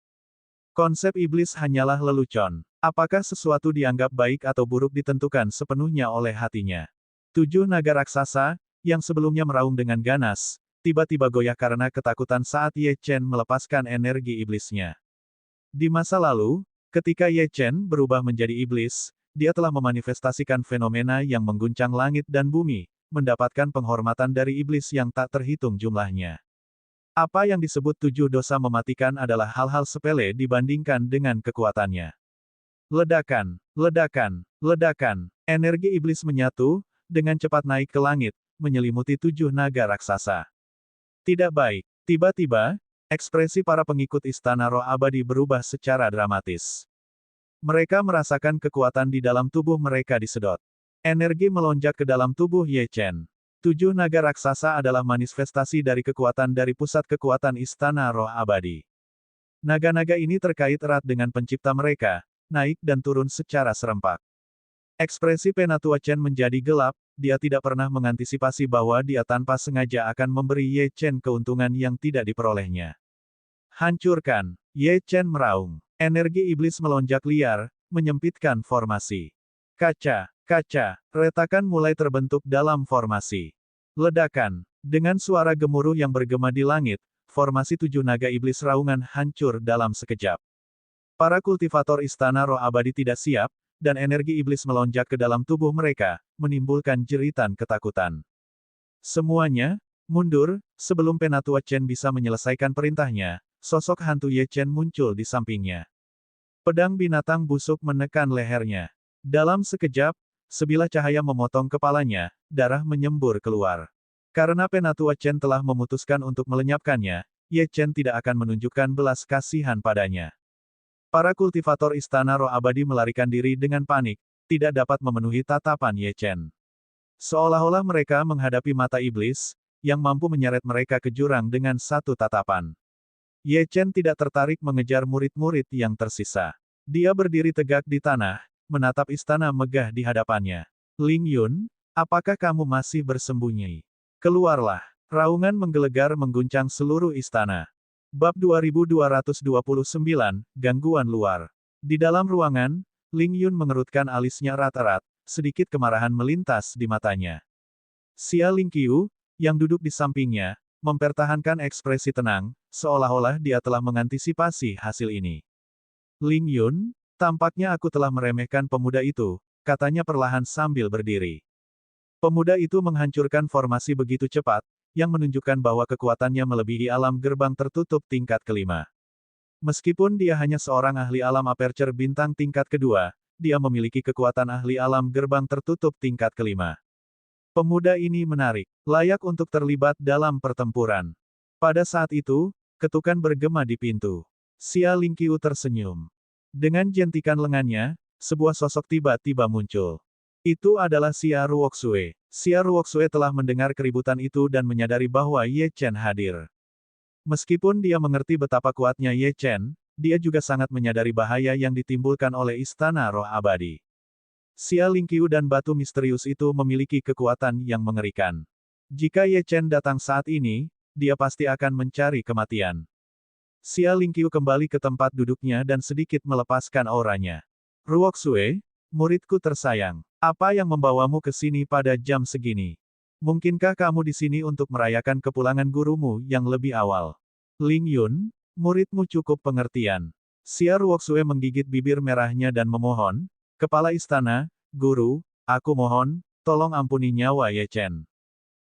A: Konsep iblis hanyalah lelucon. Apakah sesuatu dianggap baik atau buruk ditentukan sepenuhnya oleh hatinya. 7 naga raksasa, yang sebelumnya meraung dengan ganas, tiba-tiba goyah karena ketakutan saat Ye Chen melepaskan energi iblisnya. Di masa lalu, ketika Ye Chen berubah menjadi iblis, dia telah memanifestasikan fenomena yang mengguncang langit dan bumi, mendapatkan penghormatan dari iblis yang tak terhitung jumlahnya. Apa yang disebut 7 dosa mematikan adalah hal-hal sepele dibandingkan dengan kekuatannya. Ledakan, ledakan, ledakan, energi iblis menyatu, dengan cepat naik ke langit, menyelimuti 7 naga raksasa. Tidak baik. Tiba-tiba, ekspresi para pengikut Istana Roh Abadi berubah secara dramatis. Mereka merasakan kekuatan di dalam tubuh mereka disedot. Energi melonjak ke dalam tubuh Ye Chen. 7 naga raksasa adalah manifestasi dari kekuatan dari pusat kekuatan Istana Roh Abadi. Naga-naga ini terkait erat dengan pencipta mereka, naik dan turun secara serempak. Ekspresi Penatua Chen menjadi gelap, dia tidak pernah mengantisipasi bahwa dia tanpa sengaja akan memberi Ye Chen keuntungan yang tidak diperolehnya. Hancurkan! Ye Chen meraung. Energi iblis melonjak liar, menyempitkan formasi. Kaca, kaca, retakan mulai terbentuk dalam formasi. Ledakan. Dengan suara gemuruh yang bergema di langit, formasi 7 naga iblis raungan hancur dalam sekejap. Para kultivator Istana Roh Abadi tidak siap, dan energi iblis melonjak ke dalam tubuh mereka, menimbulkan jeritan ketakutan. Semuanya mundur, sebelum Penatua Chen bisa menyelesaikan perintahnya, sosok hantu Ye Chen muncul di sampingnya. Pedang binatang busuk menekan lehernya. Dalam sekejap, sebilah cahaya memotong kepalanya, darah menyembur keluar. Karena Penatua Chen telah memutuskan untuk melenyapkannya, Ye Chen tidak akan menunjukkan belas kasihan padanya. Para kultivator Istana Roh Abadi melarikan diri dengan panik, tidak dapat memenuhi tatapan Ye Chen. Seolah-olah mereka menghadapi mata iblis, yang mampu menyeret mereka ke jurang dengan satu tatapan. Ye Chen tidak tertarik mengejar murid-murid yang tersisa. Dia berdiri tegak di tanah, menatap istana megah di hadapannya. Ling Yun, apakah kamu masih bersembunyi? Keluarlah. Raungan menggelegar mengguncang seluruh istana. Bab 2229, Gangguan Luar. Di dalam ruangan, Ling Yun mengerutkan alisnya erat-erat, sedikit kemarahan melintas di matanya. Xia Lingqiu, yang duduk di sampingnya, mempertahankan ekspresi tenang, seolah-olah dia telah mengantisipasi hasil ini. Ling Yun, tampaknya aku telah meremehkan pemuda itu, katanya perlahan sambil berdiri. Pemuda itu menghancurkan formasi begitu cepat, yang menunjukkan bahwa kekuatannya melebihi alam gerbang tertutup tingkat kelima. Meskipun dia hanya seorang ahli alam aperture bintang tingkat kedua, dia memiliki kekuatan ahli alam gerbang tertutup tingkat kelima. Pemuda ini menarik, layak untuk terlibat dalam pertempuran. Pada saat itu, ketukan bergema di pintu. Xia Lingqiu tersenyum. Dengan jentikan lengannya, sebuah sosok tiba-tiba muncul. Itu adalah Xia Ruoxue. Xia Ruoxue telah mendengar keributan itu dan menyadari bahwa Ye Chen hadir. Meskipun dia mengerti betapa kuatnya Ye Chen, dia juga sangat menyadari bahaya yang ditimbulkan oleh Istana Roh Abadi. Xia Lingqiu dan batu misterius itu memiliki kekuatan yang mengerikan. Jika Ye Chen datang saat ini, dia pasti akan mencari kematian. Xia Lingqiu kembali ke tempat duduknya dan sedikit melepaskan auranya. Ruoxue, muridku tersayang. Apa yang membawamu ke sini pada jam segini? Mungkinkah kamu di sini untuk merayakan kepulangan gurumu yang lebih awal? Ling Yun, muridmu cukup pengertian. Xia Ruoxue menggigit bibir merahnya dan memohon, Kepala Istana, Guru, aku mohon, tolong ampuni nyawa Ye Chen.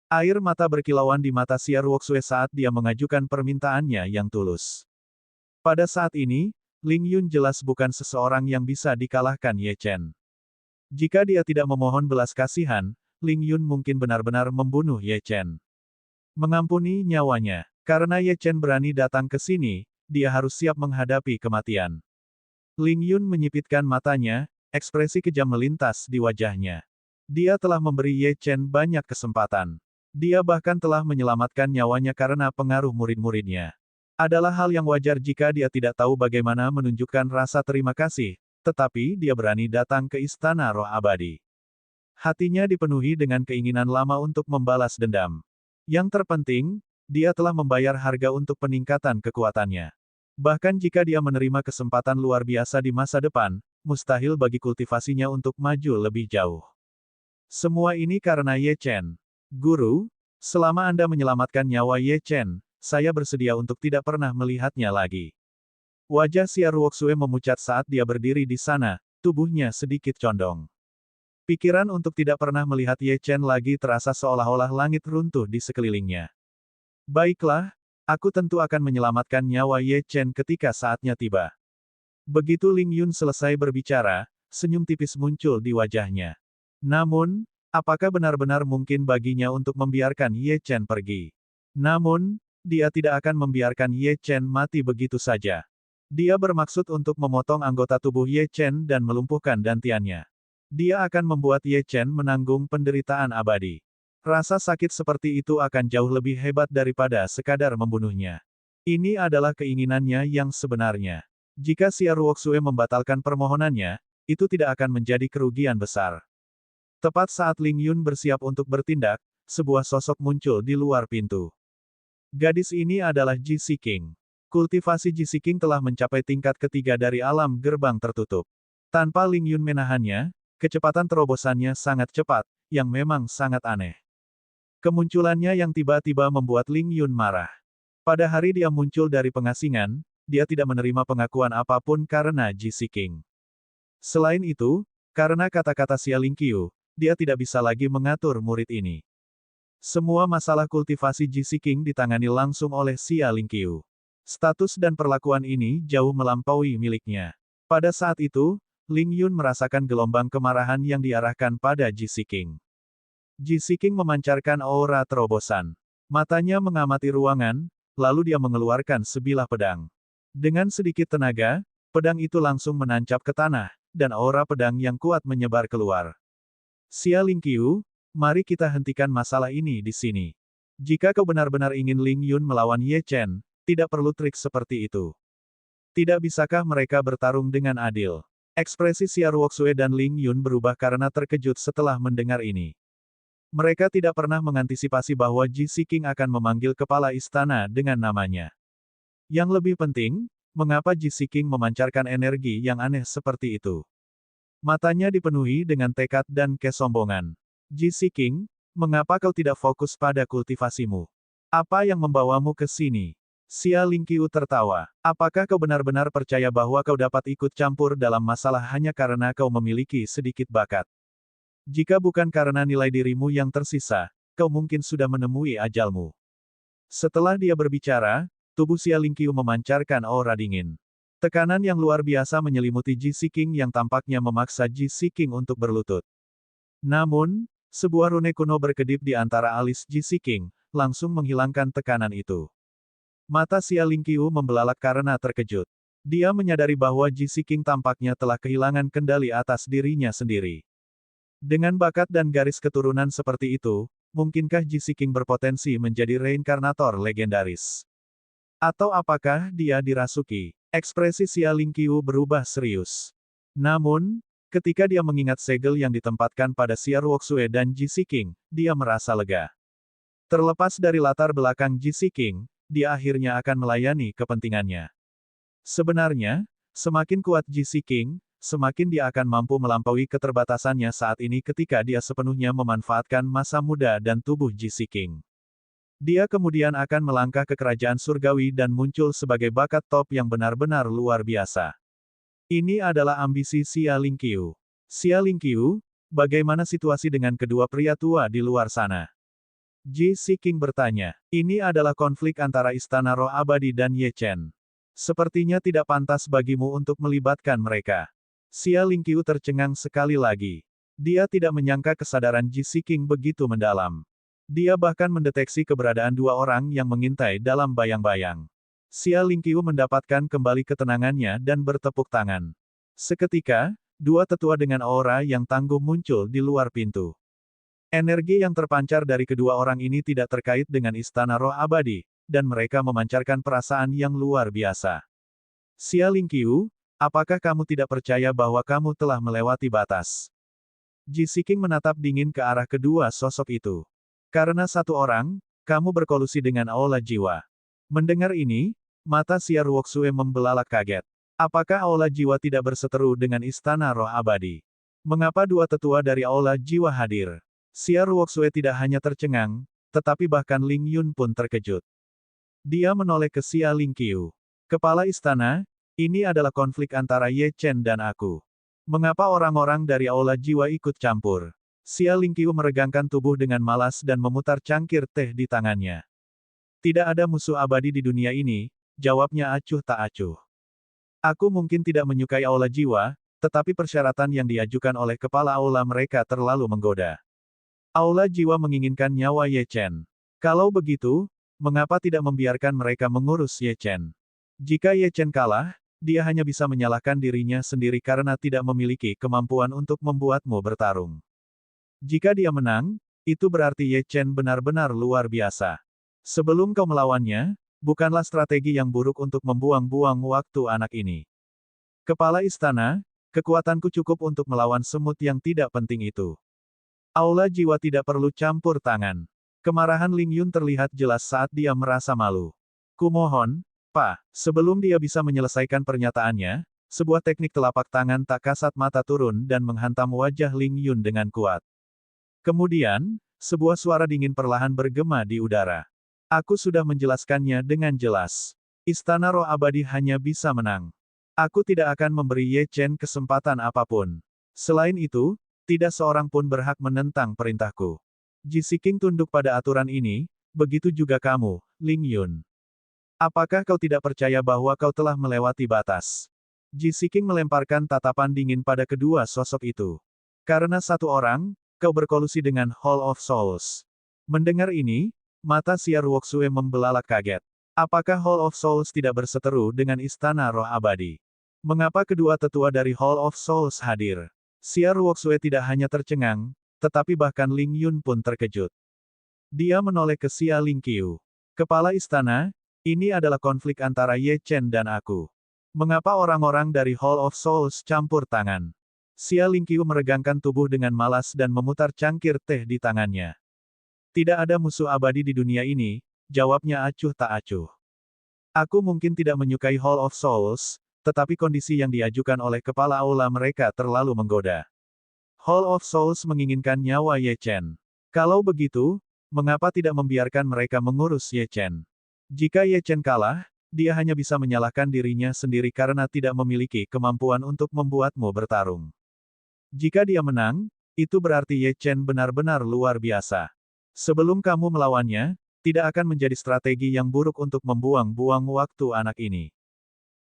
A: Air mata berkilauan di mata Xia Ruoxue saat dia mengajukan permintaannya yang tulus. Pada saat ini, Ling Yun jelas bukan seseorang yang bisa dikalahkan Ye Chen. Jika dia tidak memohon belas kasihan, Ling Yun mungkin benar-benar membunuh Ye Chen. Mengampuni nyawanya. Karena Ye Chen berani datang ke sini, dia harus siap menghadapi kematian. Ling Yun menyipitkan matanya, ekspresi kejam melintas di wajahnya. Dia telah memberi Ye Chen banyak kesempatan. Dia bahkan telah menyelamatkan nyawanya karena pengaruh murid-muridnya. Adalah hal yang wajar jika dia tidak tahu bagaimana menunjukkan rasa terima kasih, tetapi dia berani datang ke Istana Roh Abadi. Hatinya dipenuhi dengan keinginan lama untuk membalas dendam. Yang terpenting, dia telah membayar harga untuk peningkatan kekuatannya. Bahkan jika dia menerima kesempatan luar biasa di masa depan, mustahil bagi kultivasinya untuk maju lebih jauh. Semua ini karena Ye Chen. Guru, selama Anda menyelamatkan nyawa Ye Chen, saya bersedia untuk tidak pernah melihatnya lagi. Wajah Xia Ruoxue memucat saat dia berdiri di sana, tubuhnya sedikit condong. Pikiran untuk tidak pernah melihat Ye Chen lagi terasa seolah-olah langit runtuh di sekelilingnya. Baiklah, aku tentu akan menyelamatkan nyawa Ye Chen ketika saatnya tiba. Begitu Ling Yun selesai berbicara, senyum tipis muncul di wajahnya. Namun, apakah benar-benar mungkin baginya untuk membiarkan Ye Chen pergi? Namun, dia tidak akan membiarkan Ye Chen mati begitu saja. Dia bermaksud untuk memotong anggota tubuh Ye Chen dan melumpuhkan dantiannya. Dia akan membuat Ye Chen menanggung penderitaan abadi. Rasa sakit seperti itu akan jauh lebih hebat daripada sekadar membunuhnya. Ini adalah keinginannya yang sebenarnya. Jika Xia Ruoxue membatalkan permohonannya, itu tidak akan menjadi kerugian besar. Tepat saat Ling Yun bersiap untuk bertindak, sebuah sosok muncul di luar pintu. Gadis ini adalah Ji Siking. Kultivasi Ji Siking telah mencapai tingkat ketiga dari alam gerbang tertutup. Tanpa Ling Yun menahannya, kecepatan terobosannya sangat cepat, yang memang sangat aneh. Kemunculannya yang tiba-tiba membuat Ling Yun marah. Pada hari dia muncul dari pengasingan, dia tidak menerima pengakuan apapun karena Ji Siking. Selain itu, karena kata-kata Xia Lingqiu, dia tidak bisa lagi mengatur murid ini. Semua masalah kultivasi Ji Siking ditangani langsung oleh Xia Lingqiu. Status dan perlakuan ini jauh melampaui miliknya. Pada saat itu, Ling Yun merasakan gelombang kemarahan yang diarahkan pada Ji Siking. Ji Siking memancarkan aura terobosan. Matanya mengamati ruangan, lalu dia mengeluarkan sebilah pedang. Dengan sedikit tenaga, pedang itu langsung menancap ke tanah, dan aura pedang yang kuat menyebar keluar. Xia Lingqiu, mari kita hentikan masalah ini di sini. Jika kau benar-benar ingin Ling Yun melawan Ye Chen, tidak perlu trik seperti itu. Tidak bisakah mereka bertarung dengan adil? Ekspresi Xia Ruoxue dan Ling Yun berubah karena terkejut setelah mendengar ini. Mereka tidak pernah mengantisipasi bahwa Ji Siking akan memanggil kepala istana dengan namanya. Yang lebih penting, mengapa Ji Siking memancarkan energi yang aneh seperti itu? Matanya dipenuhi dengan tekad dan kesombongan. Ji Siking, mengapa kau tidak fokus pada kultivasimu? Apa yang membawamu ke sini? Xia Lingqiu tertawa. Apakah kau benar-benar percaya bahwa kau dapat ikut campur dalam masalah hanya karena kau memiliki sedikit bakat? Jika bukan karena nilai dirimu yang tersisa, kau mungkin sudah menemui ajalmu. Setelah dia berbicara, tubuh Xia Lingqiu memancarkan aura dingin. Tekanan yang luar biasa menyelimuti Ji Siking yang tampaknya memaksa Ji Siking untuk berlutut. Namun, sebuah rune kuno berkedip di antara alis Ji Siking, langsung menghilangkan tekanan itu. Mata Xia Lingqiu membelalak karena terkejut. Dia menyadari bahwa Ji Siking tampaknya telah kehilangan kendali atas dirinya sendiri. Dengan bakat dan garis keturunan seperti itu, mungkinkah Ji Siking berpotensi menjadi reinkarnator legendaris? Atau apakah dia dirasuki? Ekspresi Xia Lingqiu berubah serius. Namun, ketika dia mengingat segel yang ditempatkan pada Xia Ruoxue dan Ji Siking, dia merasa lega. Terlepas dari latar belakang Ji Siking, dia akhirnya akan melayani kepentingannya. Sebenarnya, semakin kuat Ji Siking, semakin dia akan mampu melampaui keterbatasannya saat ini ketika dia sepenuhnya memanfaatkan masa muda dan tubuh Ji Siking. Dia kemudian akan melangkah ke kerajaan surgawi dan muncul sebagai bakat top yang benar-benar luar biasa. Ini adalah ambisi Xia Lingqiu. Xia Lingqiu, bagaimana situasi dengan kedua pria tua di luar sana? Ji Siking bertanya. Ini adalah konflik antara Istana Roh Abadi dan Ye Chen. Sepertinya tidak pantas bagimu untuk melibatkan mereka. Xia Lingqiu tercengang sekali lagi. Dia tidak menyangka kesadaran Ji Siking begitu mendalam. Dia bahkan mendeteksi keberadaan dua orang yang mengintai dalam bayang-bayang. Xia Lingqiu mendapatkan kembali ketenangannya dan bertepuk tangan. Seketika, dua tetua dengan aura yang tangguh muncul di luar pintu. Energi yang terpancar dari kedua orang ini tidak terkait dengan Istana Roh Abadi, dan mereka memancarkan perasaan yang luar biasa. Xia Lingqiu, apakah kamu tidak percaya bahwa kamu telah melewati batas? Ji Siking menatap dingin ke arah kedua sosok itu. Karena satu orang, kamu berkolusi dengan aula jiwa. Mendengar ini, mata Xia Ruoxue membelalak kaget. Apakah aula jiwa tidak berseteru dengan Istana Roh Abadi? Mengapa dua tetua dari aula jiwa hadir? Xia Ruoxue tidak hanya tercengang, tetapi bahkan Ling Yun pun terkejut. Dia menoleh ke Xia Lingqiu. Kepala istana, ini adalah konflik antara Ye Chen dan aku. Mengapa orang-orang dari aula jiwa ikut campur? Xia Lingqiu meregangkan tubuh dengan malas dan memutar cangkir teh di tangannya. Tidak ada musuh abadi di dunia ini, jawabnya acuh tak acuh. Aku mungkin tidak menyukai aula jiwa, tetapi persyaratan yang diajukan oleh kepala aula mereka terlalu menggoda. Aula jiwa menginginkan nyawa Ye Chen. Kalau begitu, mengapa tidak membiarkan mereka mengurus Ye Chen? Jika Ye Chen kalah, dia hanya bisa menyalahkan dirinya sendiri karena tidak memiliki kemampuan untuk membuatmu bertarung. Jika dia menang, itu berarti Ye Chen benar-benar luar biasa. Sebelum kau melawannya, bukanlah strategi yang buruk untuk membuang-buang waktu anak ini. Kepala istana, kekuatanku cukup untuk melawan semut yang tidak penting itu. Aula jiwa tidak perlu campur tangan. Kemarahan Ling Yun terlihat jelas saat dia merasa malu. Kumohon, Pak, sebelum dia bisa menyelesaikan pernyataannya, sebuah teknik telapak tangan tak kasat mata turun dan menghantam wajah Ling Yun dengan kuat. Kemudian, sebuah suara dingin perlahan bergema di udara. Aku sudah menjelaskannya dengan jelas. Istana Roh Abadi hanya bisa menang. Aku tidak akan memberi Ye Chen kesempatan apapun. Selain itu, tidak seorang pun berhak menentang perintahku. Ji Siking tunduk pada aturan ini, begitu juga kamu, Ling Yun. Apakah kau tidak percaya bahwa kau telah melewati batas? Ji Siking melemparkan tatapan dingin pada kedua sosok itu. Karena satu orang, kau berkolusi dengan Hall of Souls. Mendengar ini, mata Xia Ruoxue membelalak kaget. Apakah Hall of Souls tidak berseteru dengan Istana Roh Abadi? Mengapa kedua tetua dari Hall of Souls hadir? Xia Ruoxue tidak hanya tercengang, tetapi bahkan Ling Yun pun terkejut. Dia menoleh ke Xia Lingqiu. Kepala istana, ini adalah konflik antara Ye Chen dan aku. Mengapa orang-orang dari Hall of Souls campur tangan? Xia Lingqiu meregangkan tubuh dengan malas dan memutar cangkir teh di tangannya. Tidak ada musuh abadi di dunia ini, jawabnya acuh tak acuh. Aku mungkin tidak menyukai Hall of Souls, tetapi kondisi yang diajukan oleh kepala aula mereka terlalu menggoda. Hall of Souls menginginkan nyawa Ye Chen. Kalau begitu, mengapa tidak membiarkan mereka mengurus Ye Chen? Jika Ye Chen kalah, dia hanya bisa menyalahkan dirinya sendiri karena tidak memiliki kemampuan untuk membuatmu bertarung. Jika dia menang, itu berarti Ye Chen benar-benar luar biasa. Sebelum kamu melawannya, tidak akan menjadi strategi yang buruk untuk membuang-buang waktu anak ini.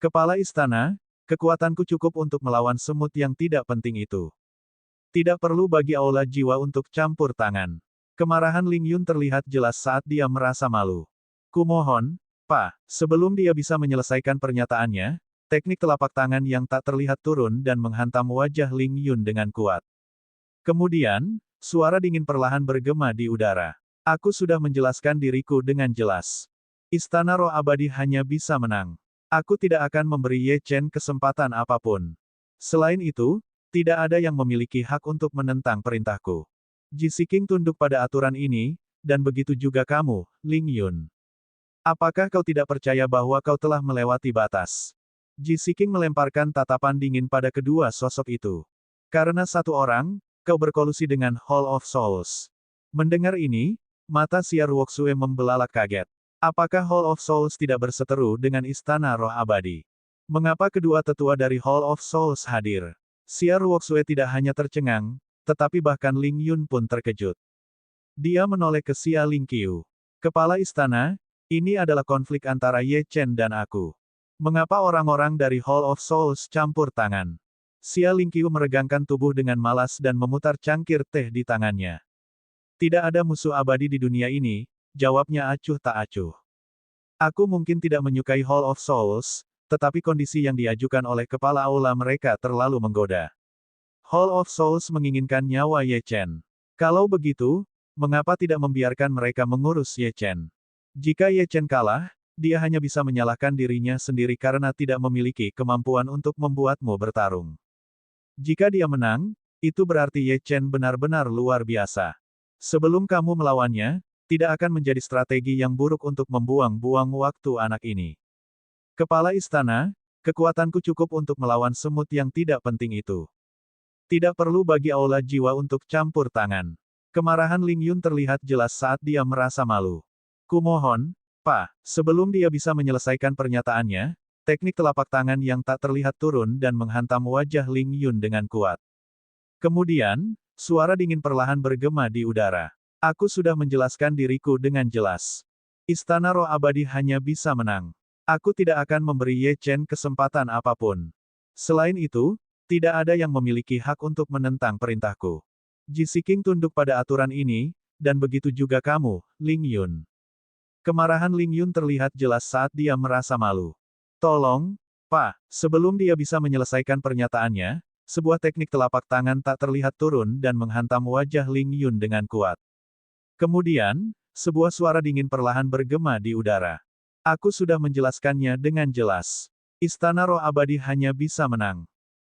A: Kepala istana, kekuatanku cukup untuk melawan semut yang tidak penting itu. Tidak perlu bagi aula jiwa untuk campur tangan. Kemarahan Ling Yun terlihat jelas saat dia merasa malu. Kumohon, Pak, sebelum dia bisa menyelesaikan pernyataannya, teknik telapak tangan yang tak terlihat turun dan menghantam wajah Ling Yun dengan kuat. Kemudian, suara dingin perlahan bergema di udara. Aku sudah menjelaskan diriku dengan jelas. Istana Roh Abadi hanya bisa menang. Aku tidak akan memberi Ye Chen kesempatan apapun. Selain itu, tidak ada yang memiliki hak untuk menentang perintahku. Ji Siking tunduk pada aturan ini, dan begitu juga kamu, Ling Yun. Apakah kau tidak percaya bahwa kau telah melewati batas? Ji Siking melemparkan tatapan dingin pada kedua sosok itu. Karena satu orang, kau berkolusi dengan Hall of Souls. Mendengar ini, mata Xia Ruoxue membelalak kaget. Apakah Hall of Souls tidak berseteru dengan Istana Roh Abadi? Mengapa kedua tetua dari Hall of Souls hadir? Xia Ruoxue tidak hanya tercengang, tetapi bahkan Ling Yun pun terkejut. Dia menoleh ke Xia Lingqiu. Kepala istana, ini adalah konflik antara Ye Chen dan aku. Mengapa orang-orang dari Hall of Souls campur tangan? Xia Lingqiu meregangkan tubuh dengan malas dan memutar cangkir teh di tangannya. Tidak ada musuh abadi di dunia ini, jawabnya acuh tak acuh. Aku mungkin tidak menyukai Hall of Souls, tetapi kondisi yang diajukan oleh kepala aula mereka terlalu menggoda. Hall of Souls menginginkan nyawa Ye Chen. Kalau begitu, mengapa tidak membiarkan mereka mengurus Ye Chen? Jika Ye Chen kalah, dia hanya bisa menyalahkan dirinya sendiri karena tidak memiliki kemampuan untuk membuatmu bertarung. Jika dia menang, itu berarti Ye Chen benar-benar luar biasa. Sebelum kamu melawannya, tidak akan menjadi strategi yang buruk untuk membuang-buang waktu anak ini. Kepala istana, kekuatanku cukup untuk melawan semut yang tidak penting itu. Tidak perlu bagi aula jiwa untuk campur tangan. Kemarahan Ling Yun terlihat jelas saat dia merasa malu. Kumohon, Pak, sebelum dia bisa menyelesaikan pernyataannya, teknik telapak tangan yang tak terlihat turun dan menghantam wajah Ling Yun dengan kuat. Kemudian, suara dingin perlahan bergema di udara. Aku sudah menjelaskan diriku dengan jelas. Istana Roh Abadi hanya bisa menang. Aku tidak akan memberi Ye Chen kesempatan apapun. Selain itu, tidak ada yang memiliki hak untuk menentang perintahku. Ji Siking tunduk pada aturan ini, dan begitu juga kamu, Ling Yun. Kemarahan Ling Yun terlihat jelas saat dia merasa malu. Tolong, Pak, sebelum dia bisa menyelesaikan pernyataannya, sebuah teknik telapak tangan tak terlihat turun dan menghantam wajah Ling Yun dengan kuat. Kemudian, sebuah suara dingin perlahan bergema di udara. Aku sudah menjelaskannya dengan jelas. Istana Roh Abadi hanya bisa menang.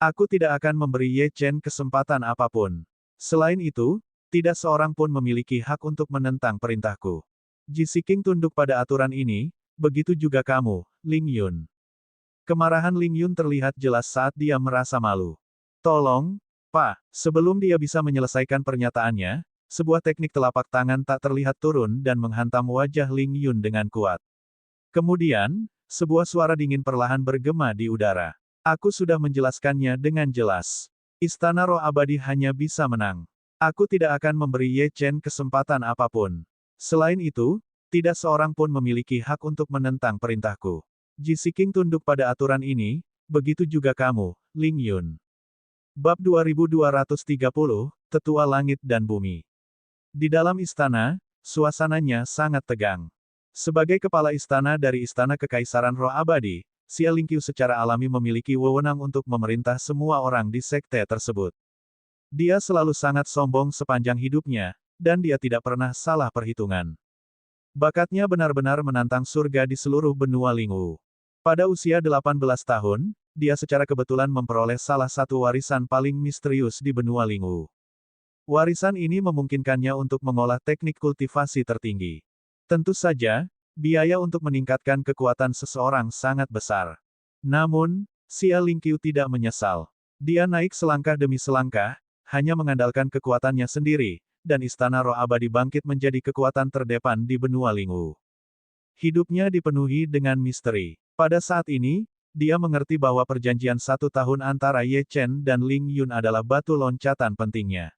A: Aku tidak akan memberi Ye Chen kesempatan apapun. Selain itu, tidak seorang pun memiliki hak untuk menentang perintahku. Ji Siking tunduk pada aturan ini, begitu juga kamu, Ling Yun. Kemarahan Ling Yun terlihat jelas saat dia merasa malu. Tolong, Pak, sebelum dia bisa menyelesaikan pernyataannya, sebuah teknik telapak tangan tak terlihat turun dan menghantam wajah Ling Yun dengan kuat. Kemudian, sebuah suara dingin perlahan bergema di udara. Aku sudah menjelaskannya dengan jelas. Istana Roh Abadi hanya bisa menang. Aku tidak akan memberi Ye Chen kesempatan apapun. Selain itu, tidak seorang pun memiliki hak untuk menentang perintahku. Ji Siking tunduk pada aturan ini, begitu juga kamu, Ling Yun. Bab 2230, Tetua Langit dan Bumi. Di dalam istana, suasananya sangat tegang. Sebagai kepala istana dari Istana Kekaisaran Roh Abadi, Xia Lingqiu secara alami memiliki wewenang untuk memerintah semua orang di sekte tersebut. Dia selalu sangat sombong sepanjang hidupnya, dan dia tidak pernah salah perhitungan. Bakatnya benar-benar menantang surga di seluruh benua Lingwu. Pada usia 18 tahun, dia secara kebetulan memperoleh salah satu warisan paling misterius di benua Lingwu. Warisan ini memungkinkannya untuk mengolah teknik kultivasi tertinggi. Tentu saja, biaya untuk meningkatkan kekuatan seseorang sangat besar. Namun, Xia Lingqiu tidak menyesal. Dia naik selangkah demi selangkah, hanya mengandalkan kekuatannya sendiri, dan Istana Roh Abadi bangkit menjadi kekuatan terdepan di benua Lingwu. Hidupnya dipenuhi dengan misteri. Pada saat ini, dia mengerti bahwa perjanjian 1 tahun antara Ye Chen dan Ling Yun adalah batu loncatan pentingnya.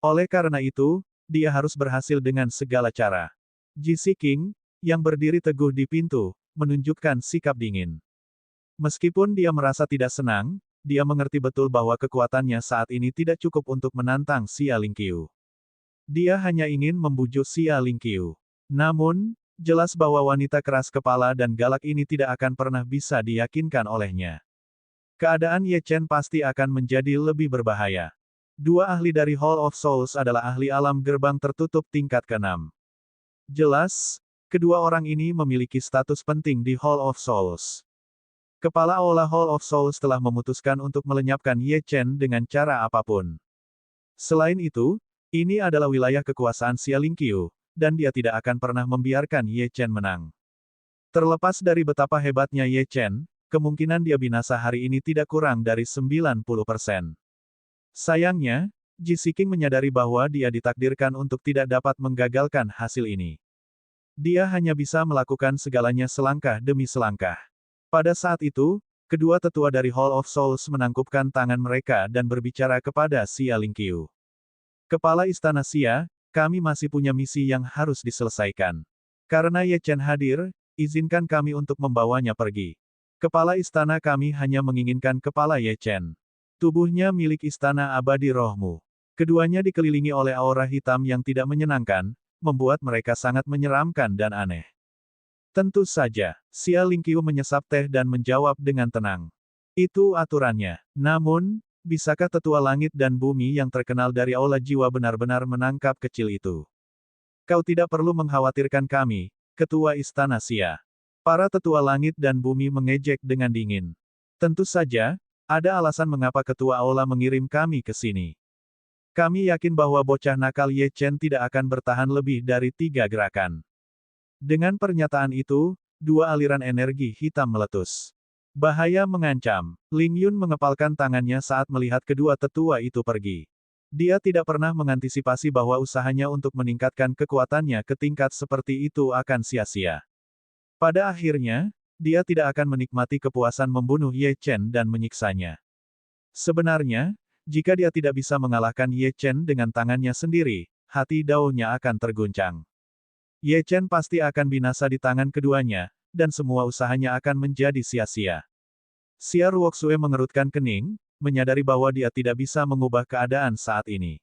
A: Oleh karena itu, dia harus berhasil dengan segala cara. Ji Siqing, yang berdiri teguh di pintu, menunjukkan sikap dingin. Meskipun dia merasa tidak senang, dia mengerti betul bahwa kekuatannya saat ini tidak cukup untuk menantang Xia Lingqiu. Dia hanya ingin membujuk Xia Lingqiu. Namun, jelas bahwa wanita keras kepala dan galak ini tidak akan pernah bisa diyakinkan olehnya. Keadaan Ye Chen pasti akan menjadi lebih berbahaya. Dua ahli dari Hall of Souls adalah ahli alam gerbang tertutup tingkat ke-6. Jelas, kedua orang ini memiliki status penting di Hall of Souls. Kepala Aula Hall of Souls telah memutuskan untuk melenyapkan Ye Chen dengan cara apapun. Selain itu, ini adalah wilayah kekuasaan Xia Lingqiu, dan dia tidak akan pernah membiarkan Ye Chen menang. Terlepas dari betapa hebatnya Ye Chen, kemungkinan dia binasa hari ini tidak kurang dari 90%. Sayangnya, Ji Siqing menyadari bahwa dia ditakdirkan untuk tidak dapat menggagalkan hasil ini. Dia hanya bisa melakukan segalanya selangkah demi selangkah. Pada saat itu, kedua tetua dari Hall of Souls menangkupkan tangan mereka dan berbicara kepada Xia Lingqiu. Kepala Istana Xia, kami masih punya misi yang harus diselesaikan. Karena Ye Chen hadir, izinkan kami untuk membawanya pergi. Kepala istana kami hanya menginginkan kepala Ye Chen. Tubuhnya milik Istana Abadi Rohmu. Keduanya dikelilingi oleh aura hitam yang tidak menyenangkan, membuat mereka sangat menyeramkan dan aneh. Tentu saja, Xia Lingqiu menyesap teh dan menjawab dengan tenang. Itu aturannya. Namun, bisakah tetua langit dan bumi yang terkenal dari aula jiwa benar-benar menangkap kecil itu? Kau tidak perlu mengkhawatirkan kami, Ketua Istana Xia. Para tetua langit dan bumi mengejek dengan dingin. Tentu saja, ada alasan mengapa Ketua Aula mengirim kami ke sini. Kami yakin bahwa bocah nakal Ye Chen tidak akan bertahan lebih dari 3 gerakan. Dengan pernyataan itu, dua aliran energi hitam meletus. Bahaya mengancam. Ling Yun mengepalkan tangannya saat melihat kedua tetua itu pergi. Dia tidak pernah mengantisipasi bahwa usahanya untuk meningkatkan kekuatannya ke tingkat seperti itu akan sia-sia. Pada akhirnya, dia tidak akan menikmati kepuasan membunuh Ye Chen dan menyiksanya. Sebenarnya, jika dia tidak bisa mengalahkan Ye Chen dengan tangannya sendiri, hati Dao-nya akan terguncang. Ye Chen pasti akan binasa di tangan keduanya, dan semua usahanya akan menjadi sia-sia. Xia Ruoxue mengerutkan kening, menyadari bahwa dia tidak bisa mengubah keadaan saat ini.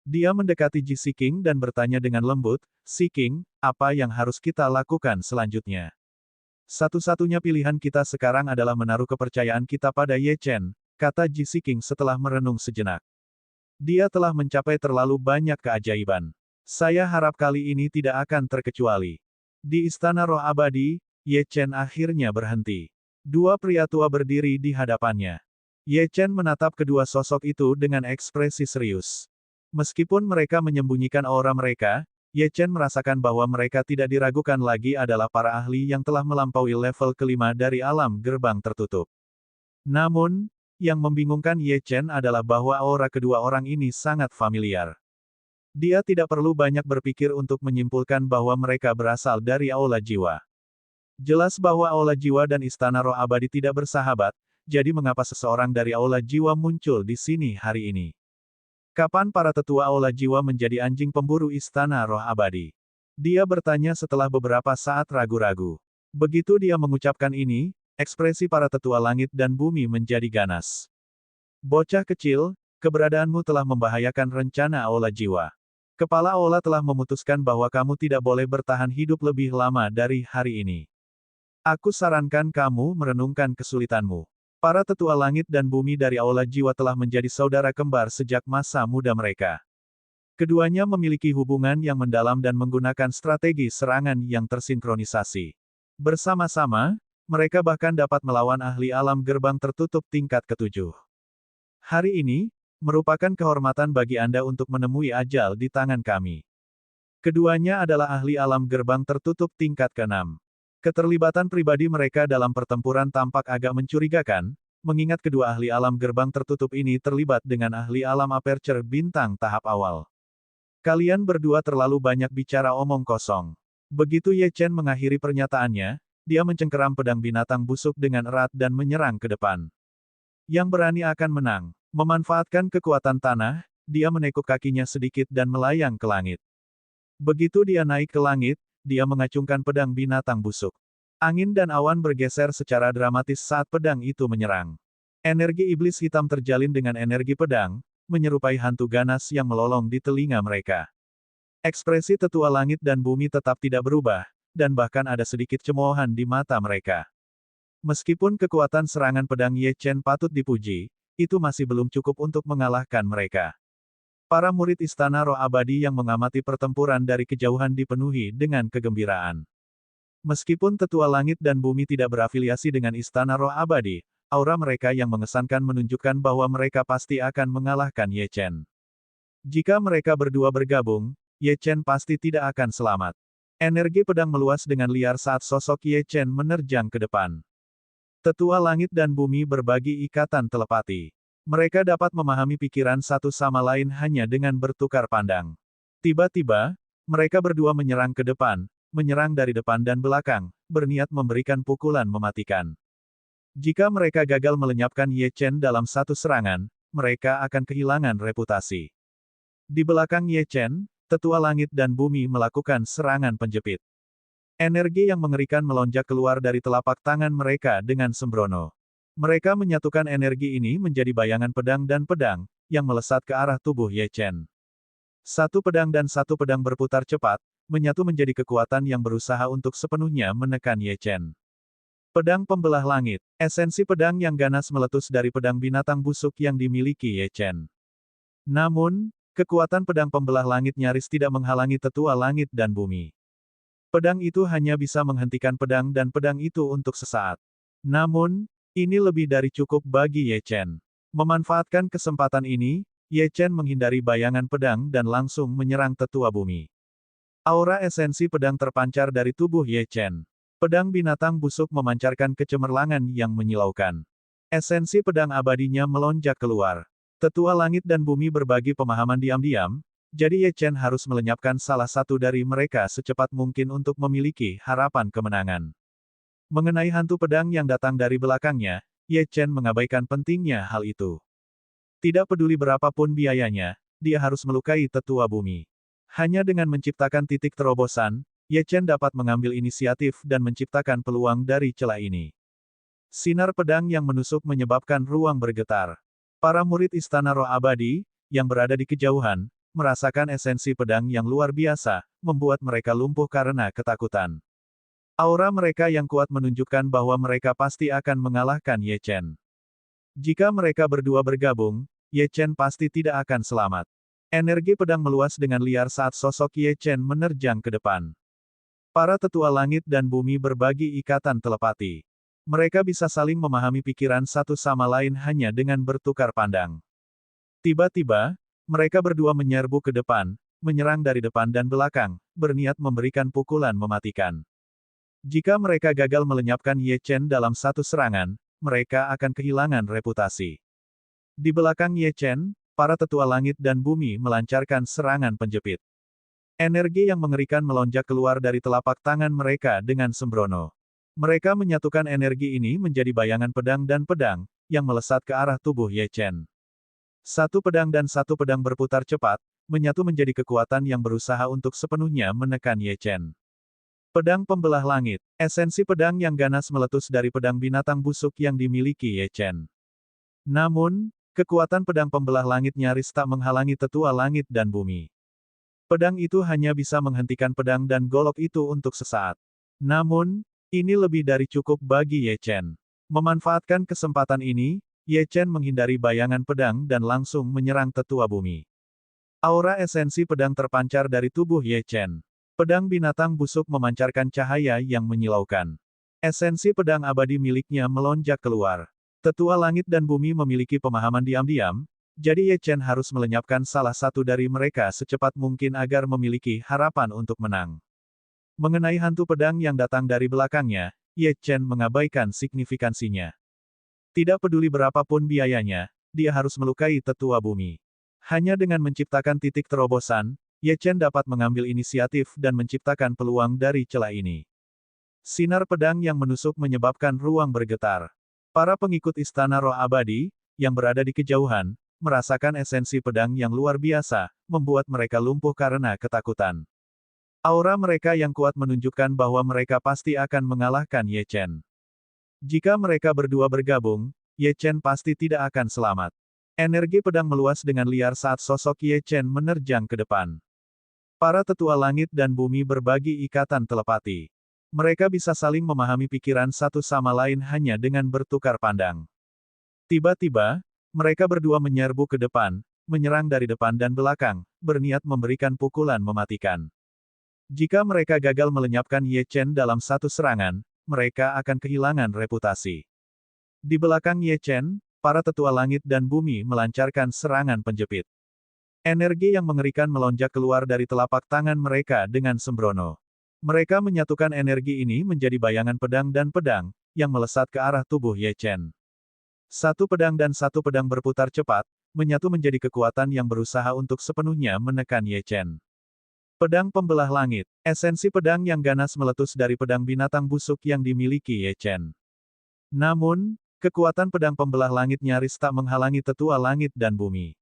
A: Dia mendekati Ji Siqing dan bertanya dengan lembut, "Siqing, apa yang harus kita lakukan selanjutnya?" Satu-satunya pilihan kita sekarang adalah menaruh kepercayaan kita pada Ye Chen, kata Ji Siqing setelah merenung sejenak. Dia telah mencapai terlalu banyak keajaiban. Saya harap kali ini tidak akan terkecuali. Di Istana Roh Abadi, Ye Chen akhirnya berhenti. Dua pria tua berdiri di hadapannya. Ye Chen menatap kedua sosok itu dengan ekspresi serius. Meskipun mereka menyembunyikan aura mereka, Ye Chen merasakan bahwa mereka tidak diragukan lagi adalah para ahli yang telah melampaui level kelima dari alam gerbang tertutup. Namun, yang membingungkan Ye Chen adalah bahwa aura kedua orang ini sangat familiar. Dia tidak perlu banyak berpikir untuk menyimpulkan bahwa mereka berasal dari aula jiwa. Jelas bahwa aula jiwa dan Istana Roh Abadi tidak bersahabat, jadi mengapa seseorang dari aula jiwa muncul di sini hari ini? Kapan para tetua aula jiwa menjadi anjing pemburu Istana Roh Abadi? Dia bertanya setelah beberapa saat ragu-ragu. Begitu dia mengucapkan ini, ekspresi para tetua langit dan bumi menjadi ganas. Bocah kecil, keberadaanmu telah membahayakan rencana aula jiwa. Kepala aula telah memutuskan bahwa kamu tidak boleh bertahan hidup lebih lama dari hari ini. Aku sarankan kamu merenungkan kesulitanmu. Para tetua langit dan bumi dari aula jiwa telah menjadi saudara kembar sejak masa muda mereka. Keduanya memiliki hubungan yang mendalam dan menggunakan strategi serangan yang tersinkronisasi. Bersama-sama, mereka bahkan dapat melawan ahli alam gerbang tertutup tingkat ke-7. Hari ini, merupakan kehormatan bagi Anda untuk menemui ajal di tangan kami. Keduanya adalah ahli alam gerbang tertutup tingkat ke-6. Keterlibatan pribadi mereka dalam pertempuran tampak agak mencurigakan, mengingat kedua ahli alam gerbang tertutup ini terlibat dengan ahli alam aperture bintang tahap awal. Kalian berdua terlalu banyak bicara omong kosong. Begitu Ye Chen mengakhiri pernyataannya, dia mencengkeram pedang binatang busuk dengan erat dan menyerang ke depan. Yang berani akan menang. Memanfaatkan kekuatan tanah, dia menekuk kakinya sedikit dan melayang ke langit. Begitu dia naik ke langit, dia mengacungkan pedang binatang busuk. Angin dan awan bergeser secara dramatis saat pedang itu menyerang. Energi iblis hitam terjalin dengan energi pedang, menyerupai hantu ganas yang melolong di telinga mereka. Ekspresi tetua langit dan bumi tetap tidak berubah, dan bahkan ada sedikit cemoohan di mata mereka. Meskipun kekuatan serangan pedang Ye Chen patut dipuji, itu masih belum cukup untuk mengalahkan mereka. Para murid Istana Roh Abadi yang mengamati pertempuran dari kejauhan dipenuhi dengan kegembiraan. Meskipun tetua langit dan bumi tidak berafiliasi dengan Istana Roh Abadi, aura mereka yang mengesankan menunjukkan bahwa mereka pasti akan mengalahkan Ye Chen. Jika mereka berdua bergabung, Ye Chen pasti tidak akan selamat. Energi pedang meluas dengan liar saat sosok Ye Chen menerjang ke depan. Tetua langit dan bumi berbagi ikatan telepati. Mereka dapat memahami pikiran satu sama lain hanya dengan bertukar pandang. Tiba-tiba, mereka berdua menyerang ke depan, menyerang dari depan dan belakang, berniat memberikan pukulan mematikan. Jika mereka gagal melenyapkan Ye Chen dalam satu serangan, mereka akan kehilangan reputasi. Di belakang Ye Chen, tetua langit dan bumi melakukan serangan penjepit. Energi yang mengerikan melonjak keluar dari telapak tangan mereka dengan sembrono. Mereka menyatukan energi ini menjadi bayangan pedang dan pedang, yang melesat ke arah tubuh Ye Chen. Satu pedang dan satu pedang berputar cepat, menyatu menjadi kekuatan yang berusaha untuk sepenuhnya menekan Ye Chen. Pedang pembelah langit. Esensi pedang yang ganas meletus dari pedang binatang busuk yang dimiliki Ye Chen. Namun, kekuatan pedang pembelah langit nyaris tidak menghalangi tetua langit dan bumi. Pedang itu hanya bisa menghentikan pedang dan pedang itu untuk sesaat. Namun, ini lebih dari cukup bagi Ye Chen. Memanfaatkan kesempatan ini, Ye Chen menghindari bayangan pedang dan langsung menyerang tetua bumi. Aura esensi pedang terpancar dari tubuh Ye Chen. Pedang binatang busuk memancarkan kecemerlangan yang menyilaukan. Esensi pedang abadinya melonjak keluar. Tetua langit dan bumi berbagi pemahaman diam-diam, jadi Ye Chen harus melenyapkan salah satu dari mereka secepat mungkin untuk memiliki harapan kemenangan. Mengenai hantu pedang yang datang dari belakangnya, Ye Chen mengabaikan pentingnya hal itu. Tidak peduli berapapun biayanya, dia harus melukai tetua bumi. Hanya dengan menciptakan titik terobosan, Ye Chen dapat mengambil inisiatif dan menciptakan peluang dari celah ini. Sinar pedang yang menusuk menyebabkan ruang bergetar. Para murid Istana Roh Abadi, yang berada di kejauhan, merasakan esensi pedang yang luar biasa, membuat mereka lumpuh karena ketakutan. Aura mereka yang kuat menunjukkan bahwa mereka pasti akan mengalahkan Ye Chen. Jika mereka berdua bergabung, Ye Chen pasti tidak akan selamat. Energi pedang meluas dengan liar saat sosok Ye Chen menerjang ke depan. Para tetua langit dan bumi berbagi ikatan telepati. Mereka bisa saling memahami pikiran satu sama lain hanya dengan bertukar pandang. Tiba-tiba, mereka berdua menyerbu ke depan, menyerang dari depan dan belakang, berniat memberikan pukulan mematikan. Jika mereka gagal melenyapkan Ye Chen dalam satu serangan, mereka akan kehilangan reputasi. Di belakang Ye Chen, para tetua langit dan bumi melancarkan serangan penjepit. Energi yang mengerikan melonjak keluar dari telapak tangan mereka dengan sembrono. Mereka menyatukan energi ini menjadi bayangan pedang dan pedang, yang melesat ke arah tubuh Ye Chen. Satu pedang dan satu pedang berputar cepat, menyatu menjadi kekuatan yang berusaha untuk sepenuhnya menekan Ye Chen. Pedang pembelah langit. Esensi pedang yang ganas meletus dari pedang binatang busuk yang dimiliki Ye Chen. Namun, kekuatan pedang pembelah langit nyaris tak menghalangi tetua langit dan bumi. Pedang itu hanya bisa menghentikan pedang dan golok itu untuk sesaat. Namun, ini lebih dari cukup bagi Ye Chen. Memanfaatkan kesempatan ini, Ye Chen menghindari bayangan pedang dan langsung menyerang tetua bumi. Aura esensi pedang terpancar dari tubuh Ye Chen. Pedang binatang busuk memancarkan cahaya yang menyilaukan. Esensi pedang abadi miliknya melonjak keluar. Tetua langit dan bumi memiliki pemahaman diam-diam, jadi Ye Chen harus melenyapkan salah satu dari mereka secepat mungkin agar memiliki harapan untuk menang. Mengenai hantu pedang yang datang dari belakangnya, Ye Chen mengabaikan signifikansinya. Tidak peduli berapapun biayanya, dia harus melukai tetua bumi. Hanya dengan menciptakan titik terobosan, Ye Chen dapat mengambil inisiatif dan menciptakan peluang dari celah ini. Sinar pedang yang menusuk menyebabkan ruang bergetar. Para pengikut Istana Roh Abadi, yang berada di kejauhan, merasakan esensi pedang yang luar biasa, membuat mereka lumpuh karena ketakutan. Aura mereka yang kuat menunjukkan bahwa mereka pasti akan mengalahkan Ye Chen. Jika mereka berdua bergabung, Ye Chen pasti tidak akan selamat. Energi pedang meluas dengan liar saat sosok Ye Chen menerjang ke depan. Para tetua langit dan bumi berbagi ikatan telepati. Mereka bisa saling memahami pikiran satu sama lain hanya dengan bertukar pandang. Tiba-tiba, mereka berdua menyerbu ke depan, menyerang dari depan dan belakang, berniat memberikan pukulan mematikan. Jika mereka gagal melenyapkan Ye Chen dalam satu serangan, mereka akan kehilangan reputasi. Di belakang Ye Chen, para tetua langit dan bumi melancarkan serangan penjepit. Energi yang mengerikan melonjak keluar dari telapak tangan mereka dengan sembrono. Mereka menyatukan energi ini menjadi bayangan pedang dan pedang, yang melesat ke arah tubuh Ye Chen. Satu pedang dan satu pedang berputar cepat, menyatu menjadi kekuatan yang berusaha untuk sepenuhnya menekan Ye Chen. Pedang pembelah langit. Esensi pedang yang ganas meletus dari pedang binatang busuk yang dimiliki Ye Chen. Namun, kekuatan pedang pembelah langit nyaris tak menghalangi tetua langit dan bumi.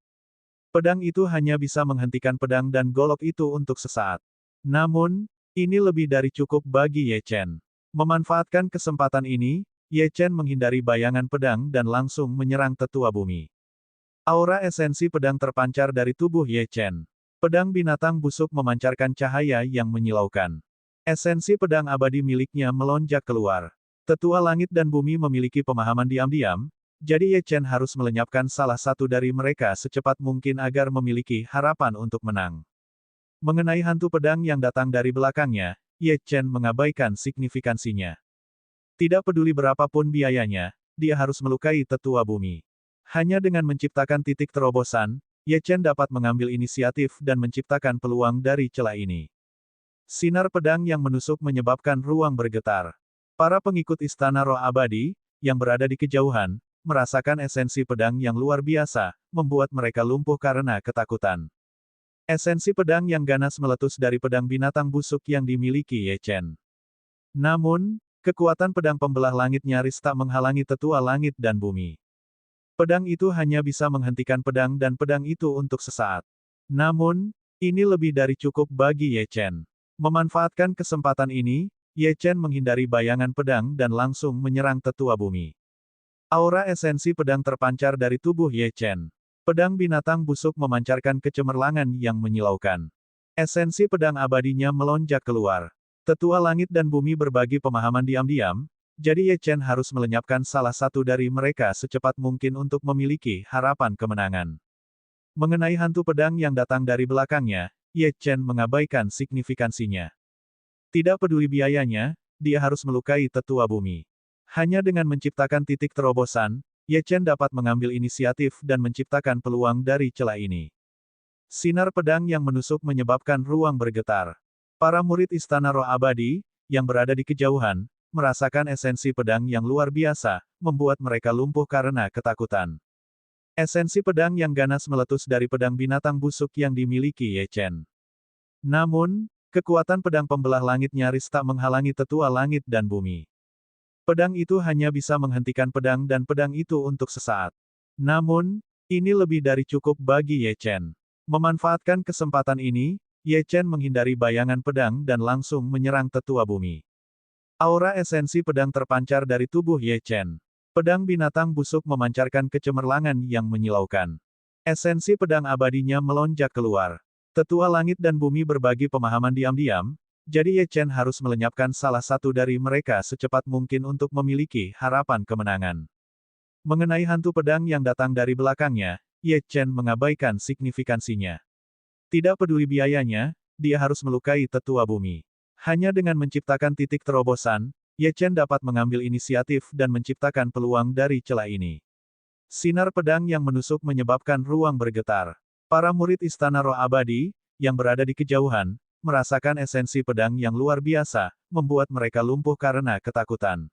A: Pedang itu hanya bisa menghentikan pedang dan golok itu untuk sesaat. Namun, ini lebih dari cukup bagi Ye Chen. Memanfaatkan kesempatan ini, Ye Chen menghindari bayangan pedang dan langsung menyerang tetua bumi. Aura esensi pedang terpancar dari tubuh Ye Chen. Pedang binatang busuk memancarkan cahaya yang menyilaukan. Esensi pedang abadi miliknya melonjak keluar. Tetua langit dan bumi memiliki pemahaman diam-diam, jadi Ye Chen harus melenyapkan salah satu dari mereka secepat mungkin agar memiliki harapan untuk menang. Mengenai hantu pedang yang datang dari belakangnya, Ye Chen mengabaikan signifikansinya. Tidak peduli berapapun biayanya, dia harus melukai tetua bumi. Hanya dengan menciptakan titik terobosan, Ye Chen dapat mengambil inisiatif dan menciptakan peluang dari celah ini. Sinar pedang yang menusuk menyebabkan ruang bergetar. Para pengikut Istana Roh Abadi, yang berada di kejauhan, merasakan esensi pedang yang luar biasa, membuat mereka lumpuh karena ketakutan. Esensi pedang yang ganas meletus dari pedang binatang busuk yang dimiliki Ye Chen. Namun, kekuatan pedang pembelah langit nyaris tak menghalangi tetua langit dan bumi. Pedang itu hanya bisa menghentikan pedang dan pedang itu untuk sesaat. Namun, ini lebih dari cukup bagi Ye Chen. Memanfaatkan kesempatan ini, Ye Chen menghindari bayangan pedang dan langsung menyerang tetua bumi. Aura esensi pedang terpancar dari tubuh Ye Chen. Pedang binatang busuk memancarkan kecemerlangan yang menyilaukan. Esensi pedang abadinya melonjak keluar. Tetua langit dan bumi berbagi pemahaman diam-diam, jadi Ye Chen harus melenyapkan salah satu dari mereka secepat mungkin untuk memiliki harapan kemenangan. Mengenai hantu pedang yang datang dari belakangnya, Ye Chen mengabaikan signifikansinya. Tidak peduli biayanya, dia harus melukai tetua bumi. Hanya dengan menciptakan titik terobosan, Ye Chen dapat mengambil inisiatif dan menciptakan peluang dari celah ini. Sinar pedang yang menusuk menyebabkan ruang bergetar. Para murid Istana Roh Abadi, yang berada di kejauhan, merasakan esensi pedang yang luar biasa, membuat mereka lumpuh karena ketakutan. Esensi pedang yang ganas meletus dari pedang binatang busuk yang dimiliki Ye Chen. Namun, kekuatan pedang pembelah langit nyaris tak menghalangi tetua langit dan bumi. Pedang itu hanya bisa menghentikan pedang dan pedang itu untuk sesaat. Namun, ini lebih dari cukup bagi Ye Chen. Memanfaatkan kesempatan ini, Ye Chen menghindari bayangan pedang dan langsung menyerang tetua bumi. Aura esensi pedang terpancar dari tubuh Ye Chen. Pedang binatang busuk memancarkan kecemerlangan yang menyilaukan. Esensi pedang abadinya melonjak keluar. Tetua langit dan bumi berbagi pemahaman diam-diam, jadi Ye Chen harus melenyapkan salah satu dari mereka secepat mungkin untuk memiliki harapan kemenangan. Mengenai hantu pedang yang datang dari belakangnya, Ye Chen mengabaikan signifikansinya. Tidak peduli biayanya, dia harus melukai tetua bumi. Hanya dengan menciptakan titik terobosan, Ye Chen dapat mengambil inisiatif dan menciptakan peluang dari celah ini. Sinar pedang yang menusuk menyebabkan ruang bergetar. Para murid Istana Roh Abadi, yang berada di kejauhan, merasakan esensi pedang yang luar biasa, membuat mereka lumpuh karena ketakutan.